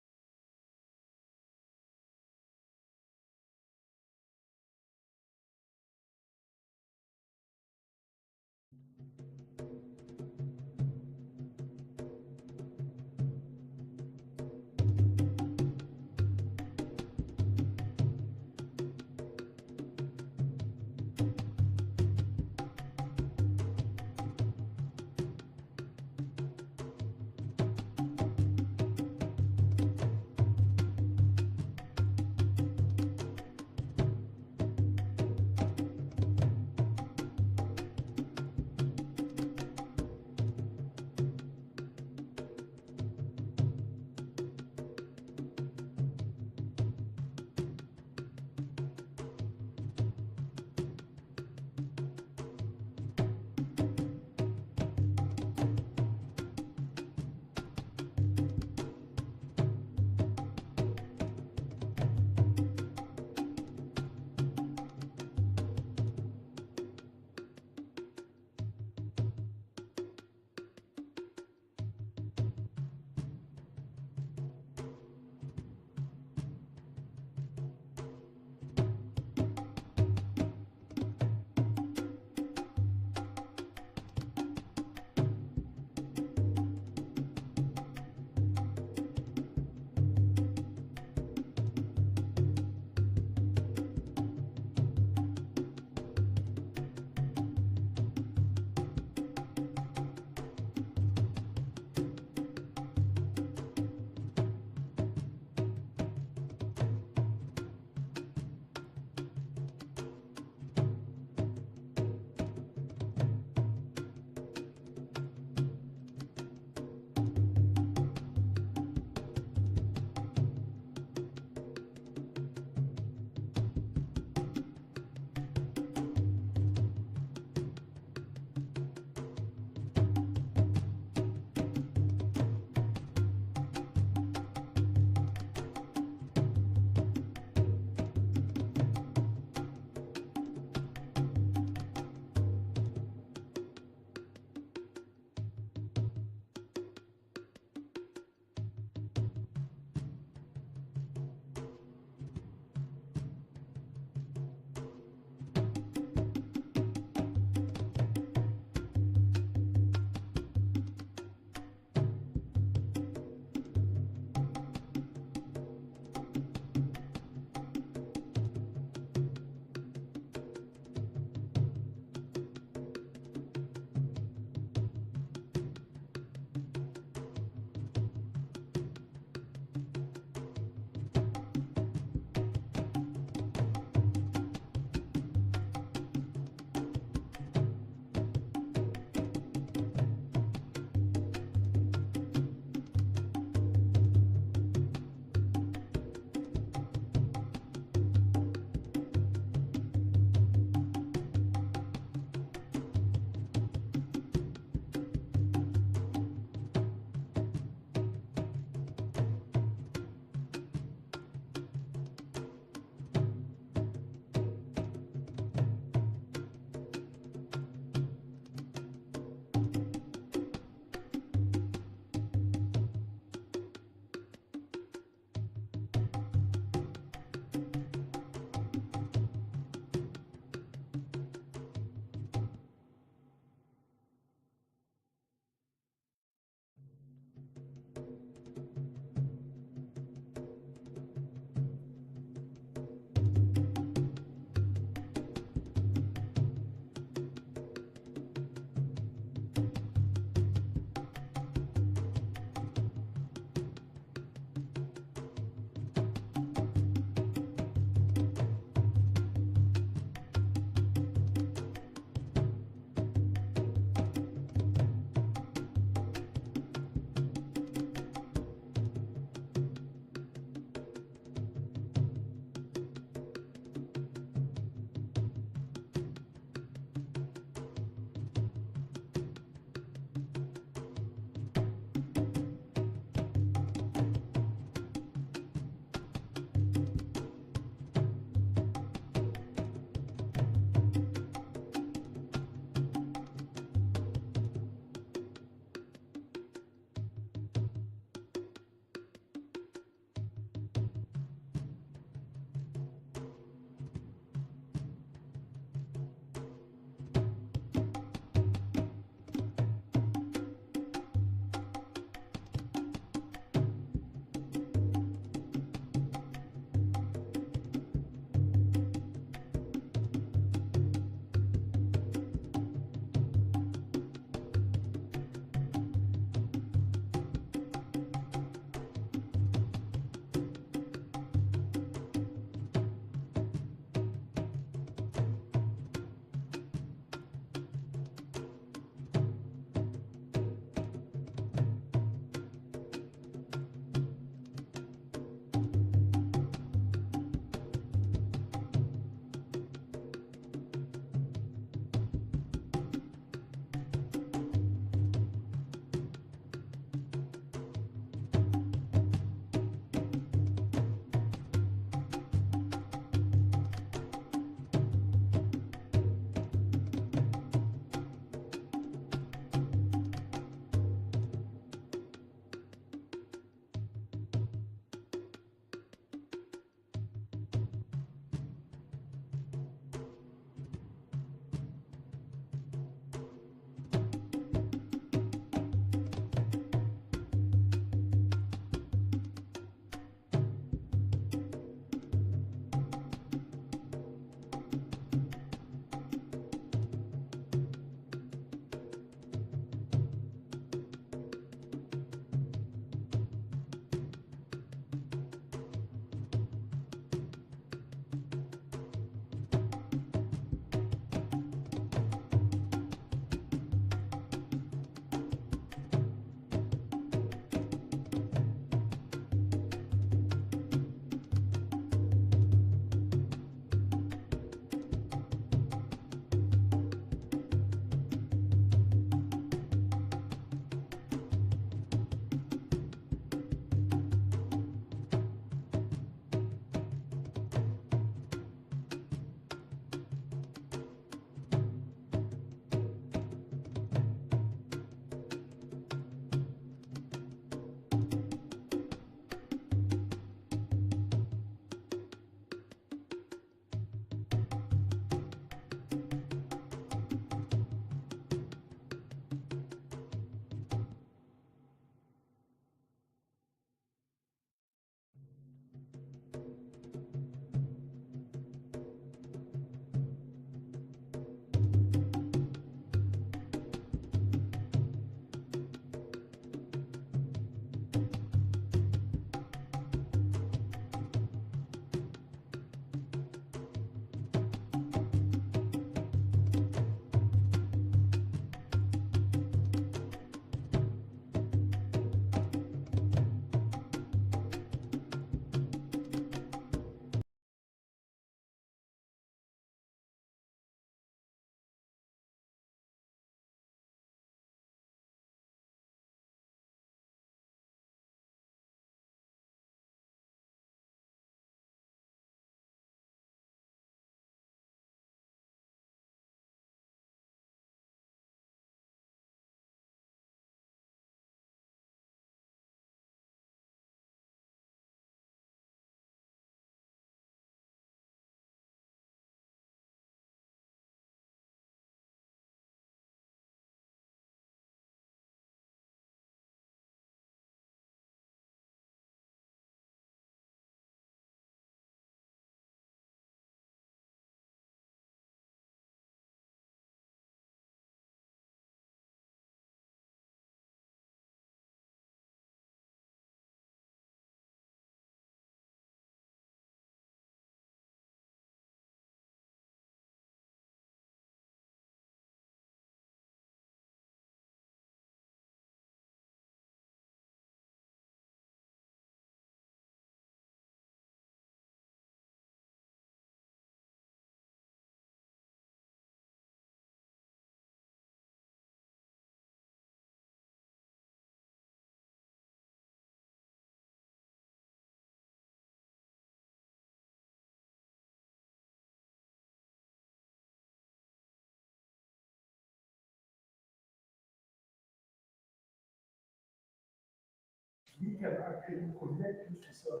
we can actually connect you to some.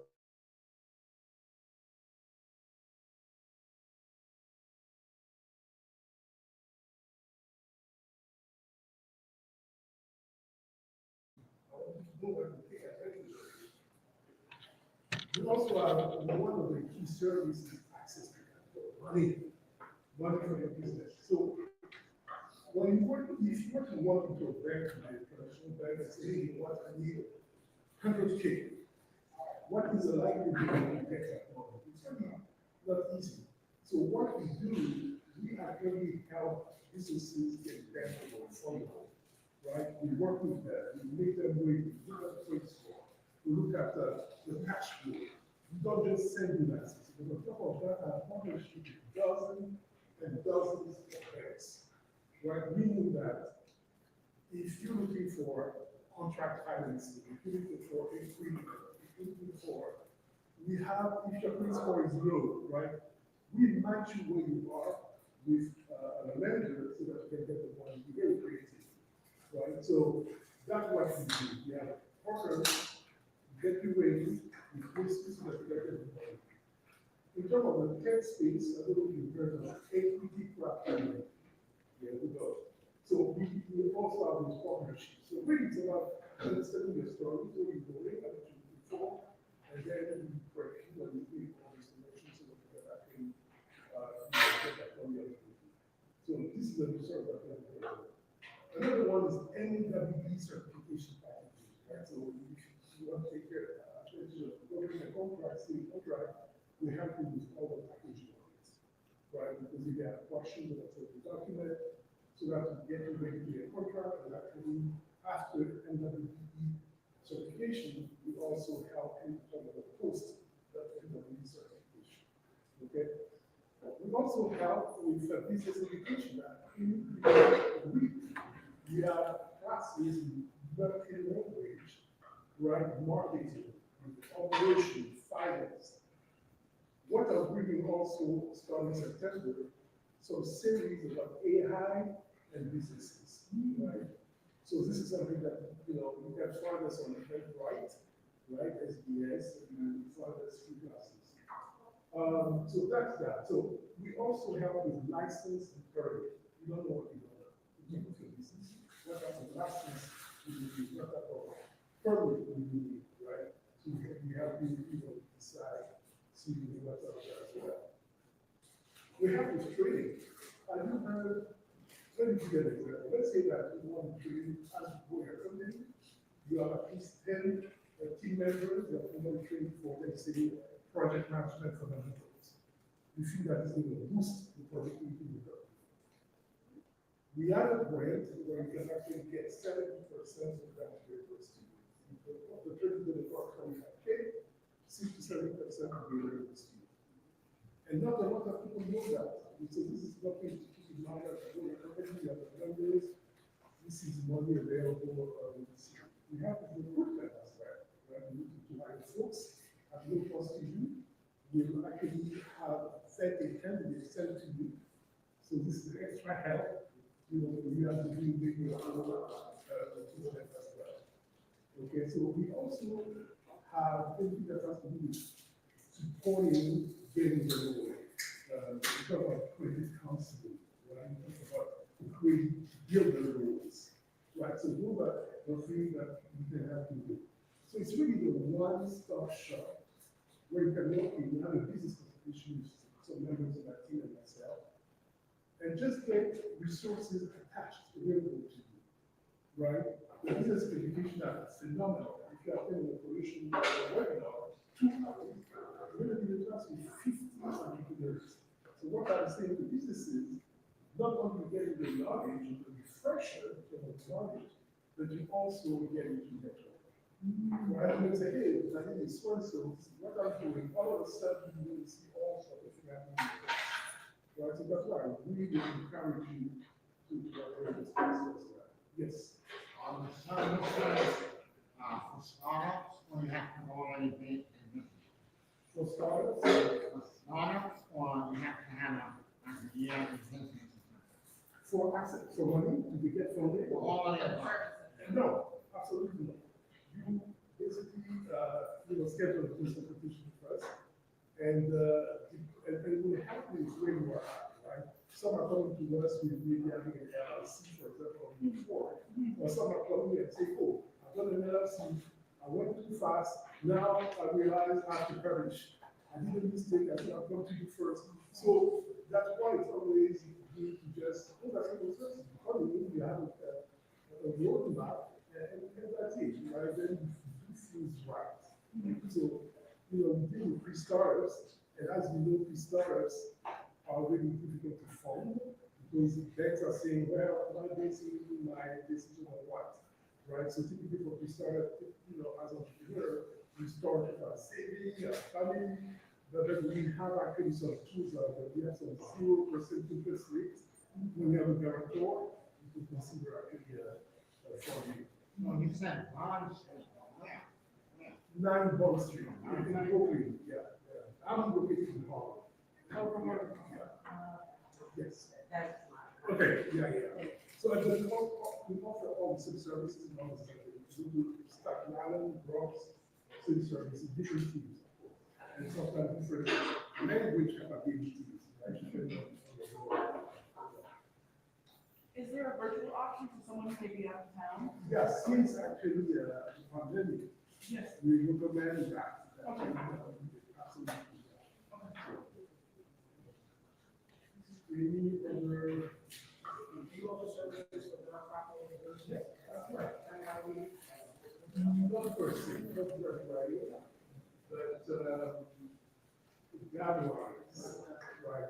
We also have one of the key services access to capital, money for your business. So when you work, if you want to walk into a bank, a traditional bank, and say, hey, what I need 100K, what is the likelihood that you get that money? It's really not easy. So what we do, we actually help businesses get bankable funding, right? We work with them, we make them wait, we look at the credit score, we look at the cash flow. We don't just send you that, but on top of that, our partnership with dozens and dozens of banks, right? Meaning that if you're looking for contract financing, if you're looking for equity, if you're looking for, we have, if your credit score is low, right? We match you where you are with a lender so that you can get the money. Be very creative, right? So that's what we do. We have partners, get you ready, with risks so that you can get the money. In terms of the tech space, I don't know if you've heard of equity platform. Yeah, we go. So we also have this partnership. So really it's about understanding your story, so you go in, what you before, and then you break, you give all this information so that you can actually get that from the other people. So this is a result that we have. Another one is NWB certification packages, right? So if you want to take care of a contract, we help you with all the packaging of it, right? Because if you have questions about the document, so that you get you ready to get a contract, and actually after NWB certification, we also help you from the post that NWB certification. Okay? We also help with business education. We have classes in American language, right? Marketing, operation, finance. What I'm bringing also starting September, some series about AI and businesses, right? So this is something that, you can find us on Eventbrite, right? SBS, and you find us free classes. So that's that. So we also help with license and permit. You don't know what you know. You look at business. What type of license do you need? What type of permit do you need, right? So we help you, decide, see what's out there as well. We have this training. Have you heard? Let me give you an example. Let's say that you want to train as you go your company. You have at least 10 team members that you want to train for, let's say, project management fundamentals. We feel that is going to boost the productivity of the company. We have a grant where you can actually get 70% of that reimbursed to you. The training is going to cost 25K, 60 to 70% will be reimbursed to you. And not a lot of people know that. So this is nothing to keep in mind as you go to company, you have the numbers, this is money available. We have to recruitment as well. Right? We need to hire folks at no cost to you. We will actually have 30 candidates sent to you. So this is extra help. You have to do maybe a whole recruitment as well. Okay, so we also have everything that has to do with supporting getting the role. We talk about creative counseling, right? We talk about creative builder roles, right? So those are the things that you can have to do. So it's really the one-stop shop where you can walk in, you have a business consultation with some members of my team and myself, and just get resources attached available to you, right? The business education are phenomenal. If you attend an operation webinar, 2 hours, you're going to be in class with 50 entrepreneurs. So what I'm saying to businesses, not only getting the knowledge and the refresher of the knowledge, but you also get into network. Right? I'm going to say, hey, my name is so-and-so, this is what I'm doing. All of a sudden, you will see all sorts of things happening. Right? So that's why I really encourage you to enter this process. Yes. For startups, or you have to already be in business? For startups? For startups, or you have to have a year in business? For access, for money, to get funding? All of the above. No, absolutely not. You basically, schedule a competition first. And what happens is when you are out, right? Some are coming to us with maybe having an LLC, for example, before. Or some are coming and say, oh, I've done an LLC, I went too fast, now I realize I have to perish. I did a mistake, I think I've come to you first. So that's why it's always good to just, oh, that's what it says. You have a roadmap, and that's it, right? Then you do things right. So, we deal with pre-startups, and as you know, pre-startups are really difficult to fund because banks are saying, well, am I basing my decision on what? Right? So typically for pre-startup, as an entrepreneur, you start saving, family, but then we have actually some tools out there. We have some 0% interest rates. When you have a guarantor, you can consider actually funding. No, you said bonds. Yeah. 9 Bond Street, in Brooklyn, yeah. I'm located in Harlem. Yes. Okay, yeah. So at the we offer all the city services and all the stuff. We do Staten Island, Bronx, city services, different teams. And sometimes different language capabilities. Is there a virtual option for someone who may be out of town? Yes, since actually the pandemic, Yes. we recommend that. Okay. Absolutely. We need over. You also services for nonprofit. Yes, that's right. Not person, not everybody, but gatherers, right?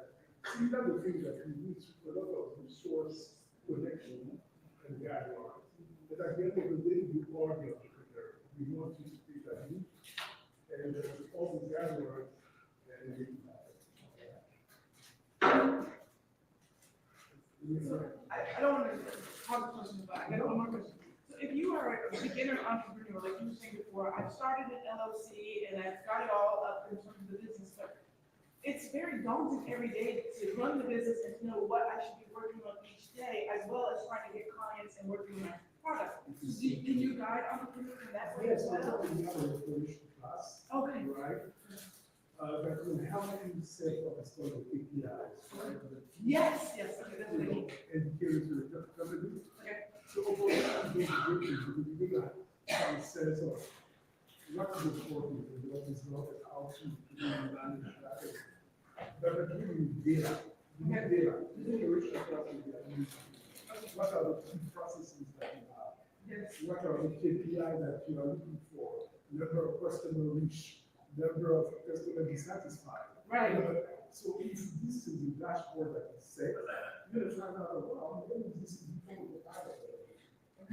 These are the things that we need a lot of resource connection and gatherers. But at the end of the day, you are the entrepreneur. We want you to take that in, and all the gatherers and make it happen. I don't want to pause the question, but I got one more question. So if you are a beginner entrepreneur, like you were saying before, I've started an LLC and I've got it all up in terms of the business, but it's very daunting every day to run the business and to know what I should be working on each day, as well as trying to get clients and working on my product. Can you guide entrepreneurs in that way as Yes, well? we have a information class. Okay. Right? That will help you set up a sort of KPIs, right? Yes, okay, that's what I need. Indicators for the company. Okay. So overall, I'm going to do is we're going to have a sense of what is important and what is not, and how to manage that. But really data, we have data. This is the original class we are using. What are the key processes that you have? Yes. What are the KPI that you are looking for? Number of customer reach, number of customer dissatisfied. Right. So if this is the dashboard that is set, you're gonna find out, well, maybe this is before the pilot.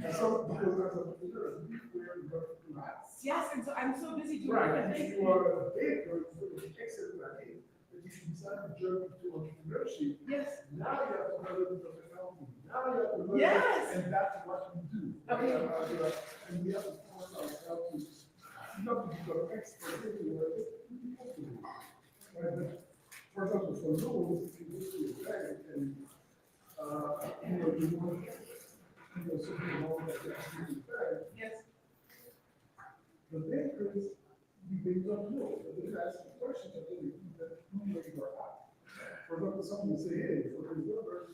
And so, because as an entrepreneur, where you got to math. Yes, and so I'm so busy doing Right, other if things. you are a baker, it's going to be excellent at it. But if you decide to jump into entrepreneurship, Yes. now you have to learn the accounting. Now you have to learn. Yes. And that's what we do. Okay. And we have to force ourselves to, not to become expert everywhere, but to be comfortable. Right, but for example, for loans, if you go to a bank and, you want, certain loan that you have to bank, Yes. the bankers, you may not know, but they ask you questions that they who you are at. For example, someone will say, hey, for the numbers,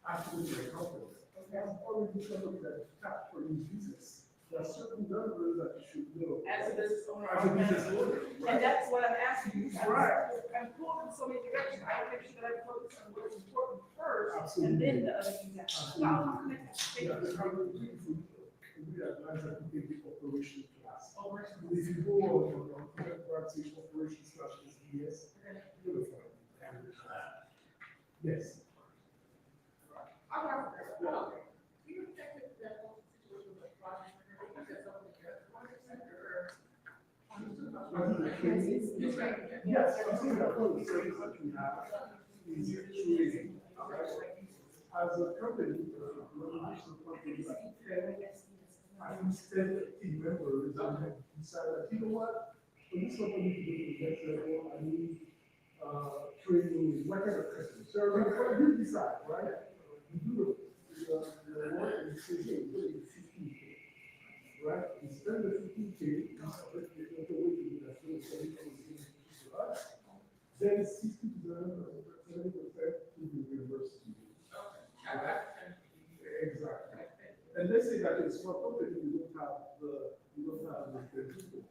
actually the company. Okay, I'm already somebody that tapped for your business. There are certain numbers that you should know. As a business owner. As a business owner. And that's what I'm asking you. Right. I'm pulled in so many directions. I want to make sure that I focus on what's important first. Absolutely. And then the other things that. Wow, how can I- thank Yeah, the you. company, we advise that you take the operation class. Operation. If you go on practice operation specialist, yes, you're gonna find it. Yes. I want to- well, do you think that whole situation with the project, because of the Yes, I think that one of the things that we have is training. As a company, instead team members and decide that, you know what, for this company to go to the next level, I need training, what kind of customer service, what you decide, right? You do the work and you say, hey, we're going to 15K, right? Instead then the 15K, then 60% or 70% to be reimbursed to you. Exactly. And let's say that it's for company, you don't have the people.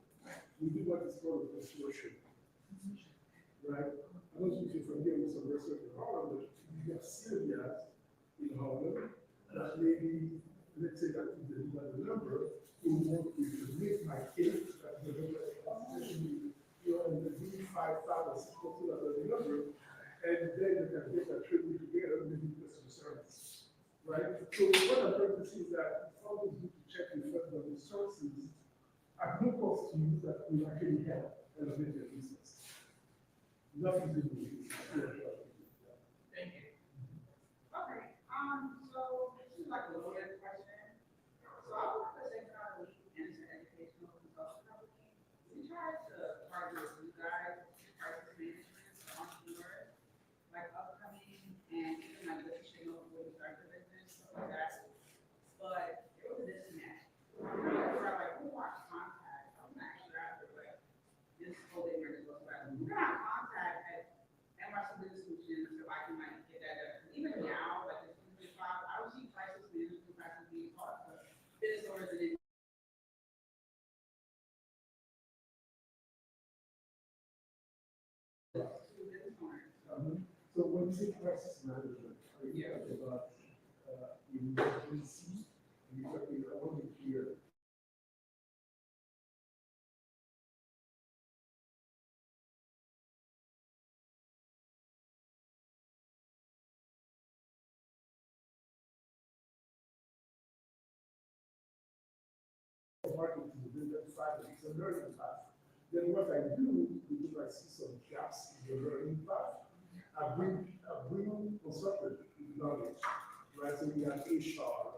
We do what is called a consortium. Right? I don't know if you're familiar with some research in Harlem, but you have Sylvia's in Harlem, that maybe, let's say that you deliver the number, you want to make my case, that the number you're in the B5,000, supposed to have the number, and then you can get that trade together, maybe with some service. Right? So what I'm trying to say is that it's always good to check the first of the sources at no cost to you that will actually help elevate your business. Nothing to do with it. Thank you. Okay, so this is like a loaded question. So I want to say that we enter educational consulting company. We try to partner with you guys, crisis management, entrepreneurs, like upcoming and even like let's say when we start the business, stuff like that. But it was a disconnect. We're like, who wants contact? I'm actually out there like this whole thing we're just about. We're not contact at NYC Business Solutions so I can like get that up. Even now, like in 2025, I would see crisis management practice being part of business owners and So when you say crisis management, are you talking about emergency? Are you talking about only here? Marketing to build that side, it's a learning path. Then what I do, because I see some gaps in the learning path, I bring consultant with knowledge, right? So we have HR.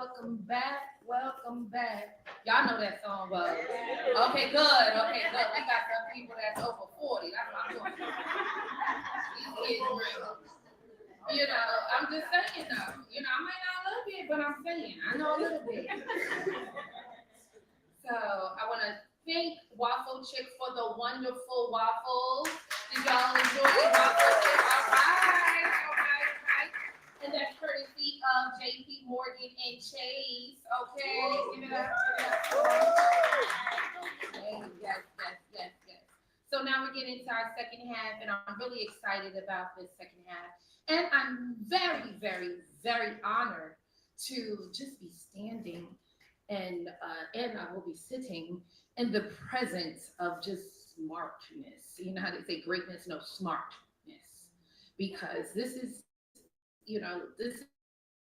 Welcome back, welcome back. Y'all know that song well. Okay, good, okay, good. We got some people that's over 40, that's my point. These kids real. You know, I'm just saying though, you know, I might not love it, but I'm saying, I know a little bit. So I wanna thank Waffle Chick for the wonderful waffles. Did y'all enjoy Waffle Chick? All right. And that's courtesy of JP Morgan and Chase, okay? Give it up, Yes. So now we're getting into our second half, and I'm really excited about this second half. And I'm very, very, very honored to just be standing and I will be sitting in the presence of just smartness. You know how they say greatness? No, smartness. Because this is, you know, this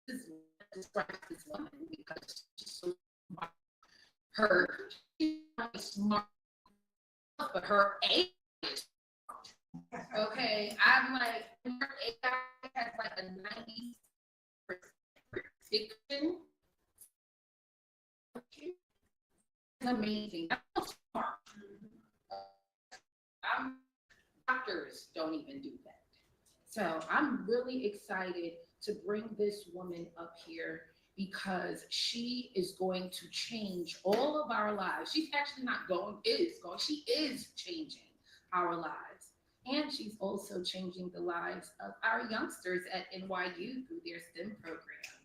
is what describes this woman because she's so smart. She's not smart, but her age is smart. Okay, I'm like, her AI has like a 90% prediction. It's amazing. That's so smart. Doctors don't even do that. So I'm really excited to bring this woman up here because she is going to change all of our lives. She's actually not going, she is changing our lives. And she's also changing the lives of our youngsters at NYU through their STEM program.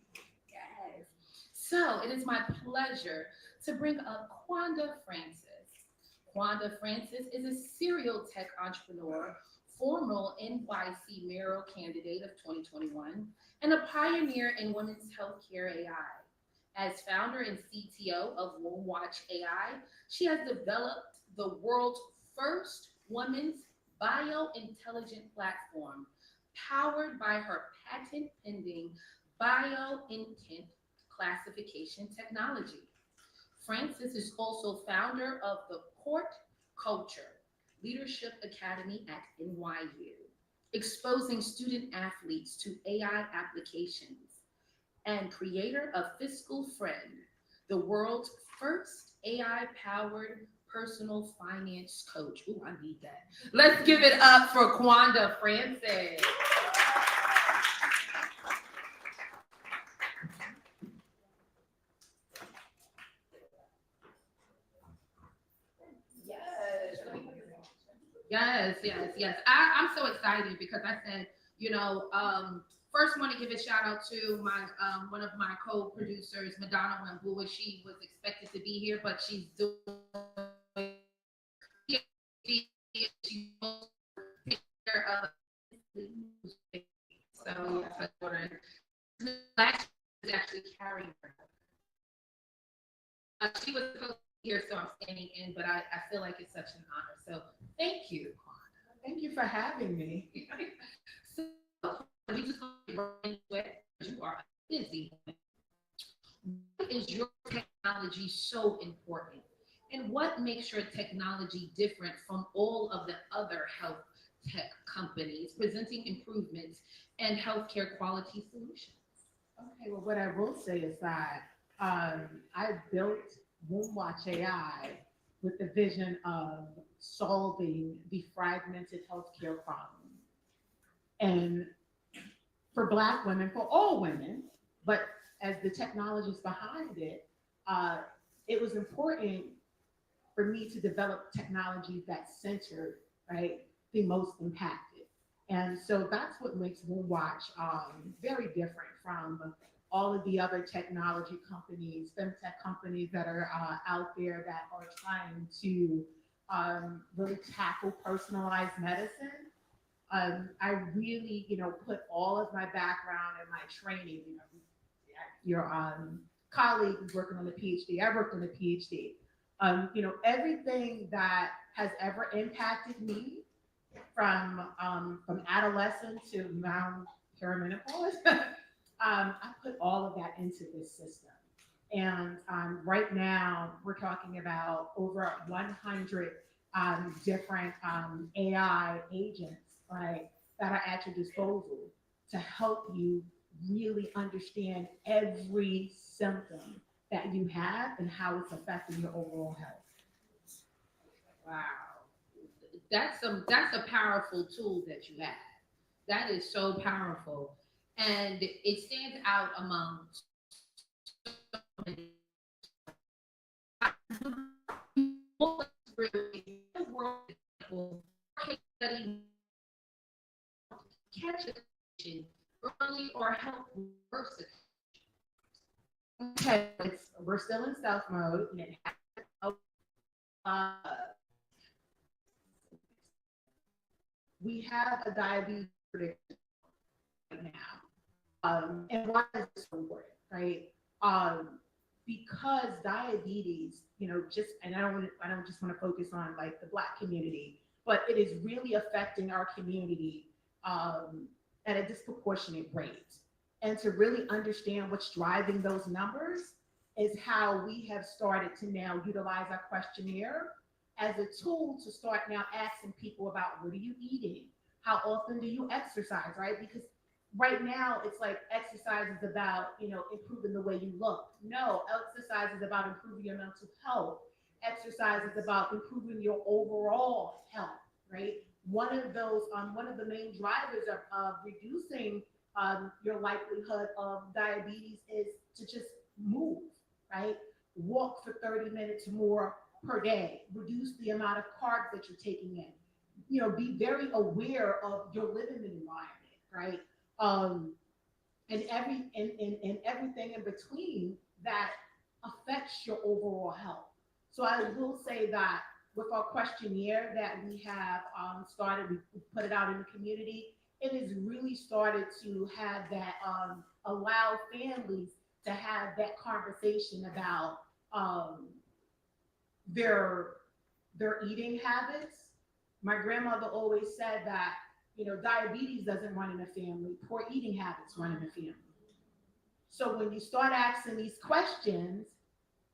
Yes. So it is my pleasure to bring up Quanda Francis. Quanda Francis is a serial tech entrepreneur, former NYC mayoral candidate of 2021, and a pioneer in women's healthcare AI. As founder and CTO of Watch AI, she has developed the world's first women's biointelligent platform, powered by her patent-pending biointent classification technology. Francis is also founder of the Court Culture Leadership Academy at NYU, exposing student athletes to AI applications, and creator of Fiscal Friend, the world's first AI-powered personal finance coach. Ooh, I need that. Let's give it up for Quanda Francis. Yes. I'm so excited because I said, you know, first want to give a shout out to my one of my co-producers, Madonna Wambua. She was expected to be here, but she's doing so last is actually carrying her. She was supposed to be here, so I'm standing in, but I feel like it's such an honor. So thank you, Quanda. Thank you for having me. So we just going to run into it. You are busy. Why is your technology so important? And what makes your technology different from all of the other health tech companies presenting improvements and healthcare quality solutions? Okay, well, what I will say is that I built Watch AI with the vision of solving the fragmented healthcare problem. And for Black women, for all women, but as the technologies behind it, it was important for me to develop technology that centered, right, the most impacted. And so that's what makes Watch very different from all of the other technology companies, femtech companies that are out there that are trying to really tackle personalized medicine. I really, put all of my background and my training, your colleague is working on a PhD, I worked on a PhD. Everything that has ever impacted me from adolescence to now perimenopause, I put all of that into this system. And right now we're talking about over 100 different AI agents, right, that are at your disposal to help you really understand every symptom that you have and how it's affecting your overall health. Wow. That's a powerful tool that you have. That is so powerful. And it stands out among so many. Really, the world people case study catch it early or help reverse it. Okay, we're still in stealth mode. And it has, we have a diabetes prediction right now. And why is this so important, right? Because diabetes, just, and I don't just want to focus on like the Black community, but it is really affecting our community at a disproportionate rate. And to really understand what's driving those numbers is how we have started to now utilize our questionnaire as a tool to start now asking people about what are you eating? How often do you exercise, right? Because right now it's like exercise is about, improving the way you look. No, exercise is about improving your mental health. Exercise is about improving your overall health, right? One of the main drivers of reducing your likelihood of diabetes is to just move, right? Walk for 30 minutes more per day. Reduce the amount of carbs that you're taking in. Be very aware of your living environment, right? And everything in between that affects your overall health. So I will say that with our questionnaire that we have started, we put it out in the community. It has really started to have that allow families to have that conversation about their eating habits. My grandmother always said that diabetes doesn't run in a family, poor eating habits run in a family. So when you start asking these questions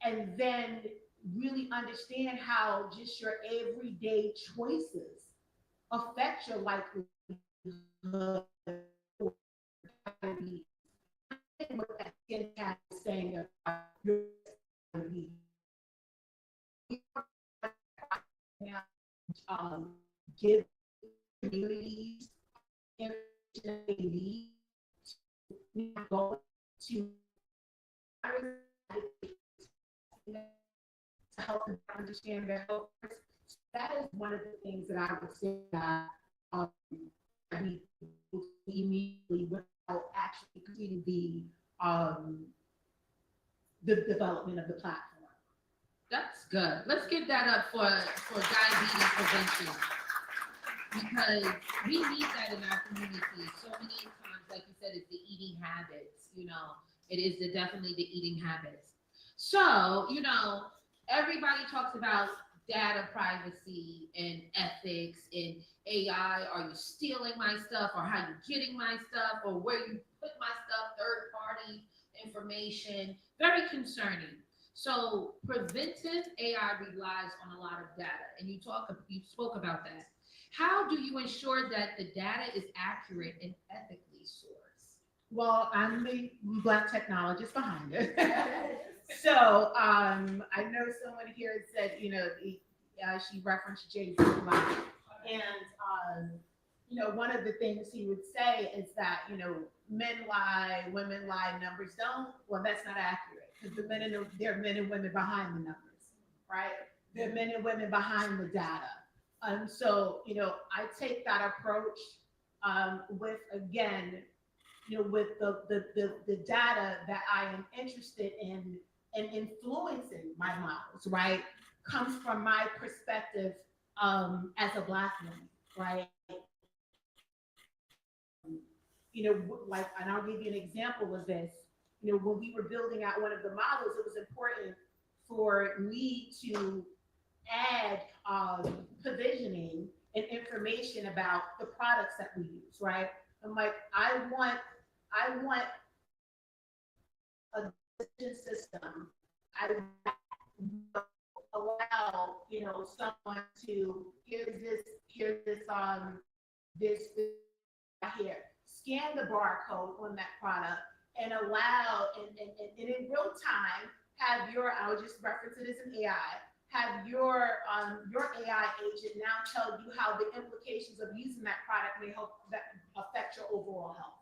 and then really understand how just your everyday choices affect your likelihood of diabetes. What that skin cat is saying about your diabetes. Give communities information they need to go to help them understand their health. That is one of the things that I would say that we immediately without actually completing the development of the platform. That's good. Let's give that up for diabetes prevention, because we need that in our community. So many times, like you said, it's the eating habits. It is definitely the eating habits. So everybody talks about data privacy and ethics and AI. Are you stealing my stuff, or how you getting my stuff, or where you put my stuff? Third party information, very concerning. So preventive AI relies on a lot of data, and you spoke about that. How do you ensure that the data is accurate and ethically sourced? Well, I'm the Black technologist behind it. So I know someone here said, she referenced Jay-Z a lot. And, one of the things he would say is that, men lie, women lie, numbers don't. Well, that's not accurate, because there are men and women behind the numbers, right? There are men and women behind the data. So, I take that approach with, again, with the data that I am interested in and influencing my models, right, comes from my perspective as a Black woman, right? Like, and I'll give you an example of this. When we were building out one of the models, it was important for me to add provisioning and information about the products that we use, right? I'm like, I want a decision system. I allow someone to here's this right here. scan the barcode on that product and allow, and in real time, have your, I'll just reference it as an AI, have your AI agent now tell you how the implications of using that product may help that affect your overall health.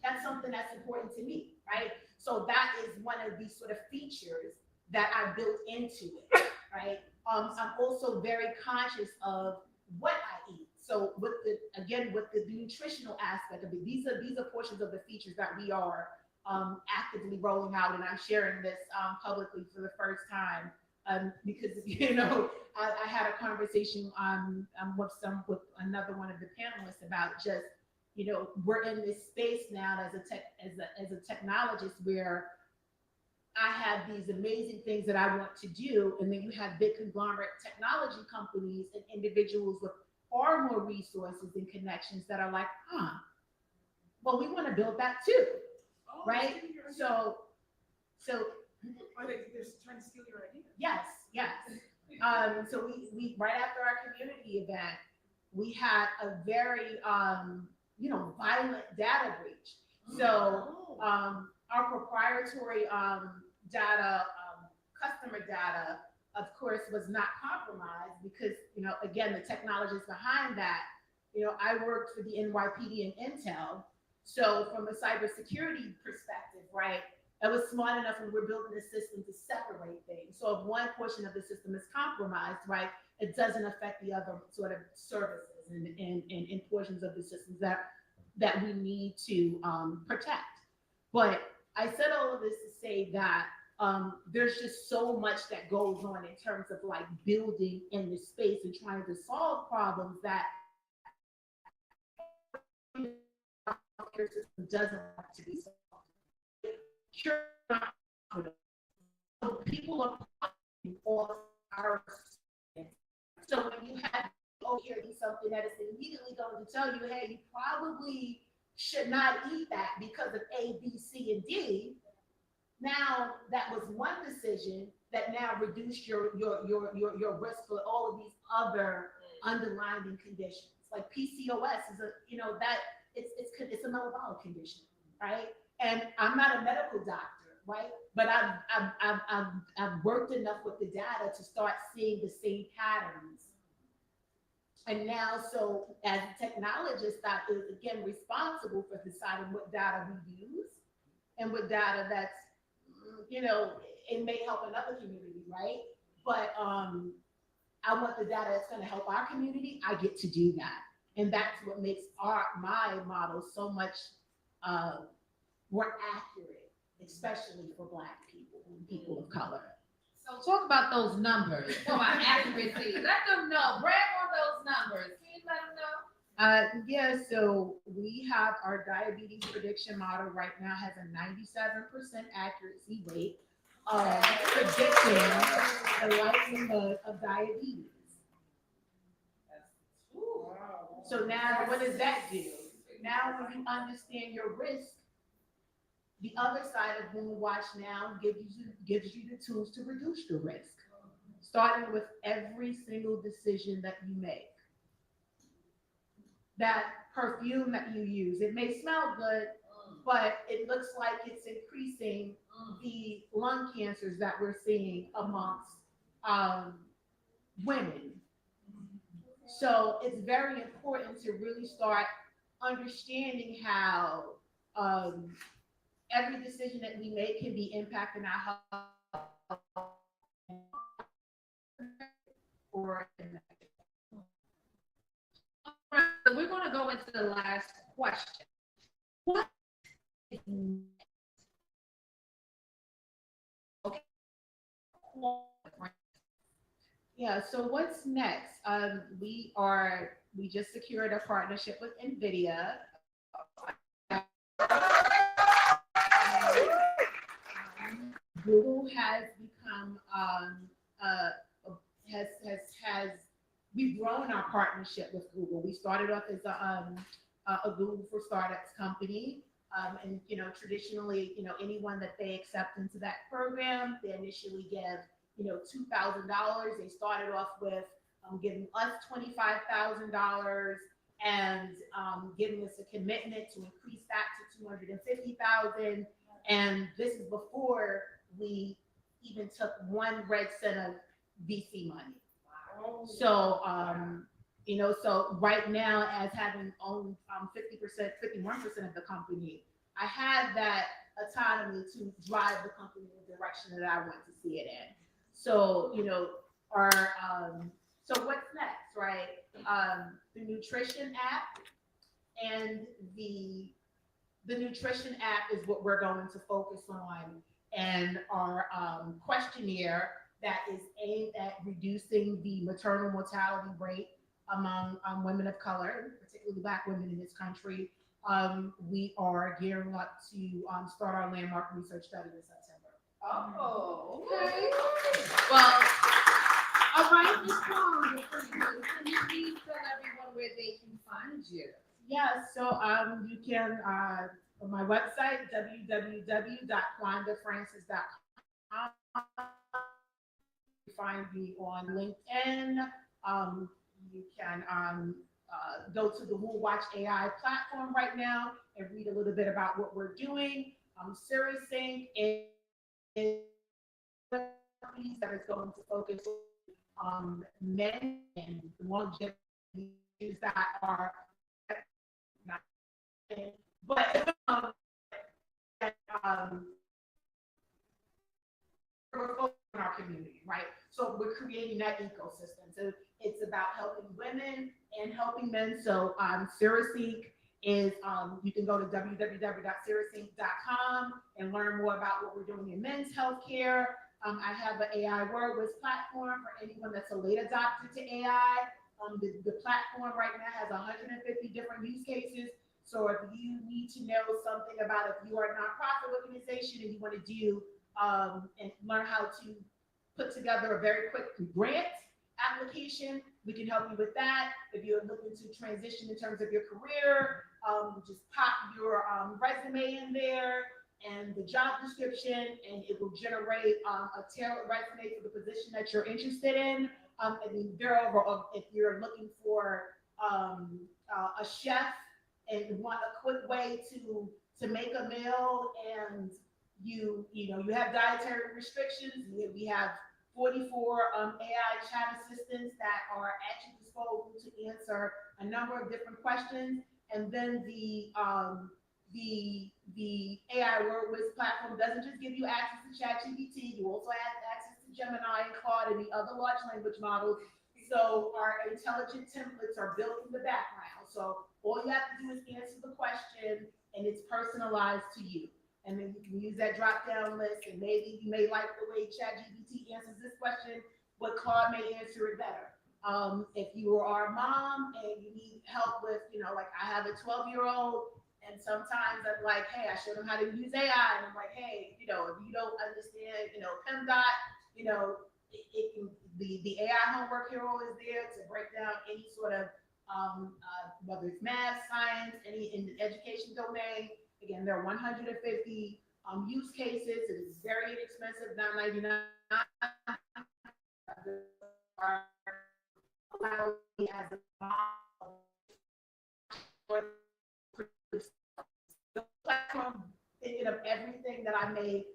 That's something that's important to me, right? So that is one of these sort of features that I built into it, right? I'm also very conscious of what I eat. So with the nutritional aspect of it, these are portions of the features that we are actively rolling out, and I'm sharing this publicly for the first time because I had a conversation with another one of the panelists about just we're in this space now as a technologist where I have these amazing things that I want to do, and then you have big conglomerate technology companies and individuals with far more resources and connections that are like, well, we want to build that too, right? So are they just trying to steal your idea? yes. So we right after our community event, we had a very violent data breach. So our proprietary data, customer data, of course, was not compromised because, again, the technologists behind that, I worked for the NYPD and Intel. So from a cybersecurity perspective, right, it was smart enough when we're building a system to separate things. So if one portion of the system is compromised, right, it doesn't affect the other sort of services and portions of the systems that we need to protect. But I said all of this to say that there's just so much that goes on in terms of like building in the space and trying to solve problems that the healthcare system doesn't have to be solved. Sure, people are all our. So when you have hearing something that is immediately going to tell you, hey, you probably should not eat that because of A, B, C, and D. Now that was one decision that now reduced your risk for all of these other underlying conditions. Like PCOS is it's a metabolic condition, right? And I'm not a medical doctor, right? But I've worked enough with the data to start seeing the same patterns. And now, so as a technologist, that is again responsible for deciding what data we use and what data that's, it may help another community, right? But I want the data that's going to help our community. I get to do that, and that's what makes my model so much more accurate, especially for Black people and people of color. So talk about those numbers, talk about accuracy. Let them know, brag on those numbers. Can you let them know? Yeah, so we have our diabetes prediction model right now has a 97% accuracy rate of predicting the likelihood of diabetes. So now what does that do? Now when you understand your risk, the other side of Women Watch now gives you the tools to reduce the risk, starting with every single decision that you make. That perfume that you use, it may smell good, but it looks like it's increasing the lung cancers that we're seeing amongst women. So it's very important to really start understanding how every decision that we make can be impacting our health or so we're going to go into the last question. What is next? Okay. Yeah, so what's next? We just secured a partnership with NVIDIA. Google has become we've grown our partnership with Google. We started off as a Google for Startups company, and traditionally, anyone that they accept into that program, they initially give $2,000. They started off with giving us $25,000. and giving us a commitment to increase that to 250,000. And this is before we even took one red cent of VC money. So, so right now, as having owned 50%, 51% of the company, I have that autonomy to drive the company in the direction that I want to see it in. So, so what's next, right? The nutrition app and the nutrition app is what we're going to focus on, and our questionnaire that is aimed at reducing the maternal mortality rate among women of color, particularly Black women in this country. We are gearing up to start our landmark research study in September. Oh, okay. Well, all right, Ms. Wong, can you please tell everyone where they can find you? Yeah, so you can on my website, www.kwandafrancis.com. You find me on LinkedIn. You can go to the Woo Watch AI platform right now and read a little bit about what we're doing. SiriusSync is that is going to focus on men and longevity that are not, but we're focusing on our community, right? So we're creating that ecosystem. So it's about helping women and helping men. So SiriusSync is you can go to www.siriusync.com and learn more about what we're doing in men's healthcare. I have an AI WordWiz platform for anyone that's a late adopter to AI. The platform right now has 150 different use cases. So if you need to know something about if you are a nonprofit organization and you want to do and learn how to put together a very quick grant application, we can help you with that. If you're looking to transition in terms of your career, just pop your resume in there and the job description, and it will generate a tailored resume for the position that you're interested in. And then if you're looking for a chef and want a quick way to make a meal, and you have dietary restrictions, we have 44 AI chat assistants that are at your disposal to answer a number of different questions. And then the AI WordWiz platform doesn't just give you access to ChatGPT, you also have access to Gemini and Claude and the other large language models. So our intelligent templates are built in the background. So all you have to do is answer the question and it's personalized to you. And then you can use that drop-down list, and maybe you may like the way ChatGPT answers this question, but Claude may answer it better. If you are a mom and you need help with, like I have a 12-year-old, and sometimes I'm like, hey, I showed him how to use AI, and I'm like, hey, if you don't understand, PEMDOT, it can the AI homework hero is there to break down any sort of whether it's math, science, any in the education domain. Again, there are 150 use cases. It is very inexpensive, $9.99. The platform thinking of everything that I may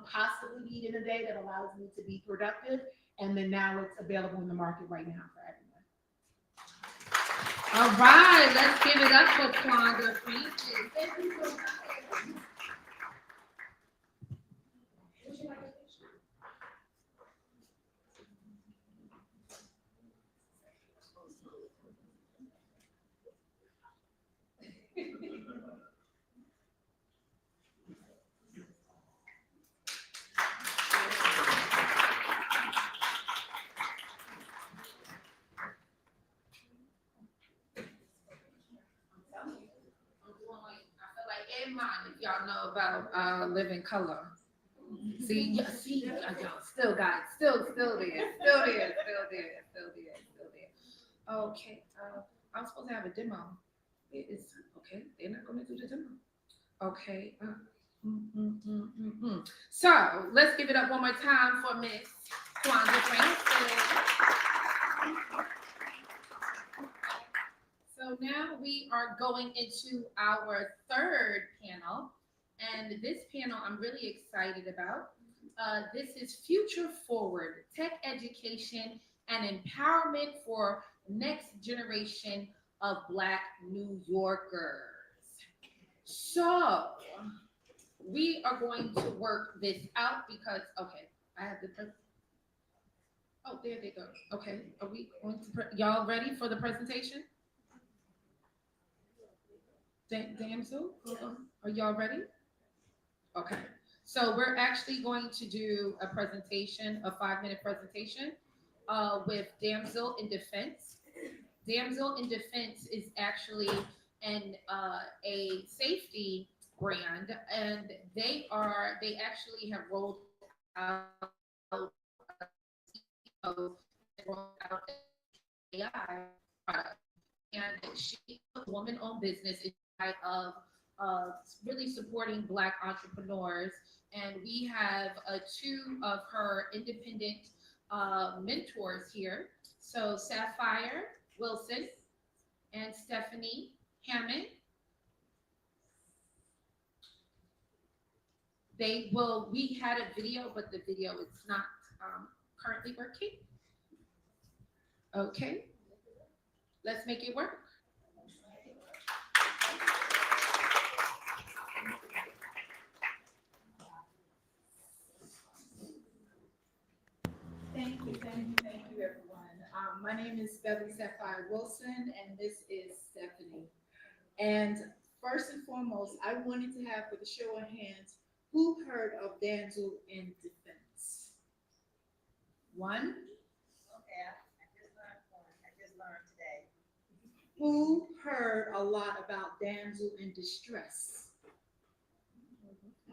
possibly need in a day that allows me to be productive, and then now it's available in the market right now for everyone. All right, let's give it up for Kwanda Francis. Thank you so much. If y'all know about Living Color. See, y'all still got it, still there. Okay, I'm supposed to have a demo. It is, okay, they're not gonna do the demo. Okay. So, let's give it up one more time for Miss Kwanda Francis. So So now we are going into our third panel, and this panel I'm really excited about. This is Future Forward, Tech Education and Empowerment for Next Generation of Black New Yorkers. So we are going to work this out because, okay, I have the, oh, there they go. Okay, are we going to, y'all ready for the presentation? Damsel, are y'all ready? Okay, so we're actually going to do a presentation, a 5-minute presentation with Damsel in Defense. Damsel in Defense is actually a safety brand, and they actually have rolled out AI product, and she is a woman-owned business in spite of really supporting Black entrepreneurs. And we have 2 of her independent mentors here. So Sapphire Wilson and Stephanie Hammond. We had a video, but the video is not currently working. Okay, let's make it work. Thank you, everyone. My name is Beverly Sapphire Wilson, and this is Stephanie. And first and foremost, I wanted to have, with a show of hands, who heard of Damsel in Defense? One? Okay, I just learned one. I just learned today. Who heard a lot about Damsel in Distress?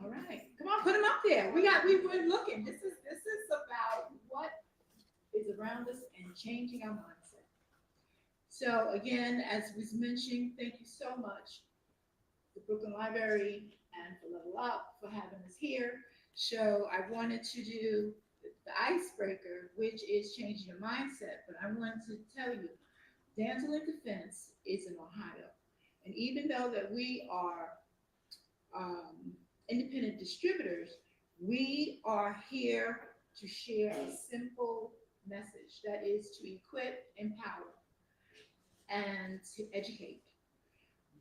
All right, come on, put them up there. We were looking. This is about what is around us and changing our mindset. So again, as was mentioned, thank you so much, the Brooklyn Library and for LevelUP for having us here. So I wanted to do the icebreaker, which is changing your mindset. But I wanted to tell you, Damsel in Defense is in Ohio. And even though that we are independent distributors, we are here to share a simple message that is to equip, empower, and to educate.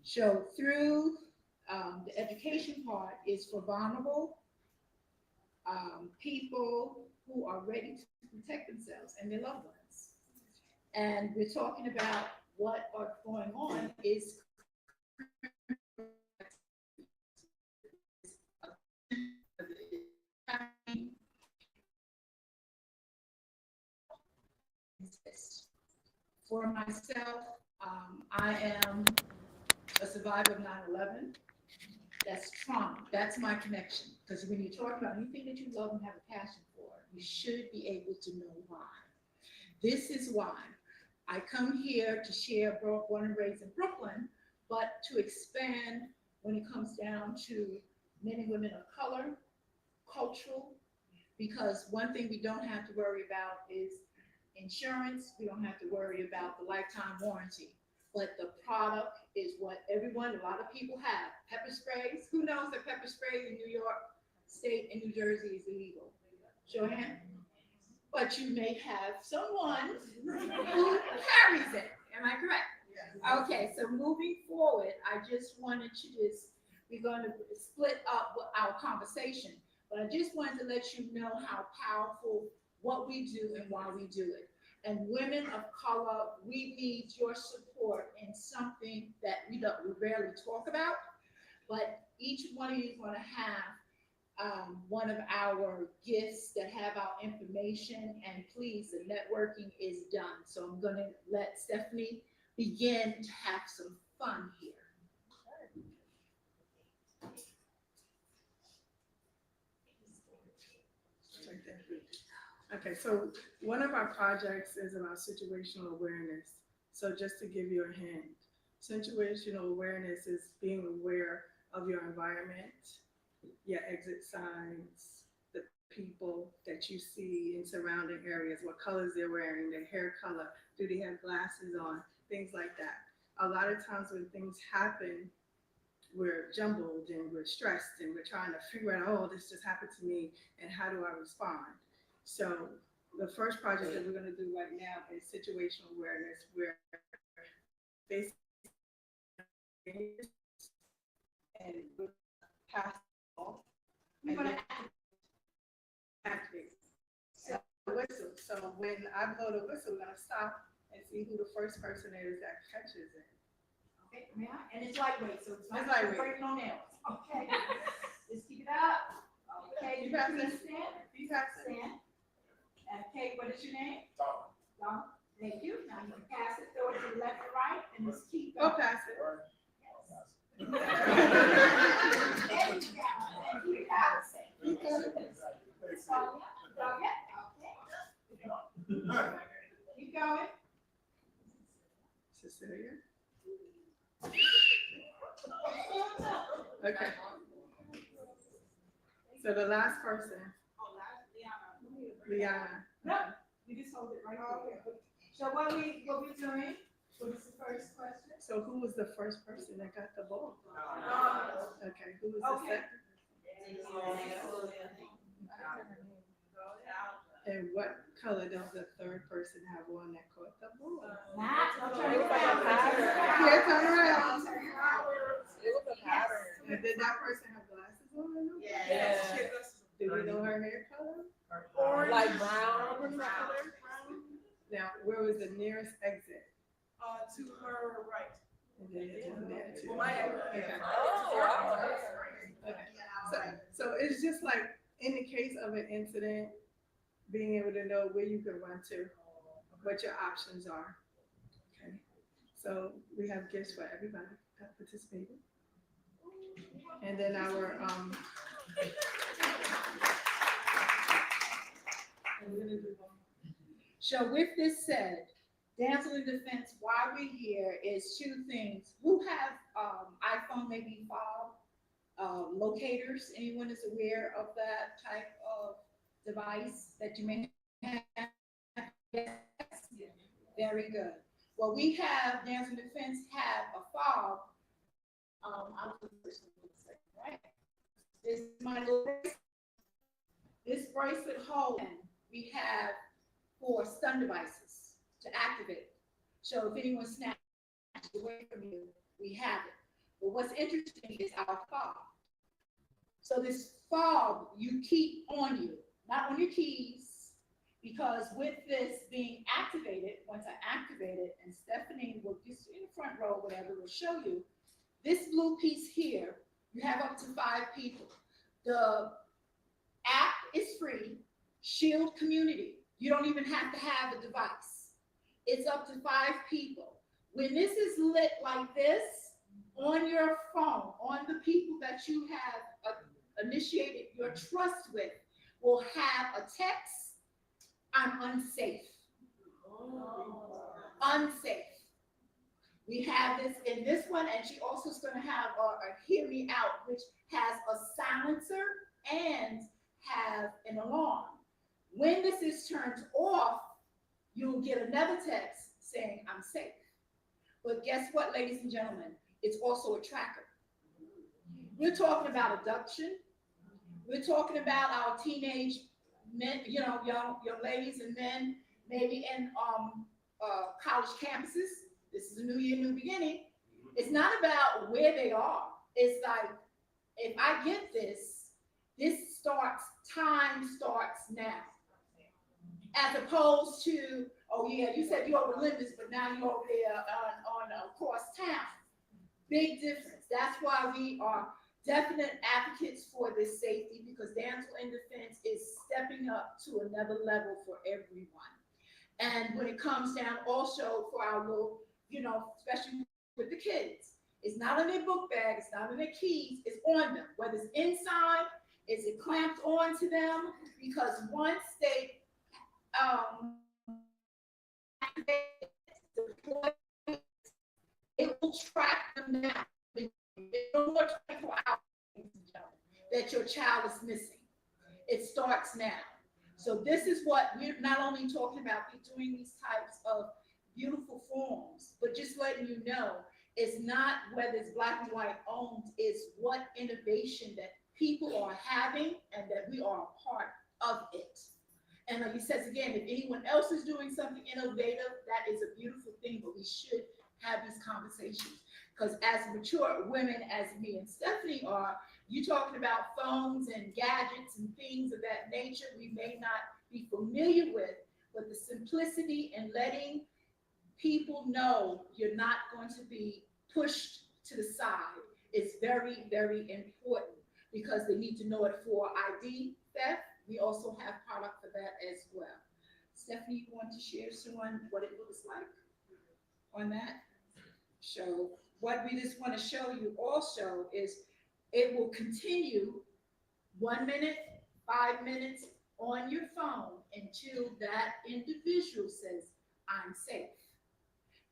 So through the education part is for vulnerable people who are ready to protect themselves and their loved ones. And we're talking about what are going on is for myself, I am a survivor of 9/11. That's trauma. That's my connection. Because when you talk about anything that you love and have a passion for, you should be able to know why. This is why I come here to share, born and raised in Brooklyn, but to expand when it comes down to men and women of color, cultural, because one thing we don't have to worry about is insurance. We don't have to worry about the lifetime warranty. But the product is what a lot of people have. Pepper sprays. Who knows that pepper sprays in New York State and New Jersey is illegal? Show of hand. But you may have someone who carries it. Am I correct? Okay, so moving forward, I just wanted to we're going to split up our conversation, but I just wanted to let you know how powerful what we do and why we do it. And women of color, we need your support in something that we rarely talk about, but each one of you is going to have one of our gifts that have our information, and please, the networking is done. So I'm going to let Stephanie begin to have some fun here. Okay, so one of our projects is about situational awareness. So just to give you a hint, situational awareness is being aware of your environment, your exit signs, the people that you see in surrounding areas, what colors they're wearing, their hair color, do they have glasses on, things like that. a lot of times when things happen, we're jumbled and we're stressed and we're trying to figure out, oh, this just happened to me and how do I respond? So the first project that we're gonna do right now is situational awareness, where basically and we're past all. We're gonna activate. So whistle. So when I blow the whistle, we're gonna stop and see who the first person is that catches it. Okay, may I? And it's lightweight, so it's not It's lightweight. breaking no nails. Okay, let's keep it up. Okay, You got please this. stand. You got this. Stand. Okay, what is your name? Tom. Don. Thank you. Now you can pass it, throw it to the left and right, and let's keep Go going. pass it. There you go. And you got it. You got it. Okay. Keep going. Cecilia. Okay. So the last person, Liana. No, you just hold it right there. So what we doing? What is the first question? So who was the first person that got the ball? Okay, who was the Okay. second? And what color does the third person have on that caught the ball? Matt, I'll turn it Yeah, around. turn around. It was a pattern. And did that person have glasses on? Yes. Do we know her hair color? Orange. Like brown color? Now, where was the nearest exit? To her right. And then it's on there too. Well, my- Okay. Oh, Okay. So it's just like, in the case of an incident, being able to know where you can run to, what your options are. Okay. So we have gifts for everybody that participated. And then our, So with this said, Damsel in Defense, why we're here is two things. Who have iPhone maybe fob locators? Anyone is aware of that type of device that you may have? Yes. Very good. Well, we have, Damsel in Defense have a fob. I'll do this in a second, right? This is my little bracelet. This bracelet hold we have for stun devices to activate. So if anyone snatches it away from you, we have it. But what's interesting is our fob. So this fob you keep on you, not on your keys, because with this being activated, once I activate it, and Stephanie will just in the front row, whatever, will show you, this blue piece here, you have up to 5 people. The app is free, Shield Community. You don't even have to have a device. It's up to 5 people. When this is lit like this, on your phone, on the people that you have initiated your trust with, will have a text, I'm unsafe. Unsafe. We have this in this one, and she also is going to have a hear me out, which has a silencer and have an alarm. When this is turned off, you'll get another text saying I'm safe. But guess what, ladies and gentlemen? It's also a tracker. We're talking about abduction. We're talking about our teenage men, young ladies and men, maybe in college campuses. This is a new year, new beginning. It's not about where they are. It's like, if I get this, time starts now. As opposed to, oh yeah, you said you're over limits, but now you're over there on across town. Big difference. That's why we are definite advocates for this safety, because Damsel in Defense is stepping up to another level for everyone. And when it comes down also for our little, especially with the kids, it's not in their book bag, it's not in their keys, it's on them. Whether it's inside, is it clamped onto them? Because once they it will track them down. No more 24 hours that your child is missing. It starts now. So this is what we're not only talking about, we're doing these types of beautiful forms, but just letting you know, it's not whether it's black and white owned, it's what innovation that people are having and that we are a part of it. And like he says again, if anyone else is doing something innovative, that is a beautiful thing, but we should have these conversations. Because as mature women, as me and Stephanie are, you talking about phones and gadgets and things of that nature we may not be familiar with, but the simplicity and letting people know you're not going to be pushed to the side is very, very important, because they need to know it for ID theft. We also have product for that as well. Stephanie, you want to share someone what it looks like on that? So what we just want to show you also is it will continue 1 minute, 5 minutes on your phone until that individual says, I'm safe.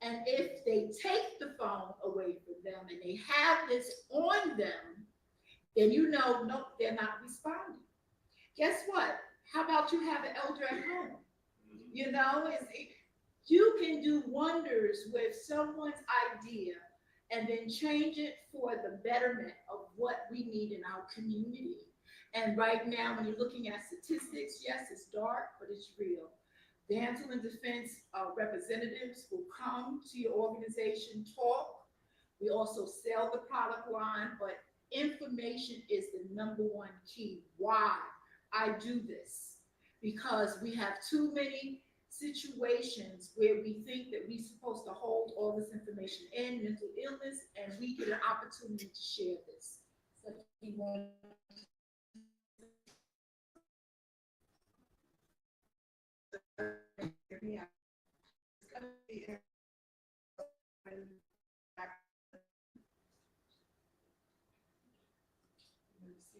And if they take the phone away from them and they have this on them, then you know, no, they're not responding. Guess what? How about you have an elder at home? You know, you can do wonders with someone's idea and then change it for the betterment of what we need in our community. And right now, when you're looking at statistics, yes, it's dark, but it's real. Dental and defense representatives will come to your organization, talk. We also sell the product line, but information is the #1 key. Why I do this? Because we have too many situations where we think that we're supposed to hold all this information in, mental illness, and we get an opportunity to share this. So if you want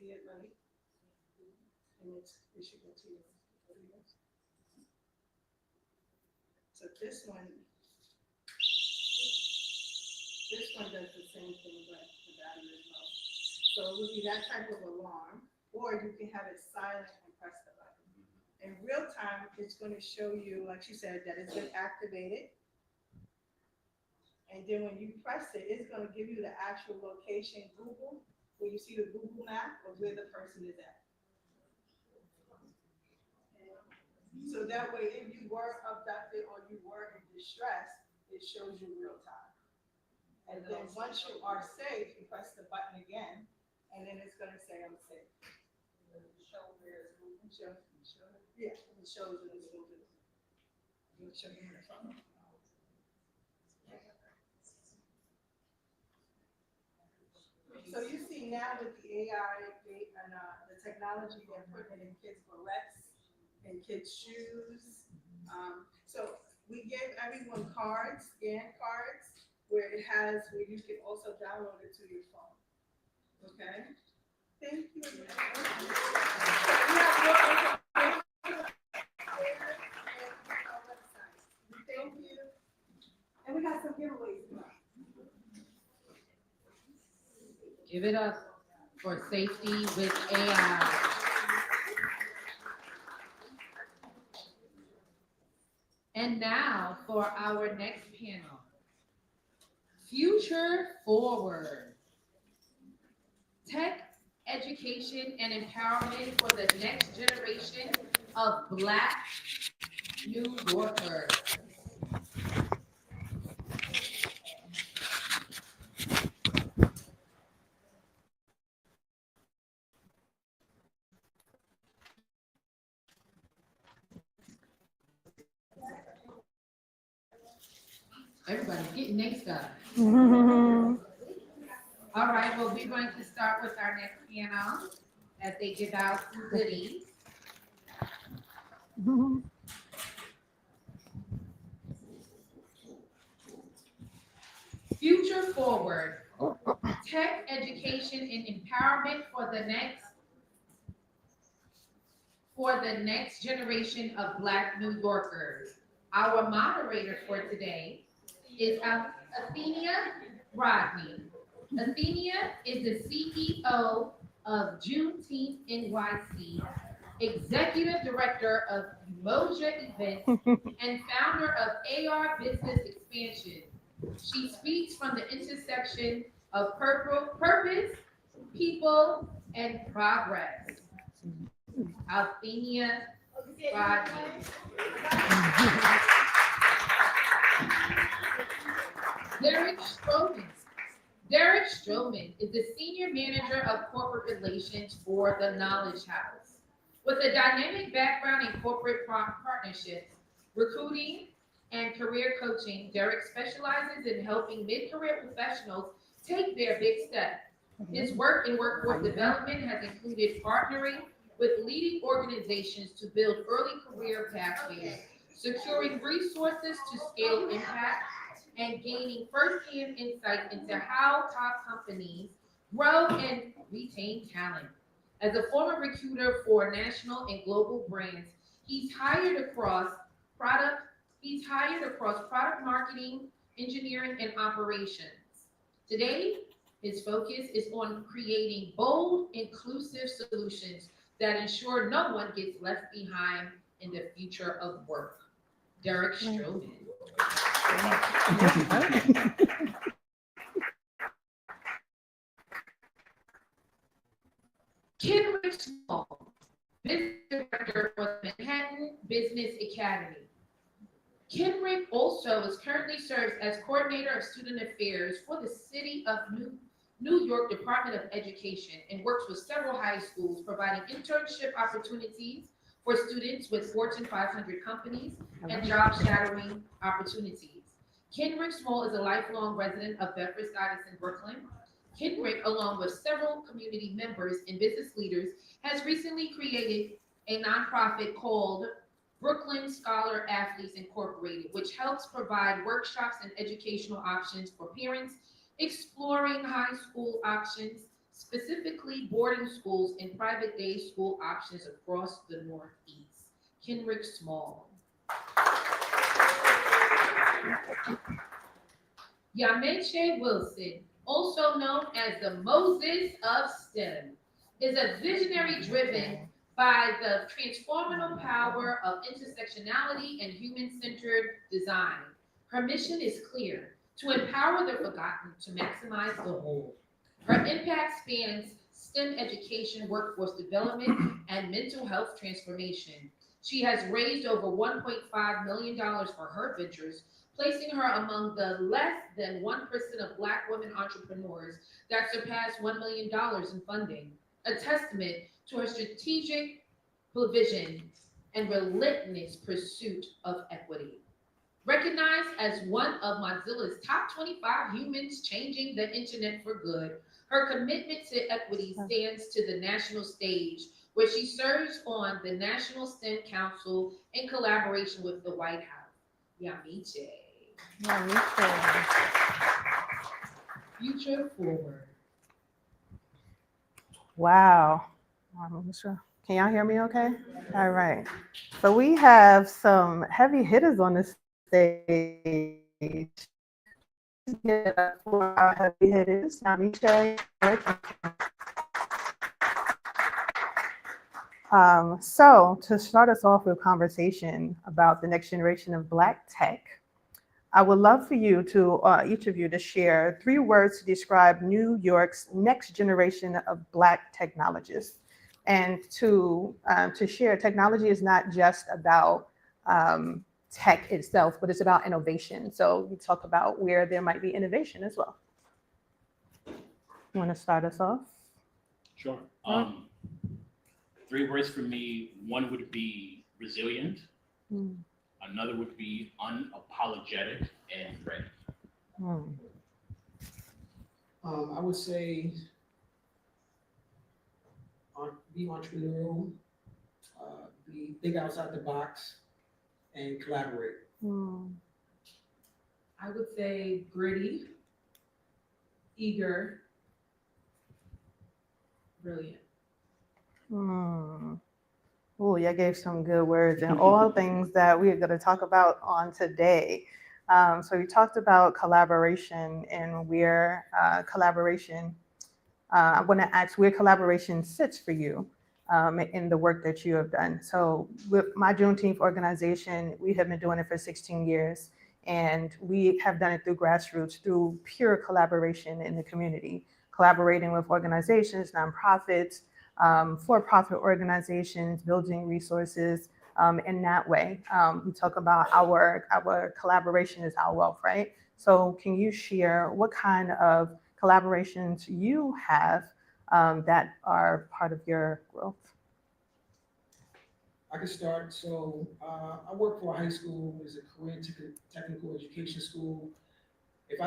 see it, right? And we should go to your videos. So this one does the same thing, but the battery is low. So it would be that type of alarm, or you can have it silent and press the button. In real time, it's going to show you, like she said, that it's been activated. And then when you press it, it's going to give you the actual location, Google, where you see the Google map of where the person is at. So that way, if you were abducted or you were in distress, it shows you real time. And then once you are safe, you press the button again, and then it's going to say, I'm safe. Show where it's moving. Yeah, it shows that it's moving. It'll show you in the phone. So you see now with the AI and the technology, they're putting it in kids' barrettes and kids' shoes. So we gave everyone cards, scan cards, where you can also download it to your phone. Okay? Thank you. Thank you. And we got some giveaways. Give it up for safety with AI. And now for our next panel, Future Forward. Tech education and empowerment for the next generation of Black New Yorkers. Everybody's getting their stuff. All right, well, we're going to start with our next panel as they give out some goodies. Future Forward, tech education and empowerment for the next generation of Black New Yorkers. Our moderator for today is Etophia Rodney. Etophia is the CEO of Juneteenth NYC, Executive Director of Umoja Events, and founder of AR Business Expansion. She speaks from the intersection of purpose, people, and progress. Althenia Rodney. Derek Stroman is the Senior Manager of Corporate Relations for the Knowledge House. With a dynamic background in corporate partnerships, recruiting, and career coaching, Derek specializes in helping mid-career professionals take their big step. His work in workforce development has included partnering with leading organizations to build early career pathways, securing resources to scale impact, and gaining firsthand insight into how top companies grow and retain talent. As a former recruiter for national and global brands, he's hired across product marketing, engineering, and operations. Today, his focus is on creating bold, inclusive solutions that ensure no one gets left behind in the future of work. Derek Stroman. Kenrick Small, Business Director for the Manhattan Business Academy. Kenrick also currently serves as Coordinator of Student Affairs for the City of New York Department of Education and works with several high schools, providing internship opportunities for students with Fortune 500 companies and job shadowing opportunities. Kenrick Small is a lifelong resident of Bedford-Stuyvesant, Brooklyn. Kenrick, along with several community members and business leaders, has recently created a nonprofit called Brooklyn Scholar Athletes Incorporated, which helps provide workshops and educational options for parents exploring high school options, specifically boarding schools and private day school options across the Northeast. Kenrick Small. Yameche Wilson, also known as the Moses of STEM, is a visionary driven by the transformational power of intersectionality and human-centered design. Her mission is clear: to empower the forgotten to maximize the whole. Her impact spans STEM education, workforce development, and mental health transformation. She has raised over $1.5 million for her ventures, placing her among the less than 1% of Black women entrepreneurs that surpass $1 million in funding, a testament to her strategic vision and relentless pursuit of equity. Recognized as one of Mozilla's top 25 humans changing the internet for good, her commitment to equity stands to the national stage, where she serves on the National STEM Council in collaboration with the White House. Yameche. Future forward. Wow. Can y'all hear me okay? All right. So we have some heavy hitters on the stage. Get up for our heavy hitters. Yameche. So to start us off with a conversation about the next generation of Black tech, I would love for you to, each of you, to share 3 words to describe New York's next generation of Black technologists. And to share, technology is not just about tech itself, but it's about innovation. So we talk about where there might be innovation as well. You want to start us off? Sure. 3 words for me. One would be resilient. Another would be unapologetic and ready. I would say be entrepreneurial, think outside the box, and collaborate. I would say gritty, eager, brilliant. Oh, you gave some good words and all things that we are going to talk about on today. So we talked about collaboration and where collaboration, I want to ask where collaboration sits for you. in the work that you have done. So with my Juneteenth organization, we have been doing it for 16 years, and we have done it through grassroots, through pure collaboration in the community, collaborating with organizations, nonprofits, for-profit organizations, building resources in that way. We talk about our collaboration is our wealth, right? So can you share what kind of collaborations you have that are part of your growth? I can start. So I work for a high school. It's a career technical education school. If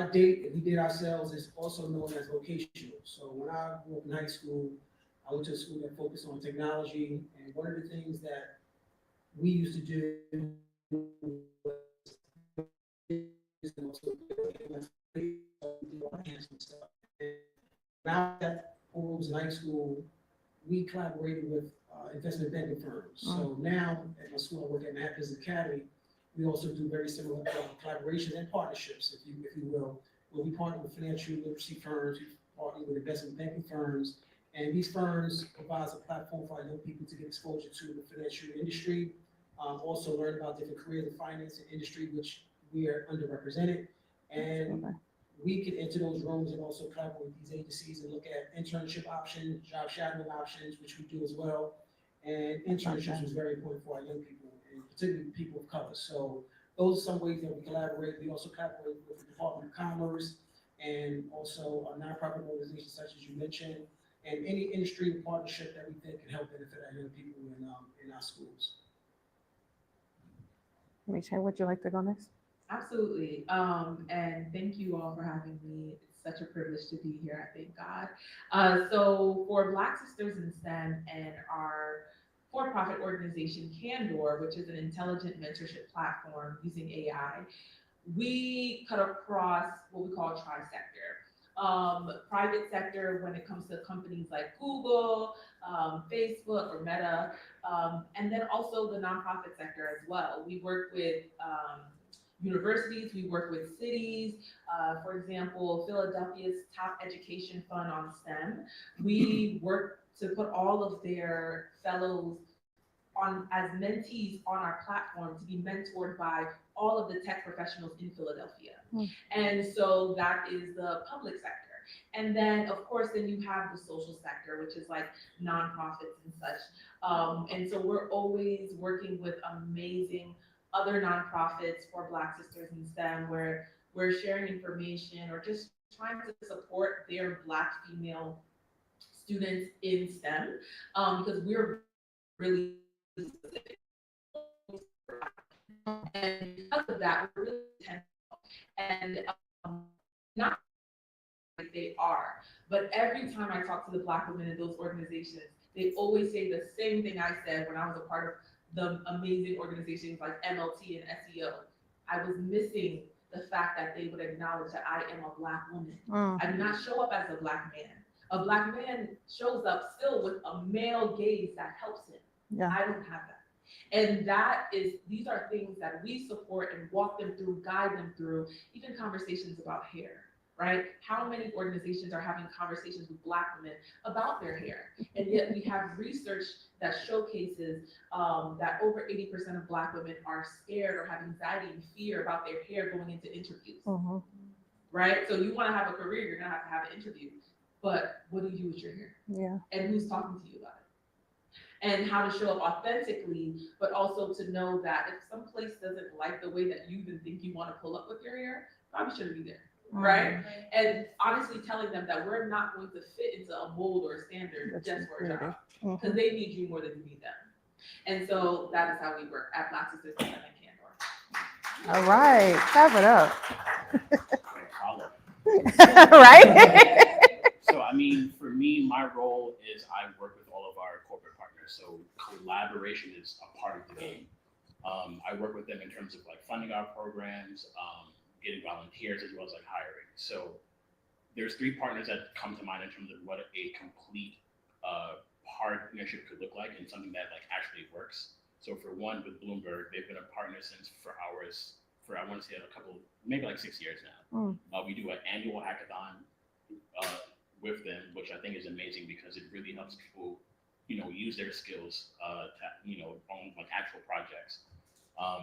we date ourselves, it's also known as vocational. So when I grew up in high school, I went to a school that focused on technology. And one of the things that we used to do now that when I was in high school, we collaborated with investment banking firms. So now at my school, I work at Manhattan Business Academy. We also do very similar collaborations and partnerships, if you will, where we partner with financial literacy firms, we partner with investment banking firms, and these firms provide a platform for our young people to get exposure to the financial industry, also learn about different careers in finance and industry, which we are underrepresented. And we can enter those rooms and also collaborate with these agencies and look at internship options, job shadowing options, which we do as well. And internships is very important for our young people, and particularly people of color. So those are some ways that we collaborate. We also collaborate with the Department of Commerce and also nonprofit organizations such as you mentioned, and any industry partnership that we think can help benefit our young people in our schools. Michelle, would you like to go next? Absolutely. And thank you all for having me. It's such a privilege to be here. I thank God. So for Black Sisters in STEM and our for-profit organization Candor, which is an intelligent mentorship platform using AI, we cut across what we call tri-sector. Private sector when it comes to companies like Google, Facebook, or Meta, and then also the nonprofit sector as well. We work with universities, we work with cities. For example, Philadelphia's top education fund on STEM. We work to put all of their fellows on as mentees on our platform to be mentored by all of the tech professionals in Philadelphia. And so that is the public sector. And then of course, then you have the social sector, which is like nonprofits and such. And so we're always working with amazing other nonprofits for Black Sisters in STEM, where we're sharing information or just trying to support their Black female students in STEM, because we're really specific. And because of that, we're really intentional. And not like they are, but every time I talk to the Black women in those organizations, they always say the same thing I said when I was a part of the amazing organizations like MLT and SEO. I was missing the fact that they would acknowledge that I am a Black woman. I do not show up as a Black man. A Black man shows up still with a male gaze that helps him. Yeah. I don't have that. And these are things that we support and walk them through, guide them through, even conversations about hair, right? How many organizations are having conversations with Black women about their hair? And yet we have research that showcases that over 80% of Black women are scared or have anxiety and fear about their hair going into interviews, right? So you wanna have a career, you're gonna have an interview, but what do you do with your hair? Yeah. And who's talking to you about it? And how to show up authentically, but also to know that if some place doesn't like the way that you even think you want to pull up with your hair, probably shouldn't be there, right? And honestly telling them that we're not going to fit into a mold or a standard just for a job, because they need you more than you need them. And so that is how we work at Black Sisters in STEM and Candor. All right, clap it up. Right? So, I mean, for me, my role is I work with all of our corporate partners. So collaboration is a part of the game. I work with them in terms of like funding our programs, getting volunteers, as well as like hiring. So there's three partners that come to mind in terms of what a complete partnership could look like and something that like actually works. So for one, with Bloomberg, they've been a partner since I want to say a couple, maybe like 6 years now. We do an annual hackathon with them, which I think is amazing because it really helps people use their skills on like actual projects.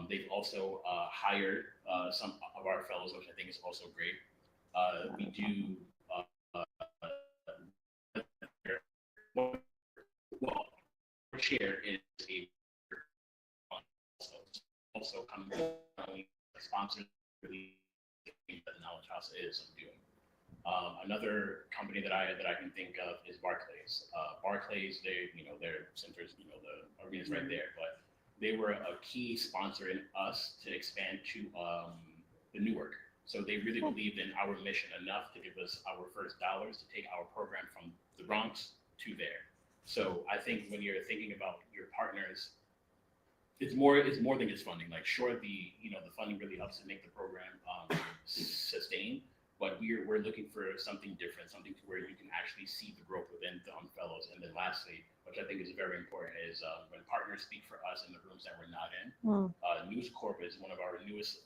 They've also hired some of our fellows, which I think is also great. We do well, our chair is also coming sponsor really that the Knowledge House is doing. Another company that I can think of is Barclays. Barclays, their centers, the arena's right there, but they were a key sponsor in us to expand to the Newark. So they really believed in our mission enough to give us our first dollars to take our program from the Bronx to there. So I think when you're thinking about your partners, it's more than just funding. Like sure, the funding really helps to make the program sustain, but we're looking for something different, something to where you can actually see the growth within the fellows. And then lastly, which I think is very important, is when partners speak for us in the rooms that we're not in. News Corp is one of our newest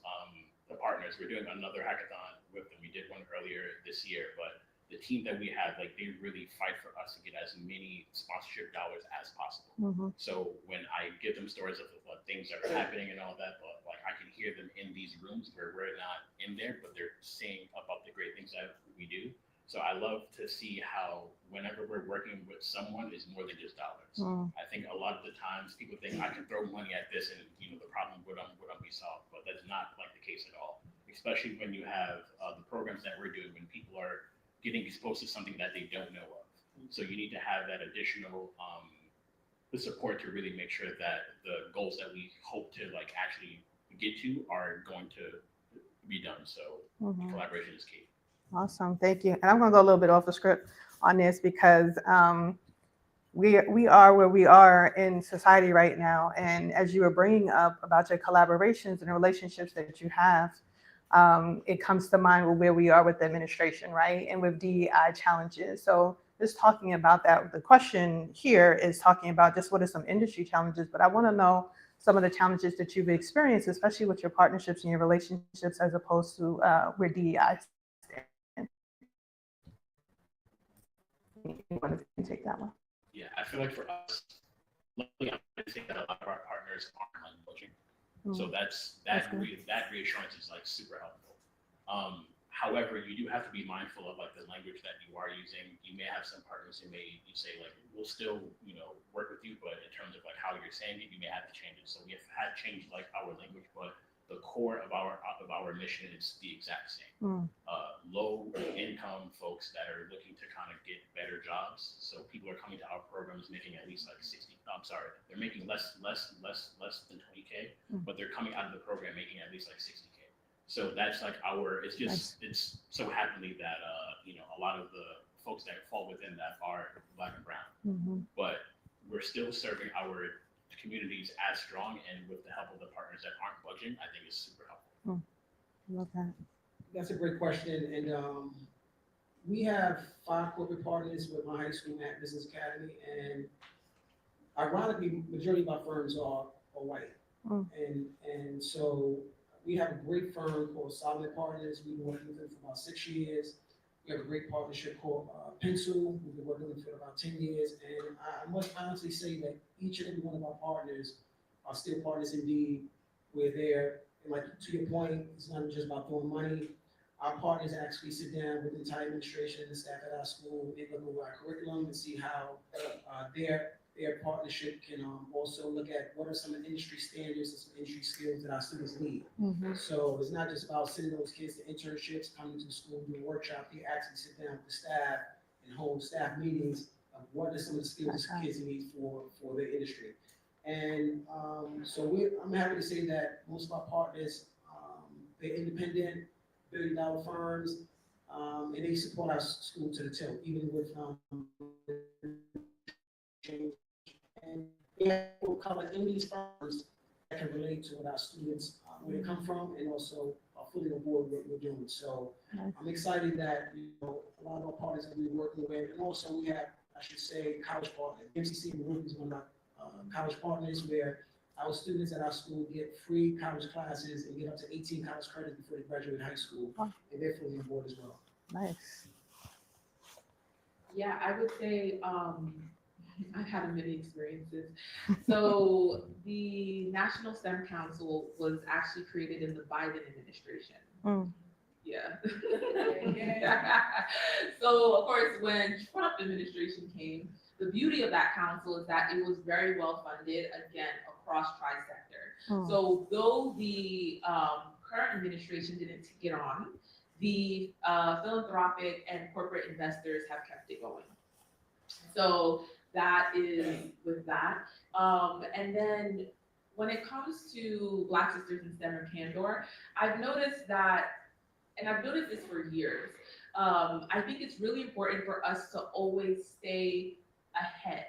partners. We're doing another hackathon with them. We did one earlier this year, but the team that we have, like, they really fight for us to get as many sponsorship dollars as possible. So when I give them stories of things that are happening and all that, but like I can hear them in these rooms where we're not in there, but they're saying about the great things that we do. So I love to see how whenever we're working with someone, is more than just dollars. I think a lot of the times people think I can throw money at this and the problem would be solved, but that's not like the case at all. Especially when you have the programs that we're doing, when people are getting exposed to something that they don't know of. So you need to have that additional the support to really make sure that the goals that we hope to like actually get to are going to be done. So collaboration is key. Awesome, thank you. And I'm going to go a little bit off the script on this because we are where we are in society right now. And as you were bringing up about your collaborations and relationships that you have, it comes to mind with where we are with the administration, right? And with DEI challenges. So just talking about that, the question here is talking about just what are some industry challenges, but I want to know some of the challenges that you've experienced, especially with your partnerships and your relationships as opposed to where DEI stands. You want to take that one? Yeah, I feel like for us, luckily, I think that a lot of our partners aren't like coaching. So that reassurance is like super helpful. However, you do have to be mindful of like the language that you are using. You may have some partners who you say like, we'll still, work with you, but in terms of like how you're saying it, you may have to change it. So we have had changed like our language, but the core of our mission is the exact same. Low income folks that are looking to kind of get better jobs. So people are coming to our programs making at least like they're making less than 20K, but they're coming out of the program making at least like 60K. So that's like it's so happenly that a lot of the folks that fall within that are Black and brown, but we're still serving our communities as strong, and with the help of the partners that aren't budging, I think is super helpful. Love that. That's a great question, and we have 5 corporate partners with my high school at Business Academy, and ironically, majority of our firms are white, and so we have a great firm called Solid Partners. We've been working with them for about 6 years. We have a great partnership called Pencil. We've been working with them for about 10 years. And I must honestly say that each and every one of our partners are still partners indeed. We're there. And like to your point, it's not just about throwing money. Our partners actually sit down with the entire administration and the staff at our school. They look over our curriculum and see how their partnership can also look at what are some of the industry standards and some industry skills that our students need. So it's not just about sending those kids to internships, coming to school, doing workshops. They actually sit down with the staff and hold staff meetings of what are some of the skills that kids need for their industry. And so I'm happy to say that most of our partners, they're independent, billion-dollar firms, and they support our school to the tilt, even with change. And we have people coming in these firms that can relate to what our students, where they come from, and also are fully on board with what we're doing. So I'm excited that a lot of our partners that we're working with, and also we have, I should say, college partners. MCC Group is one of our college partners where our students at our school get free college classes and get up to 18 college credits before they graduate high school, and they're fully on board as well. Nice. Yeah, I would say I've had many experiences. So the National STEM Council was actually created in the Biden administration. Yeah. So of course, when Trump administration came, the beauty of that council is that it was very well funded, again, across tri-sector. So though the current administration didn't get on, the philanthropic and corporate investors have kept it going. So that is with that. And then when it comes to Black Sisters in STEM and Candor, I've noticed that, and I've noticed this for years, I think it's really important for us to always stay ahead.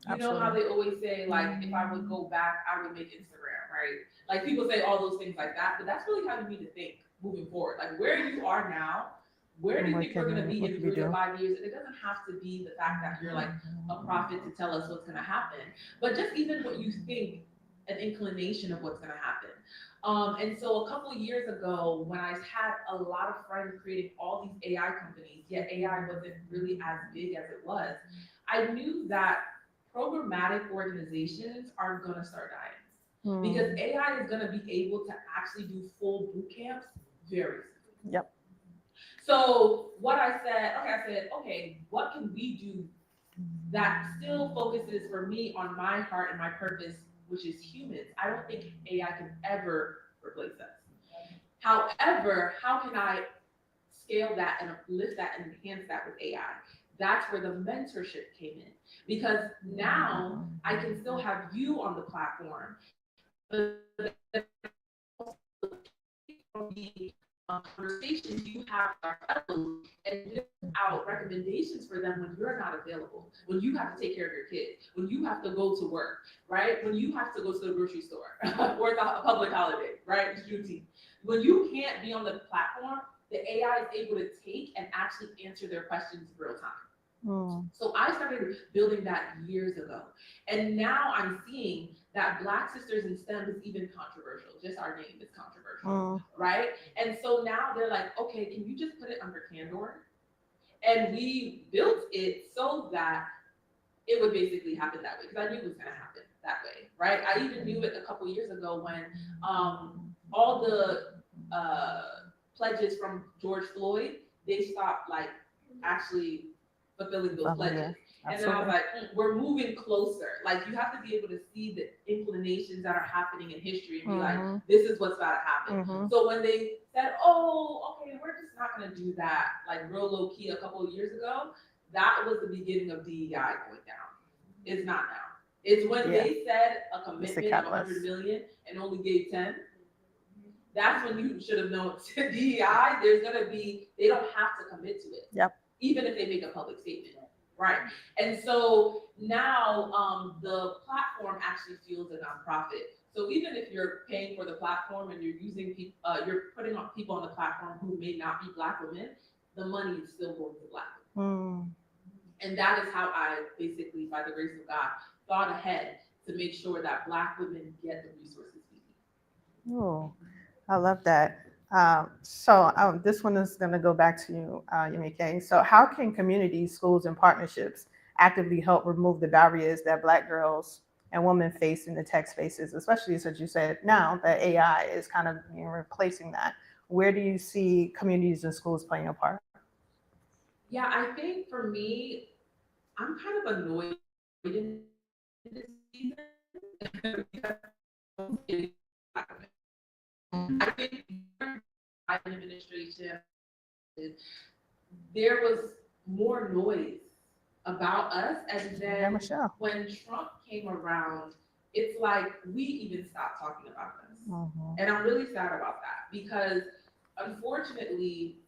You know how they always say, like, if I would go back, I would make Instagram, right? Like, people say all those things like that, but that's really how you need to think moving forward. Like, where you are now, where do you think we're going to be in 3 to 5 years? And it doesn't have to be the fact that you're like a prophet to tell us what's going to happen, but just even what you think, an inclination of what's going to happen. And so a couple of years ago, when I had a lot of friends creating all these AI companies, yet AI wasn't really as big as it was, I knew that programmatic organizations are going to start dying because AI is going to be able to actually do full boot camps very soon. Yep. So what I said, okay, what can we do that still focuses for me on my heart and my purpose, which is humans? I don't think AI can ever replace us. However, how can I scale that and uplift that and enhance that with AI? That's where the mentorship came in, because now I can still have you on the platform, but the conversations you have with our fellows and give out recommendations for them when you're not available, when you have to take care of your kids, when you have to go to work, right? When you have to go to the grocery store or a public holiday, right? It's Juneteenth. When you can't be on the platform, the AI is able to take and actually answer their questions in real time. So I started building that years ago. And now I'm seeing that Black Sisters in STEM is even controversial. Just our name is controversial, right? And so now they're like, okay, can you just put it under Candor? And we built it so that it would basically happen that way, because I knew it was gonna happen that way, right? I even knew it a couple years ago when all the pledges from George Floyd, they stopped like actually fulfilling those pledges. And then I was like, we're moving closer. Like, you have to be able to see the inclinations that are happening in history and be like, this is what's about to happen. So when they said, oh, okay, we're just not gonna do that, like real low key a couple of years ago, that was the beginning of DEI going down. It's not now. It's when they said a commitment of 100 million and only gave 10. That's when you should have known DEI, there's gonna be, they don't have to commit to it. Even if they make a public statement, right? And so now the platform actually feels a nonprofit. So even if you're paying for the platform and you're using people, you're putting on people on the platform who may not be Black women, the money is still going to Black women. And that is how I basically, by the grace of God, thought ahead to make sure that Black women get the resources we need. Oh, I love that. This one is going to go back to you, Yemike. So how can communities, schools, and partnerships actively help remove the barriers that Black girls and women face in the tech spaces, especially as you said, now that AI is kind of replacing that? Where do you see communities and schools playing a part? Yeah, I think for me, I'm kind of annoyed in this season. I think during the Biden administration, there was more noise about us, and then when Trump came around, it's like we even stopped talking about us. And I'm really sad about that, because unfortunately,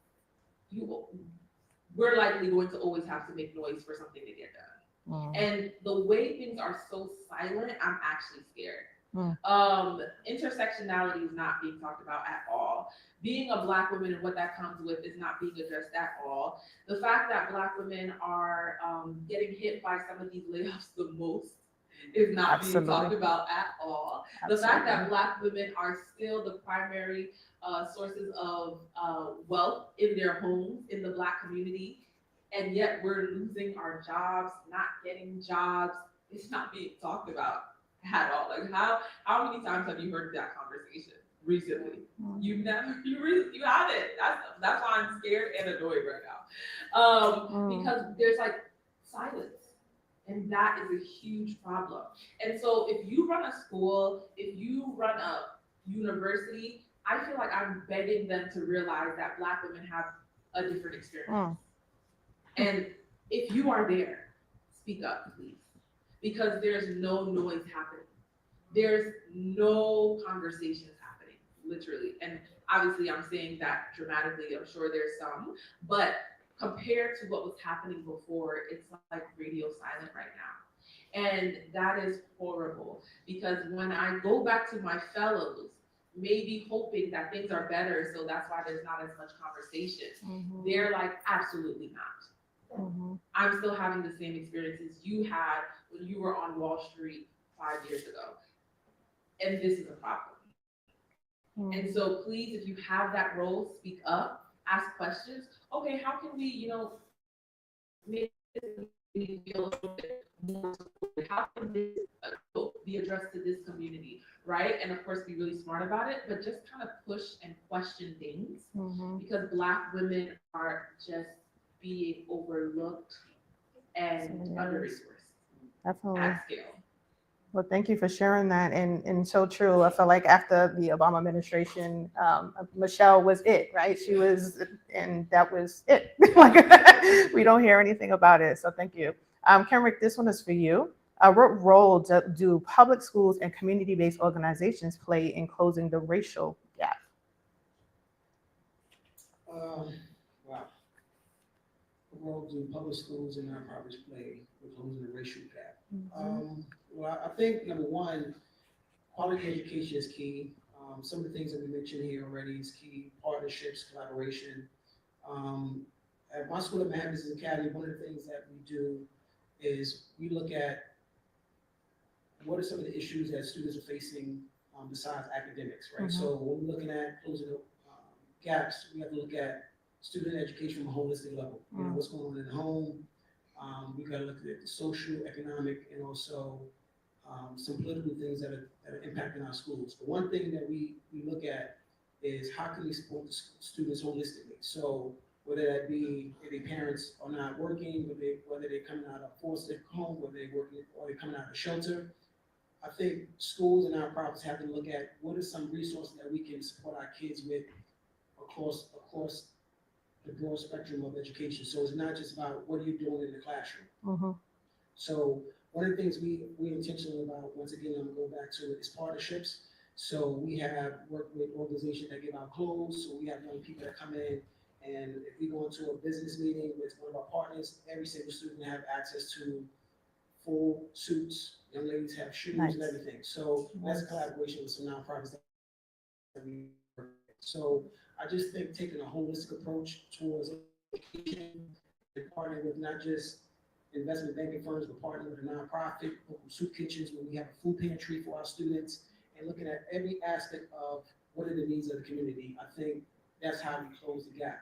we're likely going to always have to make noise for something to get done. And the way things are so silent, I'm actually scared. Intersectionality is not being talked about at all. Being a Black woman and what that comes with is not being addressed at all. The fact that Black women are getting hit by some of these layoffs the most is not being talked about at all. The fact that Black women are still the primary sources of wealth in their homes, in the Black community, and yet we're losing our jobs, not getting jobs. It's not being talked about at all. Like how many times have you heard that conversation recently? You've never, you haven't. That's why I'm scared and annoyed right now, because there's like silence. And that is a huge problem. And so if you run a school, if you run a university, I feel like I'm begging them to realize that Black women have a different experience. And if you are there, speak up, please. Because there's no noise happening. There's no conversations happening, literally. And obviously I'm saying that dramatically, I'm sure there's some, but compared to what was happening before, it's like radio silent right now. And that is horrible, because when I go back to my fellows, maybe hoping that things are better, so that's why there's not as much conversation, they're like, absolutely not. I'm still having the same experiences you had when you were on Wall Street 5 years ago. And this is a problem. And so please, if you have that role, speak up, ask questions. Okay, how can we, make this feel a little bit more supported? How can this be addressed to this community, right? And of course, be really smart about it, but just kind of push and question things, because Black women are just being overlooked and under-resourced at scale. Well, thank you for sharing that. And so true. I felt like after the Obama administration, Michelle was it, right? She was, and that was it. Like, we don't hear anything about it. So thank you. Kenrick, this one is for you. What role do public schools and community-based organizations play in closing the racial gap? Wow. What role do public schools and nonprofits play in closing the racial gap? Well, I think number one, quality education is key. Some of the things that we mentioned here already is key: partnerships, collaboration. At my school at Manhattan Business Academy, one of the things that we do is we look at what are some of the issues that students are facing besides academics, right? So when we're looking at closing the gaps, we have to look at student education from a holistic level. You know, what's going on in the home. We got to look at the social, economic, and also some political things that are impacting our schools. But one thing that we look at is how can we support the students holistically? So whether that be if their parents are not working, whether they're coming out of foster home, whether they're working or they're coming out of shelter, I think schools and nonprofits have to look at what are some resources that we can support our kids with across the broad spectrum of education. So it's not just about what are you doing in the classroom. So one of the things we intentional about, once again, I'm gonna go back to it, is partnerships. So we have worked with organizations that give out clothes. So we have young people that come in, and if we go into a business meeting with one of our partners, every single student have access to full suits. Young ladies have shoes and everything. So that's a collaboration with some nonprofits that we work with. So I just think taking a holistic approach towards education and partnering with not just investment banking firms, but partnering with a nonprofit, local soup kitchens, where we have a food pantry for our students, and looking at every aspect of what are the needs of the community. I think that's how we close the gap.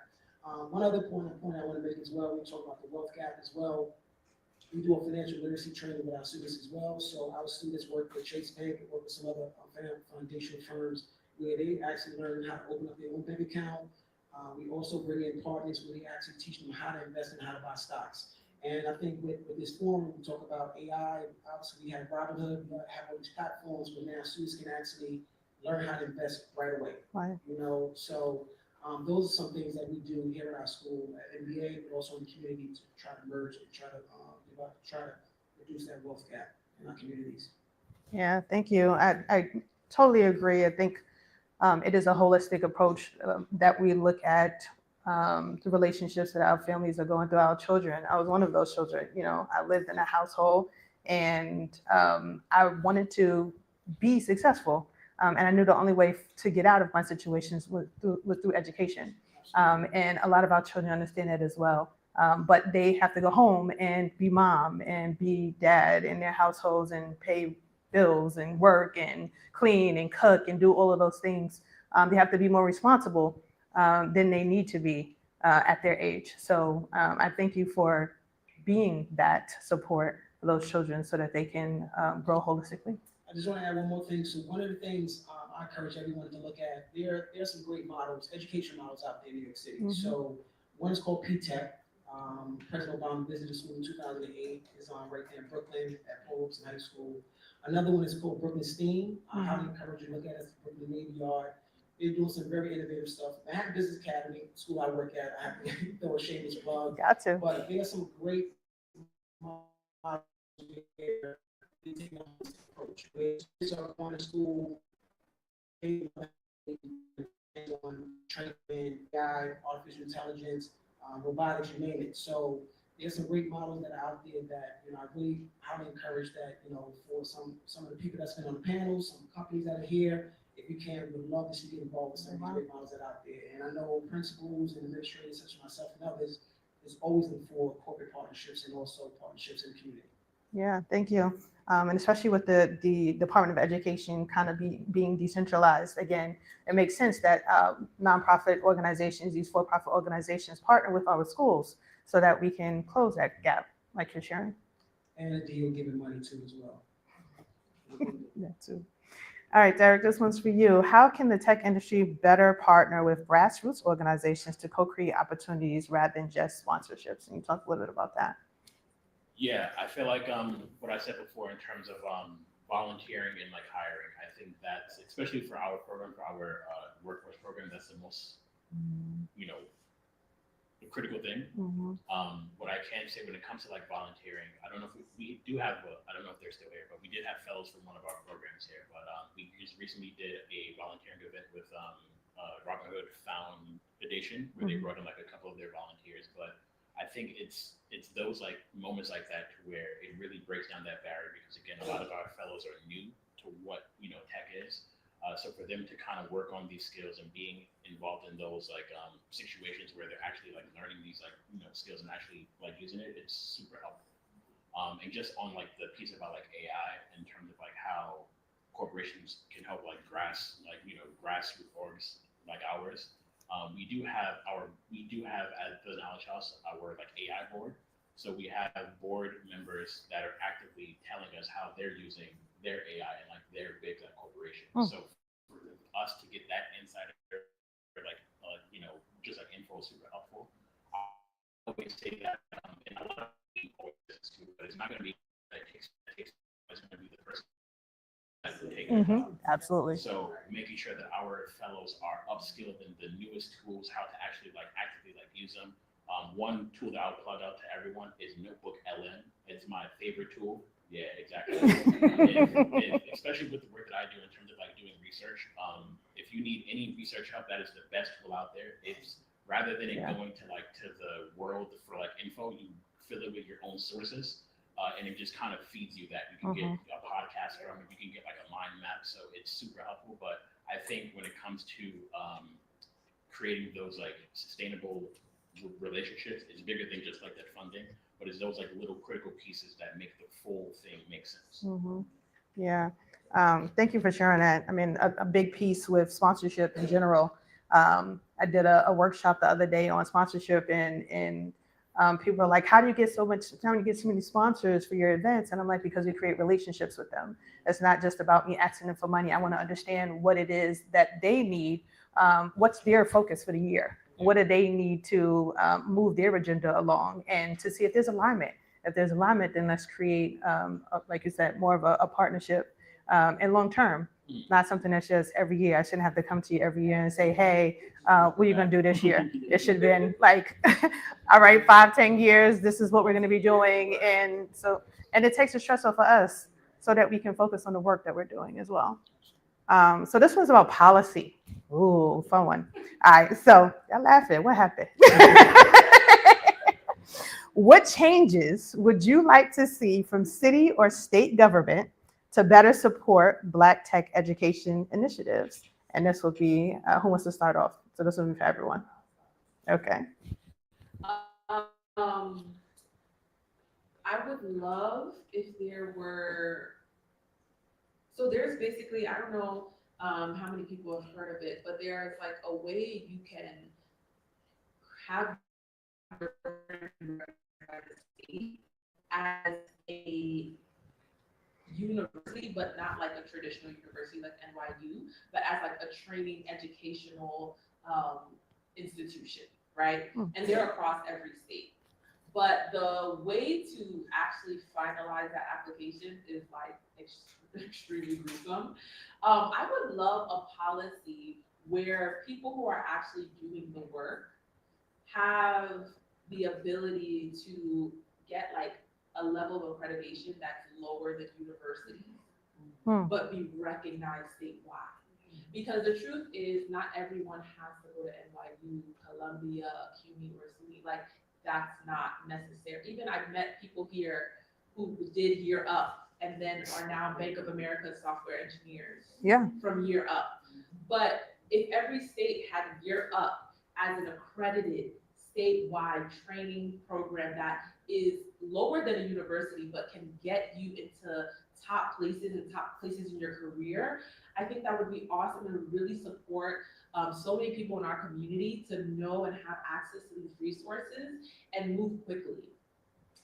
One other point I want to make as well, we talk about the wealth gap as well. We do a financial literacy training with our students as well. So our students work with Chase Bank and work with some other foundational firms where they actually learn how to open up their own bank account. We also bring in partners where we actually teach them how to invest and how to buy stocks. And I think with this forum, we talk about AI. Obviously, we have Robinhood, we have all these platforms where now students can actually learn how to invest right away. You know, so those are some things that we do here at our school at MBA, but also in the community to try to merge and try to reduce that wealth gap in our communities. Yeah, thank you. I totally agree. I think it is a holistic approach that we look at the relationships that our families are going through, our children. I was one of those children. You know, I lived in a household and I wanted to be successful. And I knew the only way to get out of my situations was through education. And a lot of our children understand that as well. But they have to go home and be mom and be dad in their households and pay bills and work and clean and cook and do all of those things. They have to be more responsible than they need to be. at their age. So I thank you for being that support for those children so that they can grow holistically. I just want to add one more thing. So one of the things I encourage everyone to look at, there's some great models, education models out there in New York City. Mhm. So one is called P-Tech. President Obama visited school in 2008. It's on right there in Brooklyn at Paul Robeson High School. Another one is called Brooklyn STEAM. I highly encourage you to look at it. It's Brooklyn Navy Yard. They're doing some very innovative stuff. Manhattan Business Academy, school I work at, I have to throw a shameless plug. Got to. But there's some great models there. They take a holistic approach. Where kids are going to school, they on training, AI, artificial intelligence, robotics, you name it. So there's some great models that are out there that, I really highly encourage that, for some of the people that's been on the panels, some companies that are here, if you can, we would love to see you get involved with some of these great models that are out there. And I know principals and administrators such as myself and others is always looking for corporate partnerships and also partnerships in the community. Yeah, thank you. And especially with the Department of Education kind of being decentralized, again, it makes sense that nonprofit organizations, these for-profit organizations, partner with our schools so that we can close that gap, like you're sharing. And a deal giving money to as well. That too. All right, Derek, this one's for you. How can the tech industry better partner with grassroots organizations to co-create opportunities rather than just sponsorships? And you talked a little bit about that. Yeah, I feel like what I said before in terms of volunteering and like hiring, I think that's, especially for our program, for our workforce program, that's the most, the critical thing. What I can say when it comes to like volunteering, I don't know if we do have, I don't know if they're still here, but we did have fellows from one of our programs here. But we just recently did a volunteering event with Robin Hood Foundation, where they brought in like a couple of their volunteers. But I think it's those like moments like that where it really breaks down that barrier, because again, a lot of our fellows are new to what tech is. So for them to kind of work on these skills and being involved in those like situations where they're actually like learning these like skills and actually like using it, it's super helpful. And just on like the piece about like AI in terms of like how corporations can help like grassroots orgs like ours. We do have at the Knowledge House our like AI board. So we have board members that are actively telling us how they're using their AI and like their big like corporation. So for us to get that insight, like just like info is super helpful. I always say that in a lot of people, but it's not going to be that takes. It's going to be the person that will take it. Absolutely. So making sure that our fellows are upskilled in the newest tools, how to actually like actively like use them. One tool that I'll plug out to everyone is Notebook LM. It's my favorite tool. Yeah, exactly. Especially with the work that I do in terms of like doing research. If you need any research help, that is the best tool out there. It's rather than it going to the world for like info, you fill it with your own sources. And it just kind of feeds you that. You can get a podcast from it, you can get like a mind map, so it's super helpful. But I think when it comes to creating those like sustainable relationships, it's bigger than just like that funding, but it's those like little critical pieces that make the full thing make sense. Yeah, thank you for sharing that. I mean, a big piece with sponsorship in general. I did a workshop the other day on sponsorship, and people are like, how do you get so many sponsors for your events? And I'm like, because we create relationships with them. It's not just about me asking them for money. I want to understand what it is that they need. What's their focus for the year? What do they need to move their agenda along, and to see if there's alignment. If there's alignment, then let's create, like you said, more of a partnership and long term, not something that's just every year. I shouldn't have to come to you every year and say, hey, what are you going to do this year? It should have been like, all right, 5-10 years, this is what we're going to be doing. And it takes the stress off of us so that we can focus on the work that we're doing as well. So this one's about policy. Ooh, fun one. All right, so y'all laughing. What happened? What changes would you like to see from city or state government to better support Black tech education initiatives? And this will be, who wants to start off? So this will be for everyone. Okay. I would love if there were, so there's basically, I don't know how many people have heard of it, but there's like a way you can have as a university, but not like a traditional university like NYU, but as like a training educational institution, right? And they're across every state. But the way to actually finalize that application is like extremely gruesome. I would love a policy where people who are actually doing the work have the ability to get like a level of accreditation that's lower than universities, but be recognized statewide. Because the truth is, not everyone has to go to NYU, Columbia, CUNY, or SUNY. Like, that's not necessary. Even I've met people here who did Year Up and then are now Bank of America software engineers from Year Up. But if every state had Year Up as an accredited statewide training program that is lower than a university but can get you into top places and top places in your career, I think that would be awesome and really support so many people in our community to know and have access to these resources and move quickly.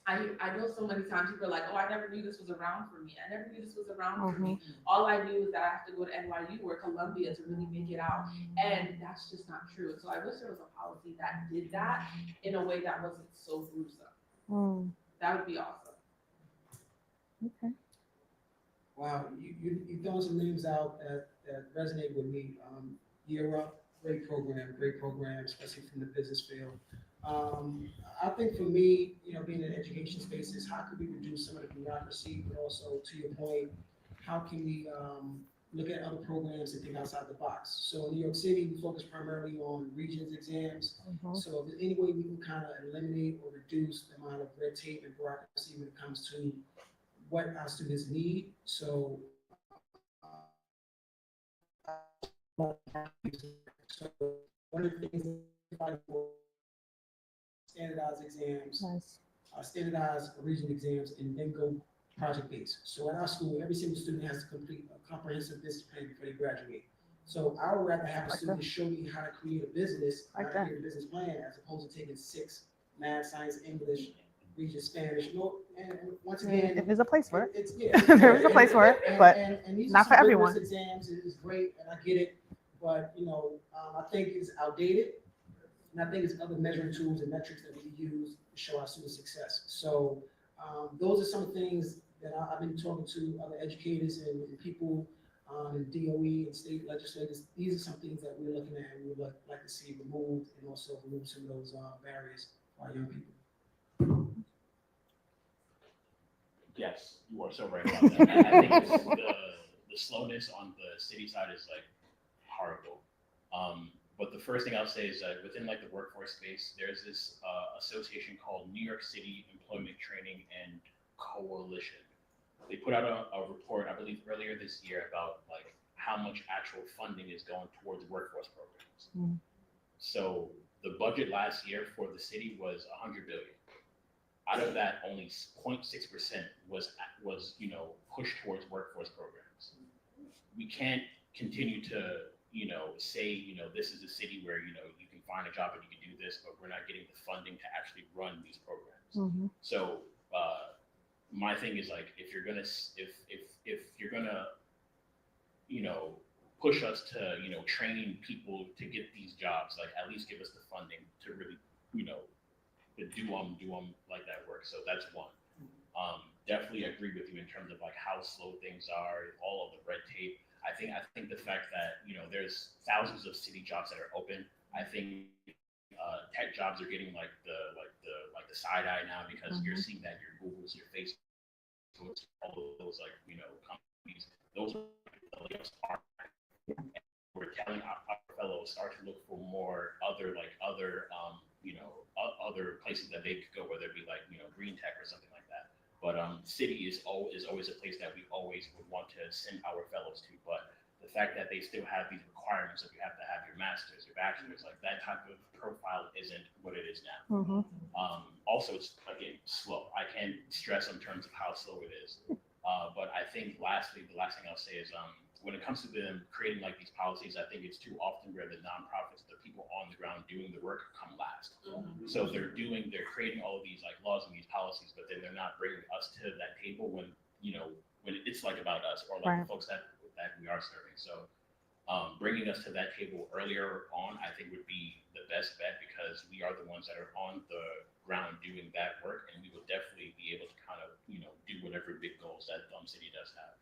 I know so many times people are like, oh, I never knew this was around for me. I never knew this was around for me. All I knew is that I have to go to NYU or Columbia to really make it out. And that's just not true. So I wish there was a policy that did that in a way that wasn't so gruesome. That would be awesome. Okay. Wow, you throwing some names out that resonate with me. Year Up, great program, especially from the business field. I think for me, being in education spaces, how could we reduce some of the bureaucracy, but also, to your point, how can we look at other programs and think outside the box? So in New York City, we focus primarily on Regents exams. So if there's any way we can kind of eliminate or reduce the amount of red tape and bureaucracy when it comes to what our students need. So one of the things standardized exams, standardized region exams, and then go project-based. So at our school, every single student has to complete a comprehensive business plan before they graduate. So I would rather have a student show me how to create a business, how to create a business plan, as opposed to taking 6 math, science, English, region Spanish. No, and once again, if there's a place for it, there is a place for it, but not for everyone. Exams is great, and I get it, but I think it's outdated. And I think it's other measuring tools and metrics that we use to show our student success. So those are some things that I've been talking to other educators and people in DOE and state legislators. These are some things that we're looking at and we would like to see removed, and also remove some of those barriers for our young people. Yes, you are so right about that. I think the slowness on the city side is like horrible. But the first thing I'll say is that within like the workforce space, there's this association called New York City Employment Training and Coalition. They put out a report, I believe earlier this year, about like how much actual funding is going towards workforce programs. So the budget last year for the city was $100 billion. Out of that, only 0.6% was pushed towards workforce programs. We can't continue to say, this is a city where, you can find a job and you can do this, but we're not getting the funding to actually run these programs. So my thing is like, if you're gonna push us to, train people to get these jobs, like at least give us the funding to really, to do them like that work. So that's one. Definitely agree with you in terms of like how slow things are, all of the red tape. I think the fact that there's thousands of city jobs that are open. I think tech jobs are getting like the side eye now, because you're seeing that your Googles, your Facebooks, all of those companies. Those are. We're telling our fellows start to look for more other places that they could go, whether it be like green tech or something like that. But city is always a place that we always would want to send our fellows to. But the fact that they still have these requirements that you have to have your master's, your bachelor's, like that type of profile isn't what it is now. Also, it's again slow. I can't stress in terms of how slow it is. But I think lastly, the last thing I'll say is when it comes to them creating like these policies, I think it's too often where the nonprofits, the people on the ground doing the work, come last. So they're creating all of these like laws and these policies, but then they're not bringing us to that table when it's like about us or like the folks that we are serving. So bringing us to that table earlier on, I think would be the best bet, because we are the ones that are on the ground doing that work, and we will definitely be able to kind of do whatever big goals that city does have.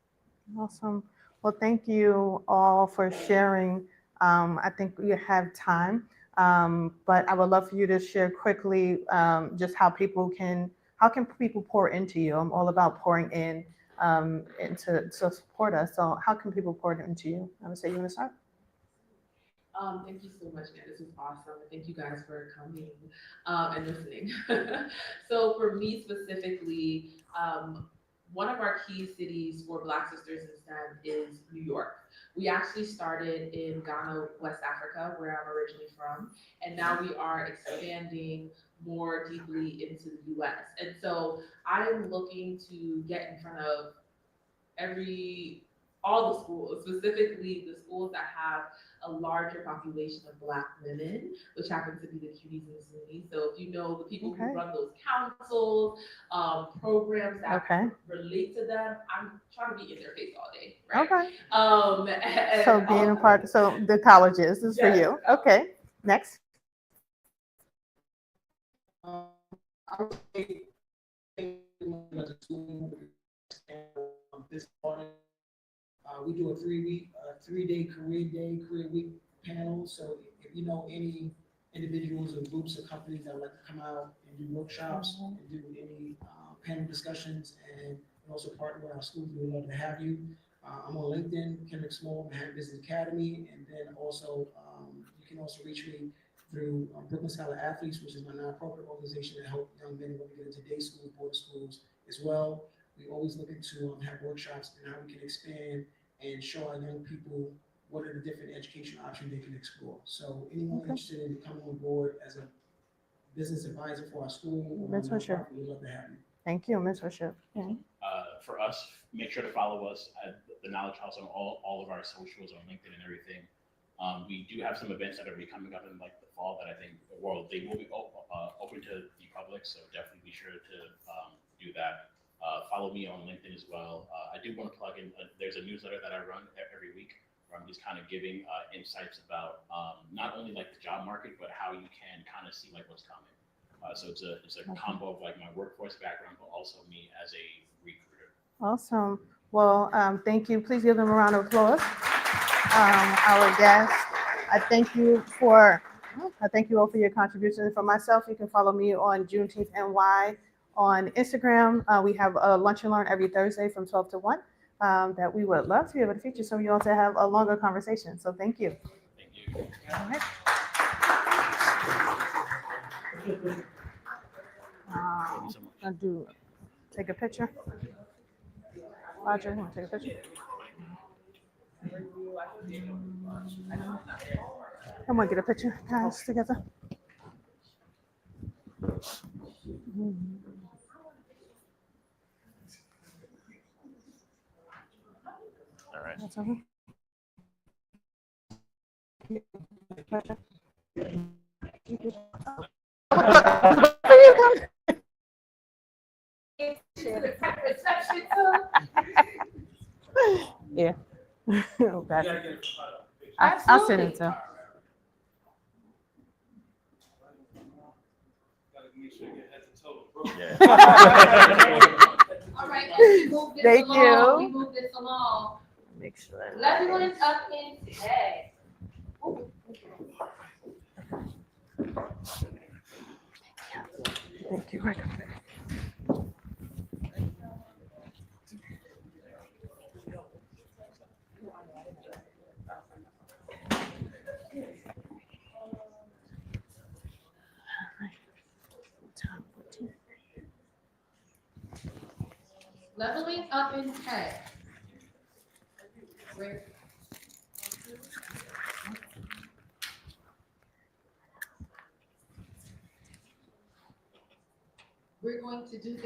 Awesome. Well, thank you all for sharing. I think we have time, but I would love for you to share quickly just how can people pour into you? I'm all about pouring in and to support us. So how can people pour into you? I would say, you want to start? Thank you so much, man. This is awesome. Thank you guys for coming and listening. So for me specifically, one of our key cities for Black sisters in STEM is New York. We actually started in Ghana, West Africa, where I'm originally from, and now we are expanding more deeply into the US. And so I'm looking to get in front of all the schools, specifically the schools that have a larger population of Black women, which happen to be the cuties and the SUNYs. So if you know the people who run those councils, programs that relate to them, I'm trying to be in their face all day, right? So being a part, so the colleges is for you. Okay, next. This morning, we do a 3-day career week panel. So if you know any individuals or groups or companies that would like to come out and do workshops and do any panel discussions and also partner with our schools, we would love to have you. I'm on LinkedIn, Kendrick Small, Manhattan Business Academy, and then also you can also reach me through Brooklyn Scholar Athletes, which is my nonprofit organization that help young men when they get into day school, board schools as well. We always looking to have workshops and how we can expand and show our young people what are the different education options they can explore. So anyone interested in coming on board as a business advisor for our school, Mentorship. we'd love to have you. Thank you, mentorship. For us, make sure to follow us at the Knowledge House on all of our socials on LinkedIn and everything. We do have some events that are coming up in like the fall that I think they will be open to the public. So definitely be sure to do that. Follow me on LinkedIn as well. I do want to plug in, there's a newsletter that I run every week where I'm just kind of giving insights about not only like the job market, but how you can kind of see like what's coming. So it's a combo of like my workforce background, but also me as a recruiter. Awesome. Well, thank you. Please give them a round of applause. Our guests. I thank you all for your contributions. For myself, you can follow me on Juneteenth NY on Instagram. We have a lunch and learn every Thursday from 12 to 1 that we would love to be able to feature some of you all to have a longer conversation. So thank you. Thank you. All right. Take a picture. Roger, you want to take a picture? I'm gonna get a picture, guys, together. All right. That's over. Yeah. Okay. I'll send it to. Yeah. All right, as we move this Thank along, you. we move this along. Make sure. Everyone's up in today. Thank you. Right. Leveling up in tech. We're going to do this.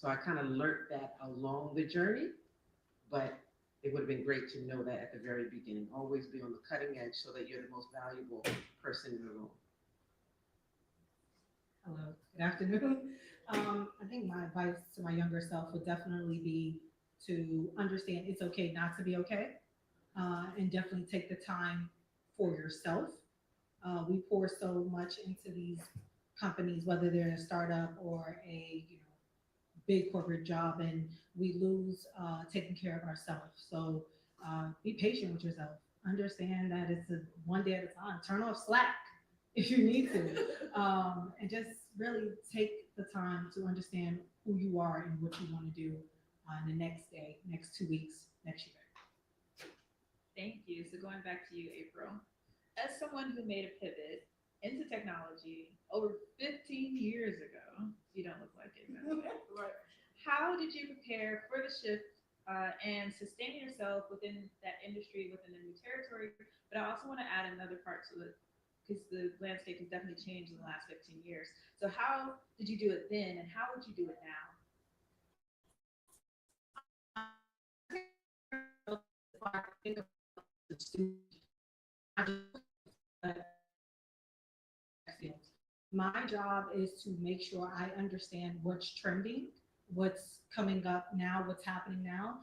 So I kind of learned that along the journey, but it would have been great to know that at the very beginning. Always be on the cutting edge so that you're the most valuable person in the room. Hello, good afternoon. I think my advice to my younger self would definitely be to understand it's okay not to be okay, and definitely take the time for yourself. We pour so much into these companies, whether they're a startup or a big corporate job, and we lose taking care of ourselves. So be patient with yourself. Understand that it's a one day at a time. Turn off Slack if you need to, and just really take the time to understand who you are and what you want to do in the next day, next 2 weeks, next year. Thank you. So going back to you, April, as someone who made a pivot into technology over 15 years ago, you don't look like it, by the way. How did you prepare for the shift and sustain yourself within that industry, within the new territory? But I also want to add another part to it, because the landscape has definitely changed in the last 15 years. So how did you do it then, and how would you do it now? My job is to make sure I understand what's trending, what's coming up now, what's happening now,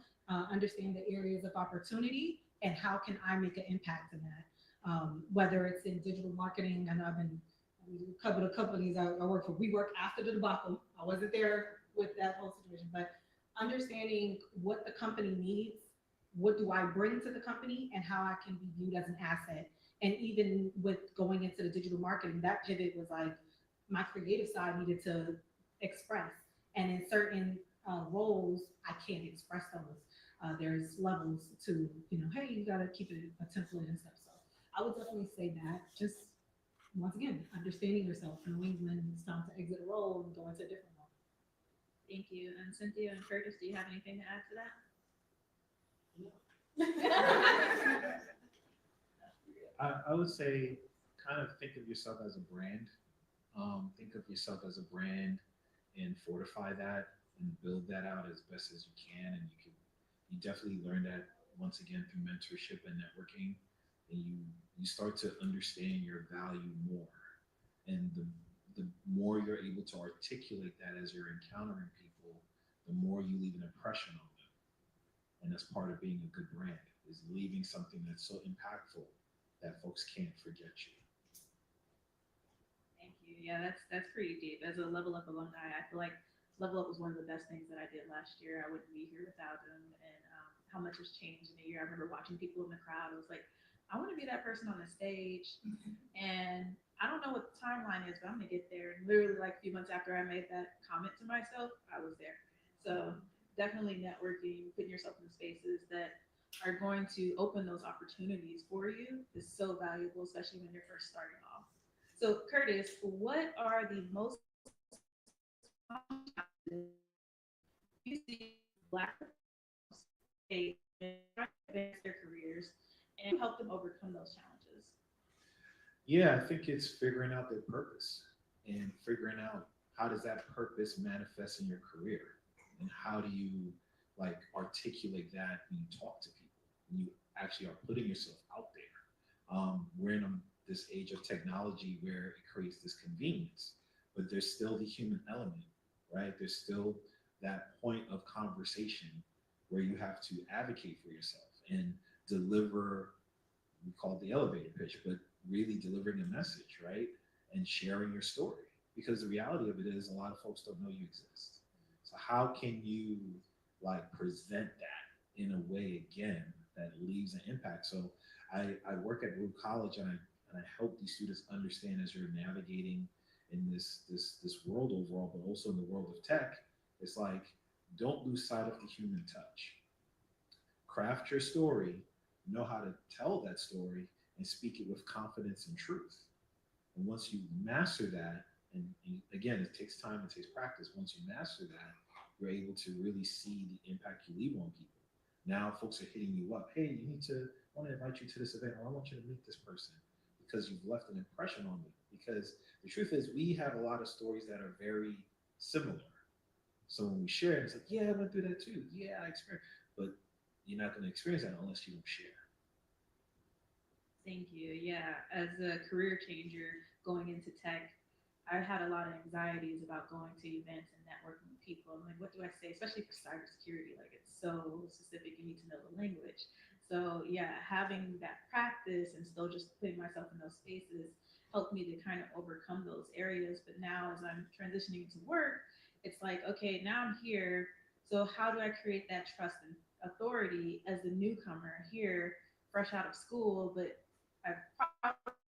understand the areas of opportunity, and how can I make an impact in that. Whether it's in digital marketing, and I've been a couple of companies I work for, we worked after the debacle. I wasn't there with that whole situation, but understanding what the company needs, what do I bring to the company, and how I can be viewed as an asset. And even with going into the digital marketing, that pivot was like my creative side needed to express. And in certain roles, I can't express those. There's levels to, hey, you gotta keep it a template and stuff. So I would definitely say that, just once again, understanding yourself, knowing when it's time to exit a role and go into a different role. Thank you. And Cynthia and Curtis, do you have anything to add to that? I would say kind of think of yourself as a brand. Think of yourself as a brand and fortify that and build that out as best as you can. And you definitely learn that once again through mentorship and networking. And you start to understand your value more. And the more you're able to articulate that as you're encountering people, the more you leave an impression on them. And that's part of being a good brand, is leaving something that's so impactful that folks can't forget you. Thank you. Yeah, that's pretty deep. As a LevelUP alumni, I feel like LevelUP was one of the best things that I did last year. I wouldn't be here without them, and how much has changed in a year. I remember watching people in the crowd. It was like, I want to be that person on the stage, and I don't know what the timeline is, but I'm gonna get there. And literally, like a few months after I made that comment to myself, I was there. So definitely networking, putting yourself in spaces that are going to open those opportunities for you is so valuable, especially when you're first starting off. So Curtis, what are the most you see Black advance their careers and help them overcome those challenges? Yeah, I think it's figuring out their purpose and figuring out how does that purpose manifest in your career, and how do you articulate that when you talk to people, when you actually are putting yourself out there. We're in this age of technology where it creates this convenience, but there's still the human element, right? There's still that point of conversation where you have to advocate for yourself and deliver, we call it the elevator pitch, but really delivering a message, right? And sharing your story. Because the reality of it is a lot of folks don't know you exist. So how can you present that in a way, again, that leaves an impact? So I work at Root College, and I help these students understand, as you're navigating in this world overall, but also in the world of tech, it's like, don't lose sight of the human touch. Craft your story, know how to tell that story, and speak it with confidence and truth. And once you master that, and again, it takes time, it takes practice. Once you master that, you're able to really see the impact you leave on people. Now folks are hitting you up. Hey, I want to invite you to this event, or I want you to meet this person, because you've left an impression on me. Because the truth is, we have a lot of stories that are very similar. So when we share, it's like, yeah, I went through that too. Yeah, I experienced, but you're not going to experience that unless you don't share. Thank you. Yeah, as a career changer going into tech, I had a lot of anxieties about going to events and networking with people. I'm like, what do I say? Especially for cybersecurity, like it's so specific. You need to know the language. So yeah, having that practice and still just putting myself in those spaces helped me to kind of overcome those areas. But now as I'm transitioning to work, it's like, okay, now I'm here. So how do I create that trust and authority as a newcomer here, fresh out of school, but I've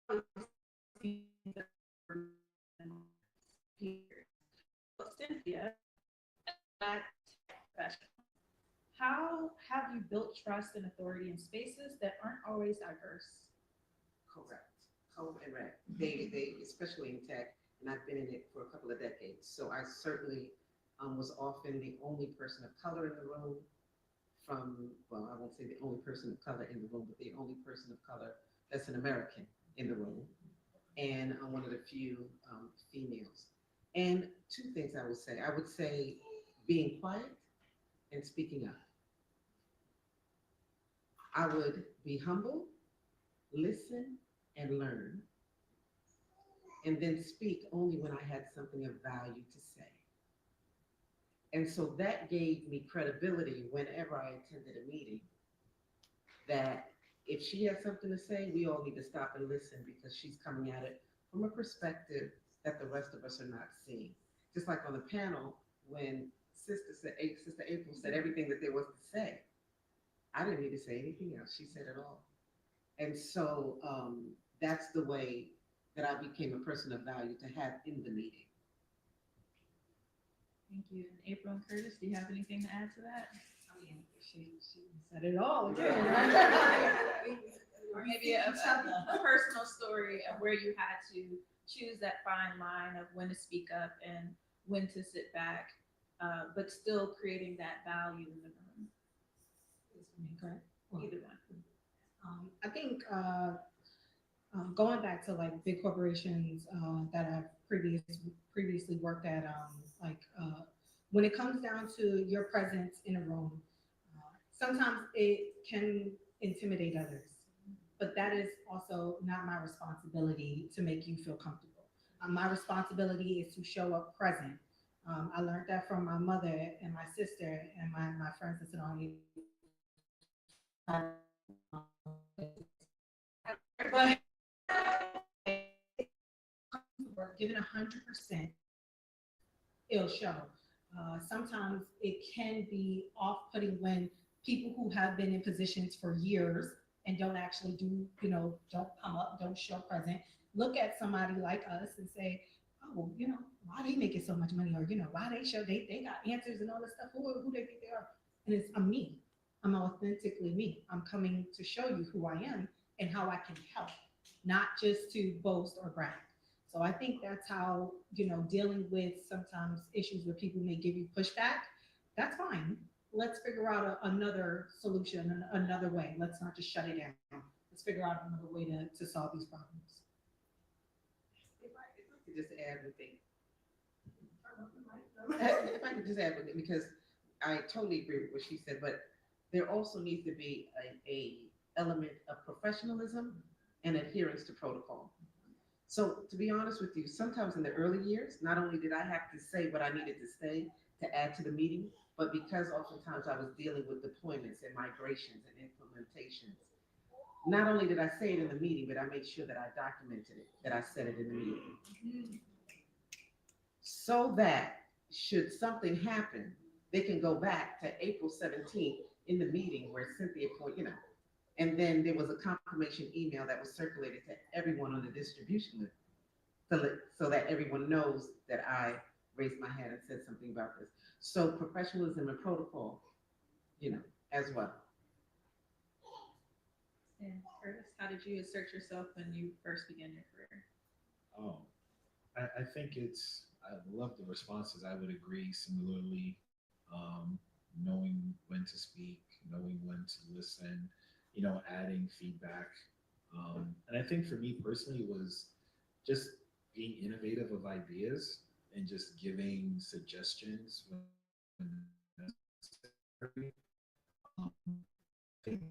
probably seen the peers. But Cynthia, that professional, how have you built trust and authority in spaces that aren't always diverse? Correct. Correct. They, especially in tech, and I've been in it for a couple of decades. So I certainly was often the only person of color in the room well, I won't say the only person of color in the room, but the only person of color that's an American in the room. And I'm one of the few females. And two things I would say. I would say being quiet and speaking up. I would be humble, listen, and learn, and then speak only when I had something of value to say. And so that gave me credibility whenever I attended a meeting, that if she has something to say, we all need to stop and listen because she's coming at it from a perspective that the rest of us are not seeing. Just like on the panel, when Sister April said everything that there was to say, I didn't need to say anything else. She said it all. And so that's the way that I became a person of value to have in the meeting. Thank you. And April and Curtis, do you have anything to add to that? I mean, she said it all again. Or maybe a personal story of where you had to choose that fine line of when to speak up and when to sit back, but still creating that value in the room. Either one. I think going back to like big corporations that I've previously worked at, when it comes down to your presence in a room, sometimes it can intimidate others, but that is also not my responsibility to make you feel comfortable. My responsibility is to show up present. I learned that from my mother and my sister and my friends that sit on me. But given 100%, it'll show. Sometimes it can be off-putting when people who have been in positions for years and don't actually don't come up, don't show present, look at somebody like us and say, oh, why they making so much money, or why they show they got answers and all this stuff. Who they think they are? And I'm me. I'm authentically me. I'm coming to show you who I am and how I can help, not just to boast or brag. So I think that's how, dealing with sometimes issues where people may give you pushback, that's fine. Let's figure out another solution, another way. Let's not just shut it down. Let's figure out another way to solve these problems. If I could just add with it. If I could just add with it, because I totally agree with what she said, but there also needs to be a element of professionalism and adherence to protocol. So to be honest with you, sometimes in the early years, not only did I have to say what I needed to say to add to the meeting, but because oftentimes I was dealing with deployments and migrations and implementations, not only did I say it in the meeting, but I made sure that I documented it, that I said it in the meeting. So that should something happen, they can go back to April 17th in the meeting where Cynthia pointed, and then there was a confirmation email that was circulated to everyone on the distribution list so that everyone knows that I raised my hand and said something about this. So professionalism and protocol, as well. And Curtis, how did you assert yourself when you first began your career? Oh, I think I love the responses. I would agree similarly. Knowing when to speak, knowing when to listen, adding feedback. And I think for me personally was just being innovative of ideas and just giving suggestions necessary. Um, I think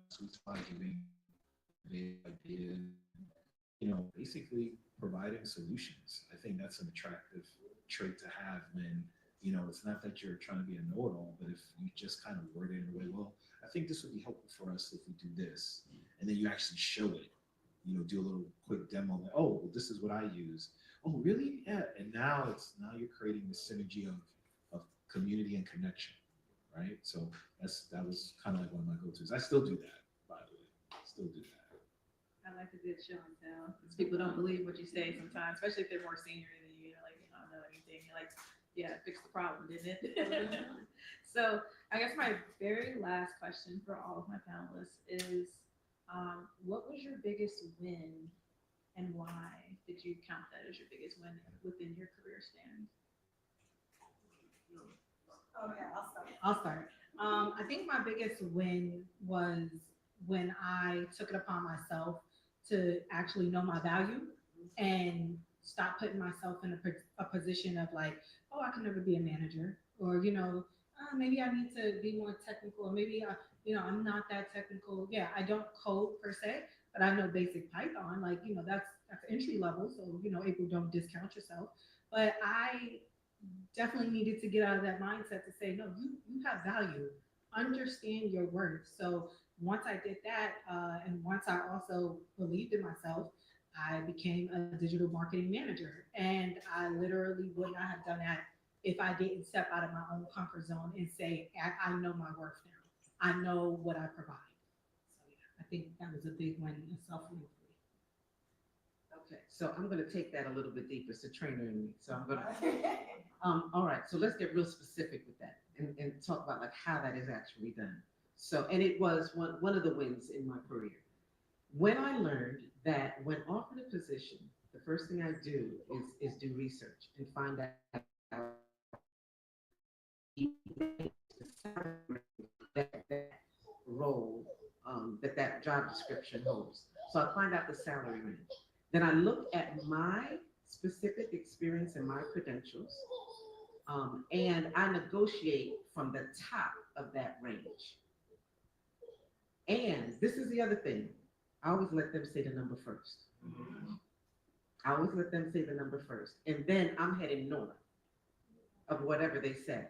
sweet spot giving ideas, basically providing solutions. I think that's an attractive trait to have when, it's not that you're trying to be a know-it-all, but if you just kind of word it in a way, well, I think this would be helpful for us if we do this. And then you actually show it, do a little quick demo, like, oh, well, this is what I use. Oh, really? Yeah. And now you're creating the synergy of community and connection, right? So that was kind of like one of my go-tos. I still do that, by the way. Still do that. I like a good show and tell, because people don't believe what you say sometimes, especially if they're more senior than you, like, you don't know anything. You're like, yeah, fix the problem, didn't it? So I guess my very last question for all of my panelists is, what was your biggest win and why did you count that as your biggest win within your career stand? Oh yeah, I'll start. I think my biggest win was when I took it upon myself to actually know my value and stop putting myself in a position of like, oh, I can never be a manager, or maybe I need to be more technical, or maybe I'm not that technical. Yeah, I don't code per se, but I know basic Python. Like that's entry level, so April, don't discount yourself. But I definitely needed to get out of that mindset to say, no, you have value. Understand your worth. So once I did that, and once I also believed in myself, I became a digital marketing manager. And I literally would not have done that if I didn't step out of my own comfort zone and say, I know my worth now. I know what I provide. So yeah, I think that was a big one in self-belief. Okay, so I'm going to take that a little bit deeper. It's a trainer in me. So I'm going to, all right, so let's get real specific with that and talk about like how that is actually done. So, and it was one of the wins in my career. When I learned that when offered a position, the first thing I do is do research and find out that role, that job description holds. So I find out the salary range. Then I look at my specific experience and my credentials, and I negotiate from the top of that range. And this is the other thing. I always let them say the number first. I always let them say the number first. And then I'm heading north of whatever they said.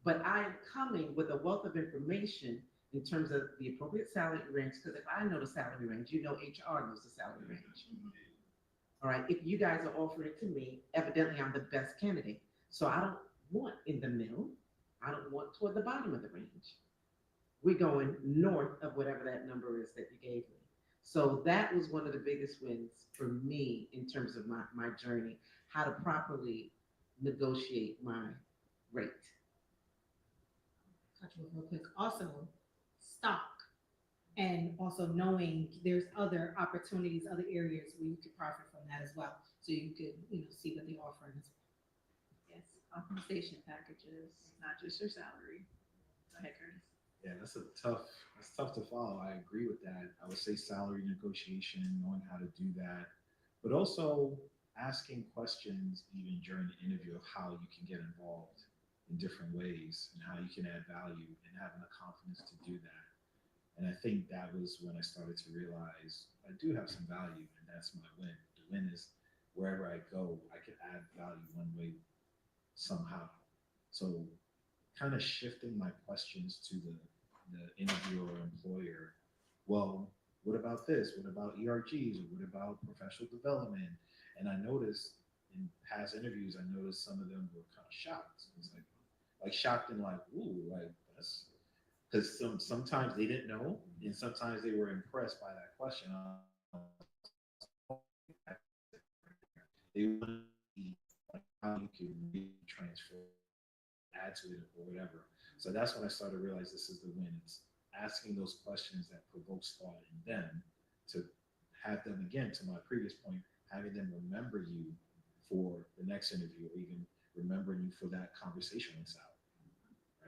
But I am coming with a wealth of information in terms of the appropriate salary range, because if I know the salary range, HR knows the salary range. All right, if you guys are offering it to me, evidently I'm the best candidate. So I don't want in the middle. I don't want toward the bottom of the range. We're going north of whatever that number is that you gave me. So that was one of the biggest wins for me in terms of my journey, how to properly negotiate my rate. Cut you off real quick. Also, stock, and also knowing there's other opportunities, other areas where you could profit from that as well. So you could, see what they're offering as well. Yes, compensation packages, not just your salary. Go ahead, Curtis. Yeah, that's tough to follow. I agree with that. I would say salary negotiation, knowing how to do that, but also asking questions even during the interview of how you can get involved in different ways and how you can add value and having the confidence to do that. And I think that was when I started to realize I do have some value, and that's my win. The win is wherever I go, I can add value one way somehow. So kind of shifting my questions to the interviewer or employer. Well, what about this? What about ERGs? Or what about professional development? And I noticed in past interviews, I noticed some of them were kind of shocked. It's like shocked and like, ooh, like that's because sometimes they didn't know, and sometimes they were impressed by that question. They want to see like how you can really transfer, add to it, or whatever. So that's when I started to realize this is the win. It's asking those questions that provokes thought in them to have them, again, to my previous point, having them remember you for the next interview, or even remembering you for that conversation that's out.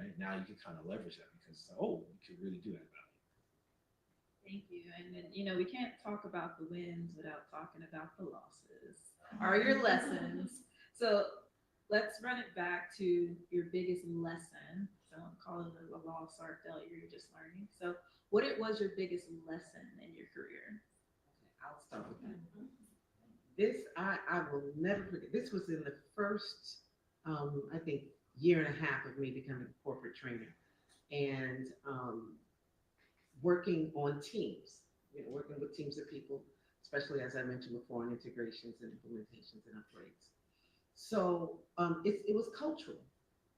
Right now, you can kind of leverage that because, oh, you can really do that value. Thank you. And then, we can't talk about the wins without talking about the losses or your lessons. So let's run it back to your biggest lesson. So I'm calling it a loss or a failure you're just learning. So what it was your biggest lesson in your career? I'll start with that. This, I will never forget. This was in the first, I think, year and a half of me becoming a corporate trainer and working on teams, working with teams of people, especially as I mentioned before, on integrations and implementations and upgrades. So it was cultural.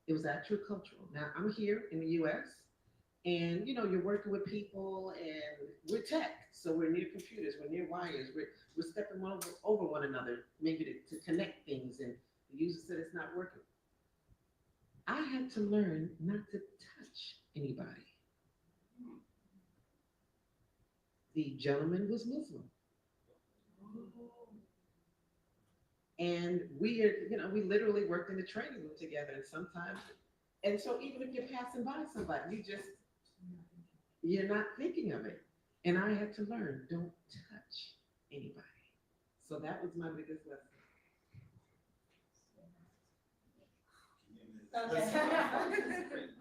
It was actually cultural. Now I'm here in the US and you're working with people and we're tech. So we're near computers, we're near wires, we're stepping over one another, maybe to connect things, and the user said it's not working. I had to learn not to touch anybody. The gentleman was Muslim. And we literally worked in the training room together, and so even if you're passing by somebody, you're not thinking of it. And I had to learn, don't touch anybody. So that was my biggest lesson.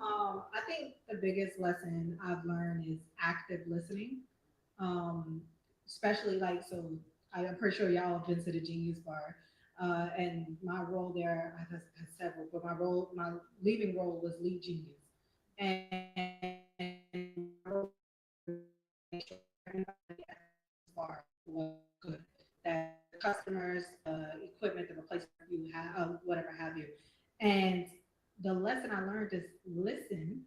I think the biggest lesson I've learned is active listening. Especially I'm pretty sure y'all have been to the Genius Bar. And my role there, I've had several, but my leaving role was lead genius. And bar was good. That the customers, equipment, the replacement you have, whatever have you. And the lesson I learned is listen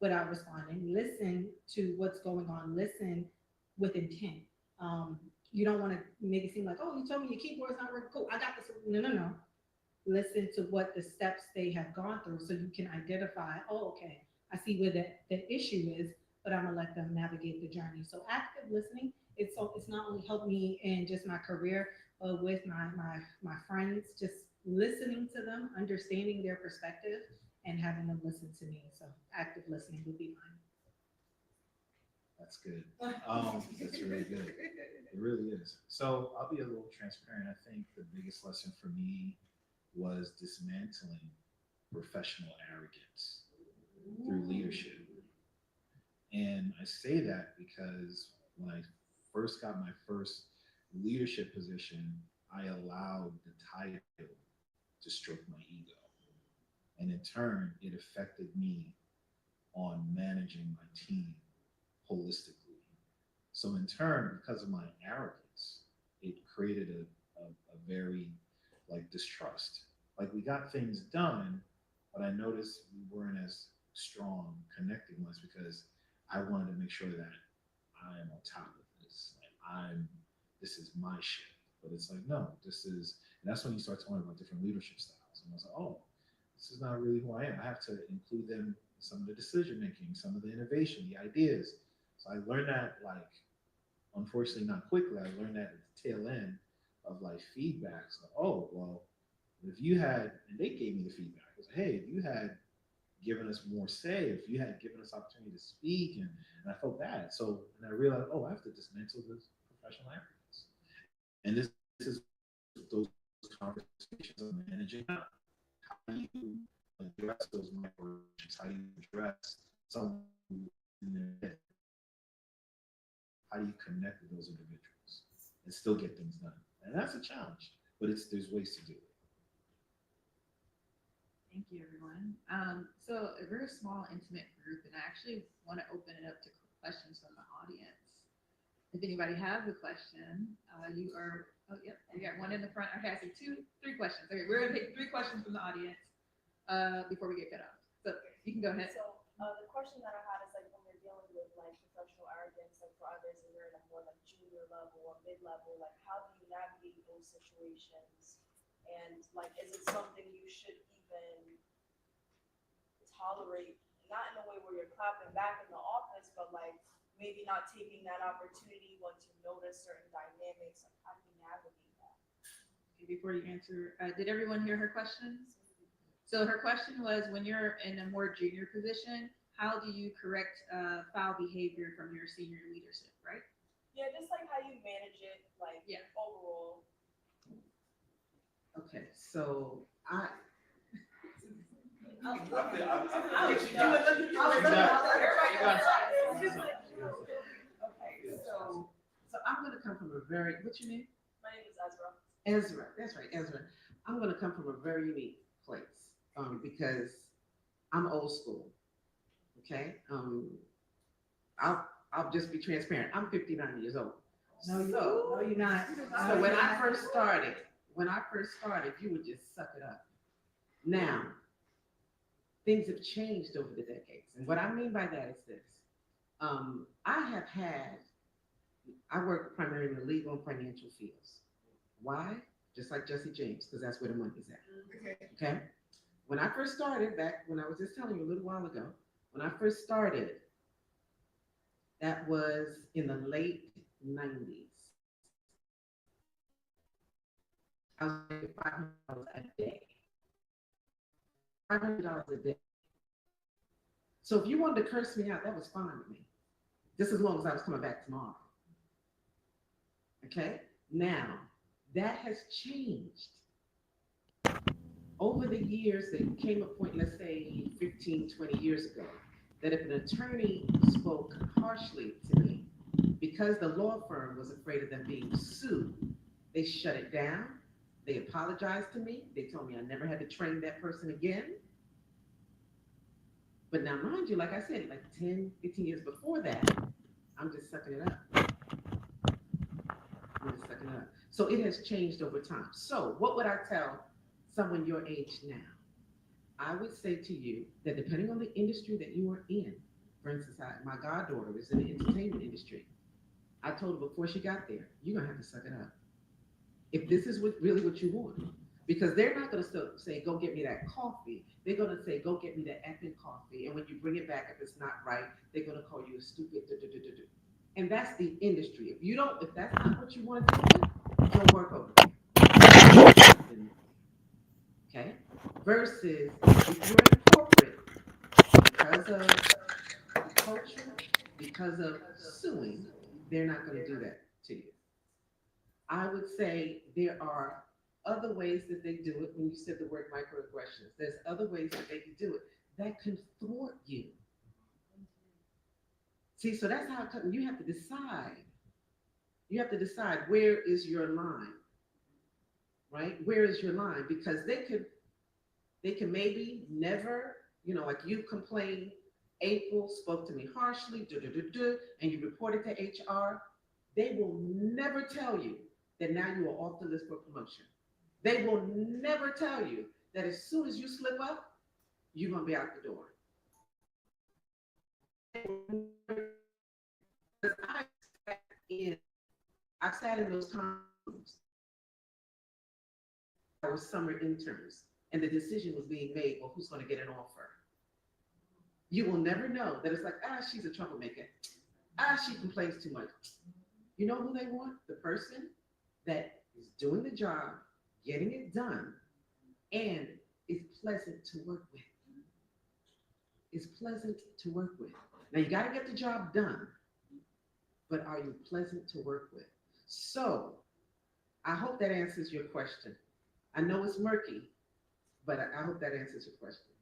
without responding, listen to what's going on, listen with intent. You don't want to make it seem like, oh, you told me your keyboard's not working. Cool, I got this. No. Listen to what the steps they have gone through so you can identify, oh, okay, I see where the issue is, but I'm gonna let them navigate the journey. So active listening, it's not only helped me in just my career, but with my friends, just listening to them, understanding their perspective, and having them listen to me. So active listening would be mine. That's good. That's really good. It really is. So I'll be a little transparent. I think the biggest lesson for me was dismantling professional arrogance through leadership. And I say that because when I first got my first leadership position, I allowed the title to stroke my ego. And in turn, it affected me on managing my team holistically. So in turn, because of my arrogance, it created a very distrust. We got things done, but I noticed we weren't as strong connecting once because I wanted to make sure that I am on top of this. This is my ship. But it's no, and that's when you start talking about different leadership styles. And I was like, oh, this is not really who I am. I have to include them in some of the decision making, some of the innovation, the ideas. So I learned that unfortunately not quickly. I learned that at the tail end of feedback. So, oh, well, if you had, and they gave me the feedback, it was hey, if you had given us more say, if you had given us opportunity to speak, and I felt bad. So, and I realized, oh, I have to dismantle this professional arrogance. And this is those conversations of managing up. How do you address those microaggressions? How do you address someone in their head? How do you connect with those individuals and still get things done? And that's a challenge, but there's ways to do it. Thank you, everyone. So we're a small, intimate group, and I actually want to open it up to questions from the audience. If anybody has a question, you got one in the front. Okay, I see three questions. Okay, we're gonna take 3 questions from the audience before we get cut off. So you can go ahead. So the question that I had is when you're dealing with professional arrogance for others and you're in a more junior level or mid level, how do you navigate those situations? And is it something you should even tolerate? Not in a way where you're clapping back in the office, but maybe not taking that opportunity once you notice certain dynamics. How do you navigate that? Okay, before you answer, did everyone hear her question? So her question was, when you're in a more junior position, how do you correct foul behavior from your senior leadership, right? Yeah, just how you manage it, overall. Okay, so So I'm gonna come from a very, what's your name? My name is Ezra. Ezra, that's right, Ezra. I'm gonna come from a very unique place, because I'm old school, okay? I'll just be transparent. I'm 59 years old. No, you're not. So when I first started, you would just suck it up. Now, things have changed over the decades. And what I mean by that is this. I work primarily in the legal and financial fields. Why? Just like Jesse James, because that's where the money is at. Okay? When I first started, back when I was just telling you a little while ago, when I first started, that was in the late 90s. I was making $500 a day. $500 a day. So if you wanted to curse me out, that was fine with me. Just as long as I was coming back tomorrow. Okay? Now, that has changed. Over the years, there came a point, let's say 15, 20 years ago, that if an attorney spoke harshly to me, because the law firm was afraid of them being sued, they shut it down. They apologized to me. They told me I never had to train that person again. But now, mind you, like I said, like 10, 15 years before that, I'm just sucking it up. So it has changed over time. So what would I tell someone your age now? I would say to you that depending on the industry that you are in, for instance, my goddaughter is in the entertainment industry. I told her before she got there, you're gonna have to suck it up. If this is really what you want. Because they're not gonna say, go get me that coffee. They're gonna say, go get me that effing coffee. And when you bring it back, if it's not right, they're gonna call you a stupid. And that's the industry. If that's not what you want to do, don't work over there. Okay? Versus if you're in corporate, because of culture, because of suing, they're not going to do that to you. I would say there are other ways that they do it. When you said the word microaggressions, there's other ways that they can do it that can thwart you. See, so that's how you have to decide. You have to decide where is your line, right? Where is your line? Because they can maybe never, like you complain, April spoke to me harshly, and you reported to HR. They will never tell you that now you are off the list for promotion. They will never tell you that as soon as you slip up, you're gonna be out the door. I sat in those times. I was summer interns, and the decision was being made, well, who's going to get an offer? You will never know that it's like, she's a troublemaker. She complains too much. You know who they want? The person that is doing the job, getting it done, and is pleasant to work with. Is pleasant to work with. Now, you got to get the job done, but are you pleasant to work with? So, I hope that answers your question. I know it's murky, but I hope that answers your question.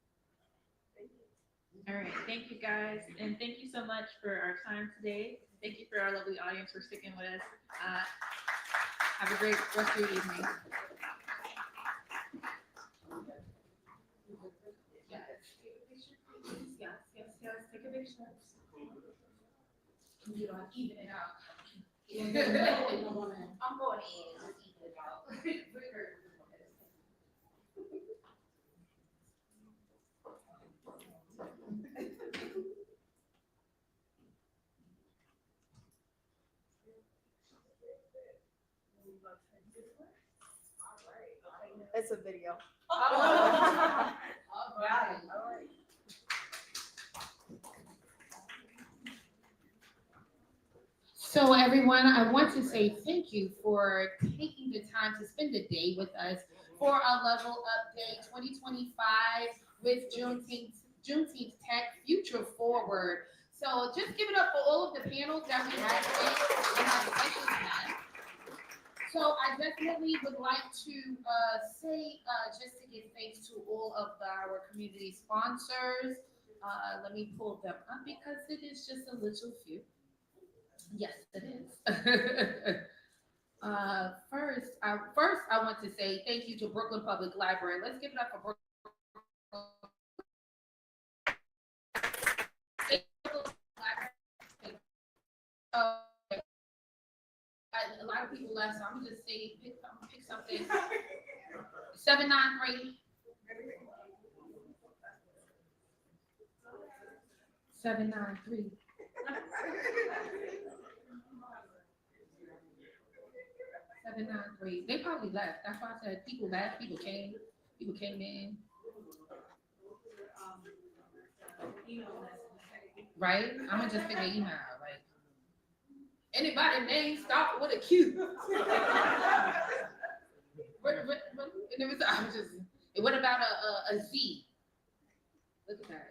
All right, thank you guys, and thank you so much for our time today. Thank you for our lovely audience for sticking with us. Have a great rest of your evening. Yes, take a picture. You know, even it out. I'm going in, even it out. It's a video. All right. So everyone, I want to say thank you for taking the time to spend the day with us for our Level Up Day 2025 with Juneteenth Tech Future Forward. So just give it up for all of the panels that we had today and our special guests. So I definitely would like to say, just to give thanks to all of our community sponsors. Let me pull them up because it is just a little few. Yes, it is. First, I want to say thank you to Brooklyn Public Library. Let's give it up for Brooklyn. A lot of people left, so I'm gonna just say, pick something. 793. 793. 793. They probably left. That's why I said people left, people came in. Right? I'm gonna just pick an email. Like, anybody name start with a Q. And what about a Z? Look at that.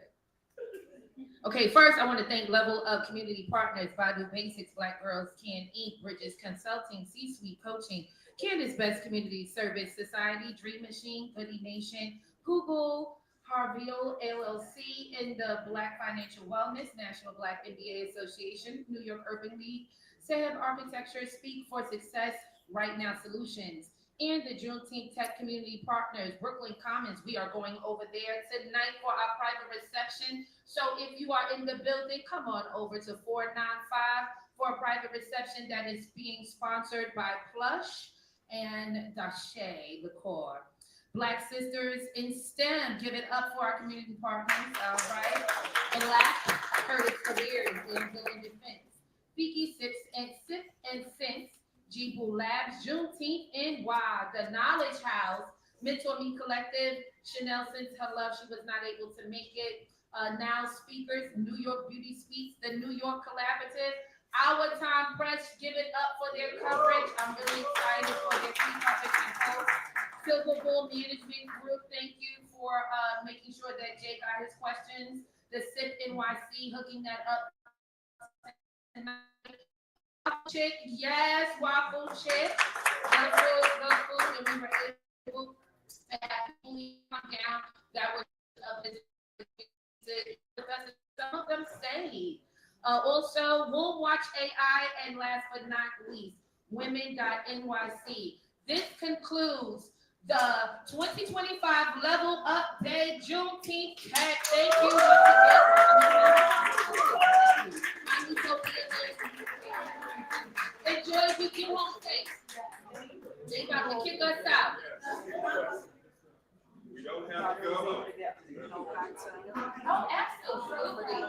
Okay, first I want to thank LevelUP Community Partners, Badu Basics, Black Girls Can Eat, Bridges Consulting, C-Suite Coaching, Candace Best Community Service Society, Dream Machine, Goody Nation, Google, Harville LLC, and the Black Financial Wellness, National Black MBA Association, New York Urban League, Sahib Architecture, Speak for Success, Right Now Solutions, and the Juneteenth Tech Community Partners, Brooklyn Commons. We are going over there tonight for our private reception. So if you are in the building, come on over to 495 for a private reception that is being sponsored by Plush and Dashe Liqueur. Black Sisters in STEM, give it up for our community partners, all right? Black Curtis Careers in Building Defense. Fiki Sip and Sense, Jibu Labs, Juneteenth NY, The Knowledge House, Mentor Me Collective, Chanel sends her love, she was not able to make it. Now Speakers, New York Beauty Suites, the New York Collaborative, Our Time Press, give it up for their coverage. I'm really excited for their free coverage and post. Silver Bull Management Group, thank you for making sure that Jay got his questions. The SIP NYC hooking that up tonight. Chick, yes, waffle chick. The food, and we were able to have people come down that were some of them stayed. Also, We'll Watch AI, and last but not least, women.nyc. This concludes the 2025 Level Up Day Juneteenth Tech. Thank you once again. Enjoy the weekend home day. They about to kick us out. We don't have to go. Oh, absolutely.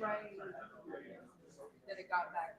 Right. That it got back.